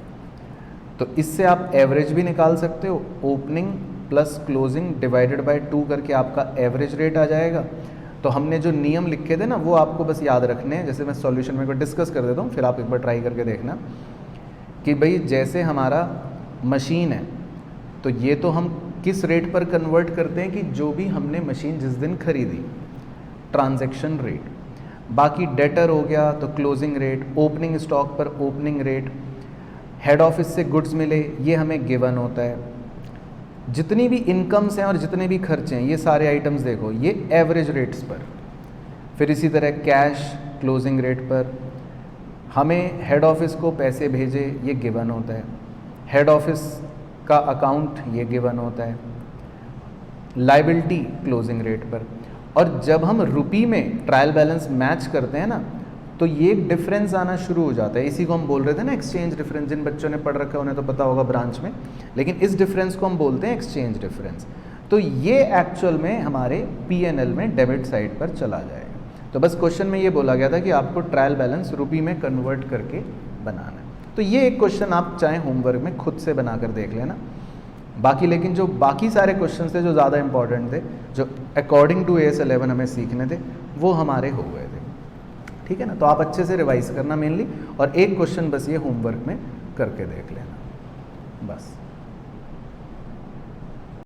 तो इससे आप एवरेज भी निकाल सकते हो, opening plus closing divided by 2 करके आपका एवरेज रेट आ जाएगा। तो हमने जो नियम लिखे थे ना वो आपको बस याद रखने हैं। जैसे मैं सॉल्यूशन में को डिस्कस कर देता हूँ, फिर आप एक बार ट्राई करके देखना कि भाई जैसे हमारा मशीन है तो ये तो हम किस रेट पर कन्वर्ट करते हैं कि जो भी हमने मशीन जिस दिन खरीदी, ट्रांजैक्शन रेट। बाकी डेटर हो गया तो क्लोजिंग रेट, ओपनिंग स्टॉक पर ओपनिंग रेट, हेड ऑफिस से गुड्स मिले ये हमें गिवन होता है। जितनी भी इनकम्स हैं और जितने भी खर्चे हैं ये सारे आइटम्स देखो ये एवरेज रेट्स पर। फिर इसी तरह कैश क्लोजिंग रेट पर, हमें हेड ऑफिस को पैसे भेजे ये गिवन होता है, हेड ऑफिस का अकाउंट ये गिवन होता है, लायबिलिटी क्लोजिंग रेट पर। और जब हम रुपी में ट्रायल बैलेंस मैच करते हैं ना तो ये एक डिफरेंस आना शुरू हो जाता है। इसी को हम बोल रहे थे ना एक्सचेंज डिफरेंस, जिन बच्चों ने पढ़ रखा है उन्हें तो पता होगा ब्रांच में, लेकिन इस डिफरेंस को हम बोलते हैं एक्सचेंज डिफरेंस। तो ये एक्चुअल में हमारे P&L में डेबिट साइड पर चला जाएगा। तो बस क्वेश्चन में ये बोला गया था कि आपको ट्रायल बैलेंस रुपी में कन्वर्ट करके बनाना है। तो ये एक क्वेश्चन आप चाहे होमवर्क में खुद से बना कर देख लेना। बाकी लेकिन जो बाकी सारे क्वेश्चन थे जो ज़्यादा इंपॉर्टेंट थे, जो अकॉर्डिंग टू AS 11 हमें सीखने थे, वो हमारे हो गए थे। ठीक है ना? तो आप अच्छे से रिवाइज करना मेनली, और एक क्वेश्चन बस ये होमवर्क में करके देख लेना बस।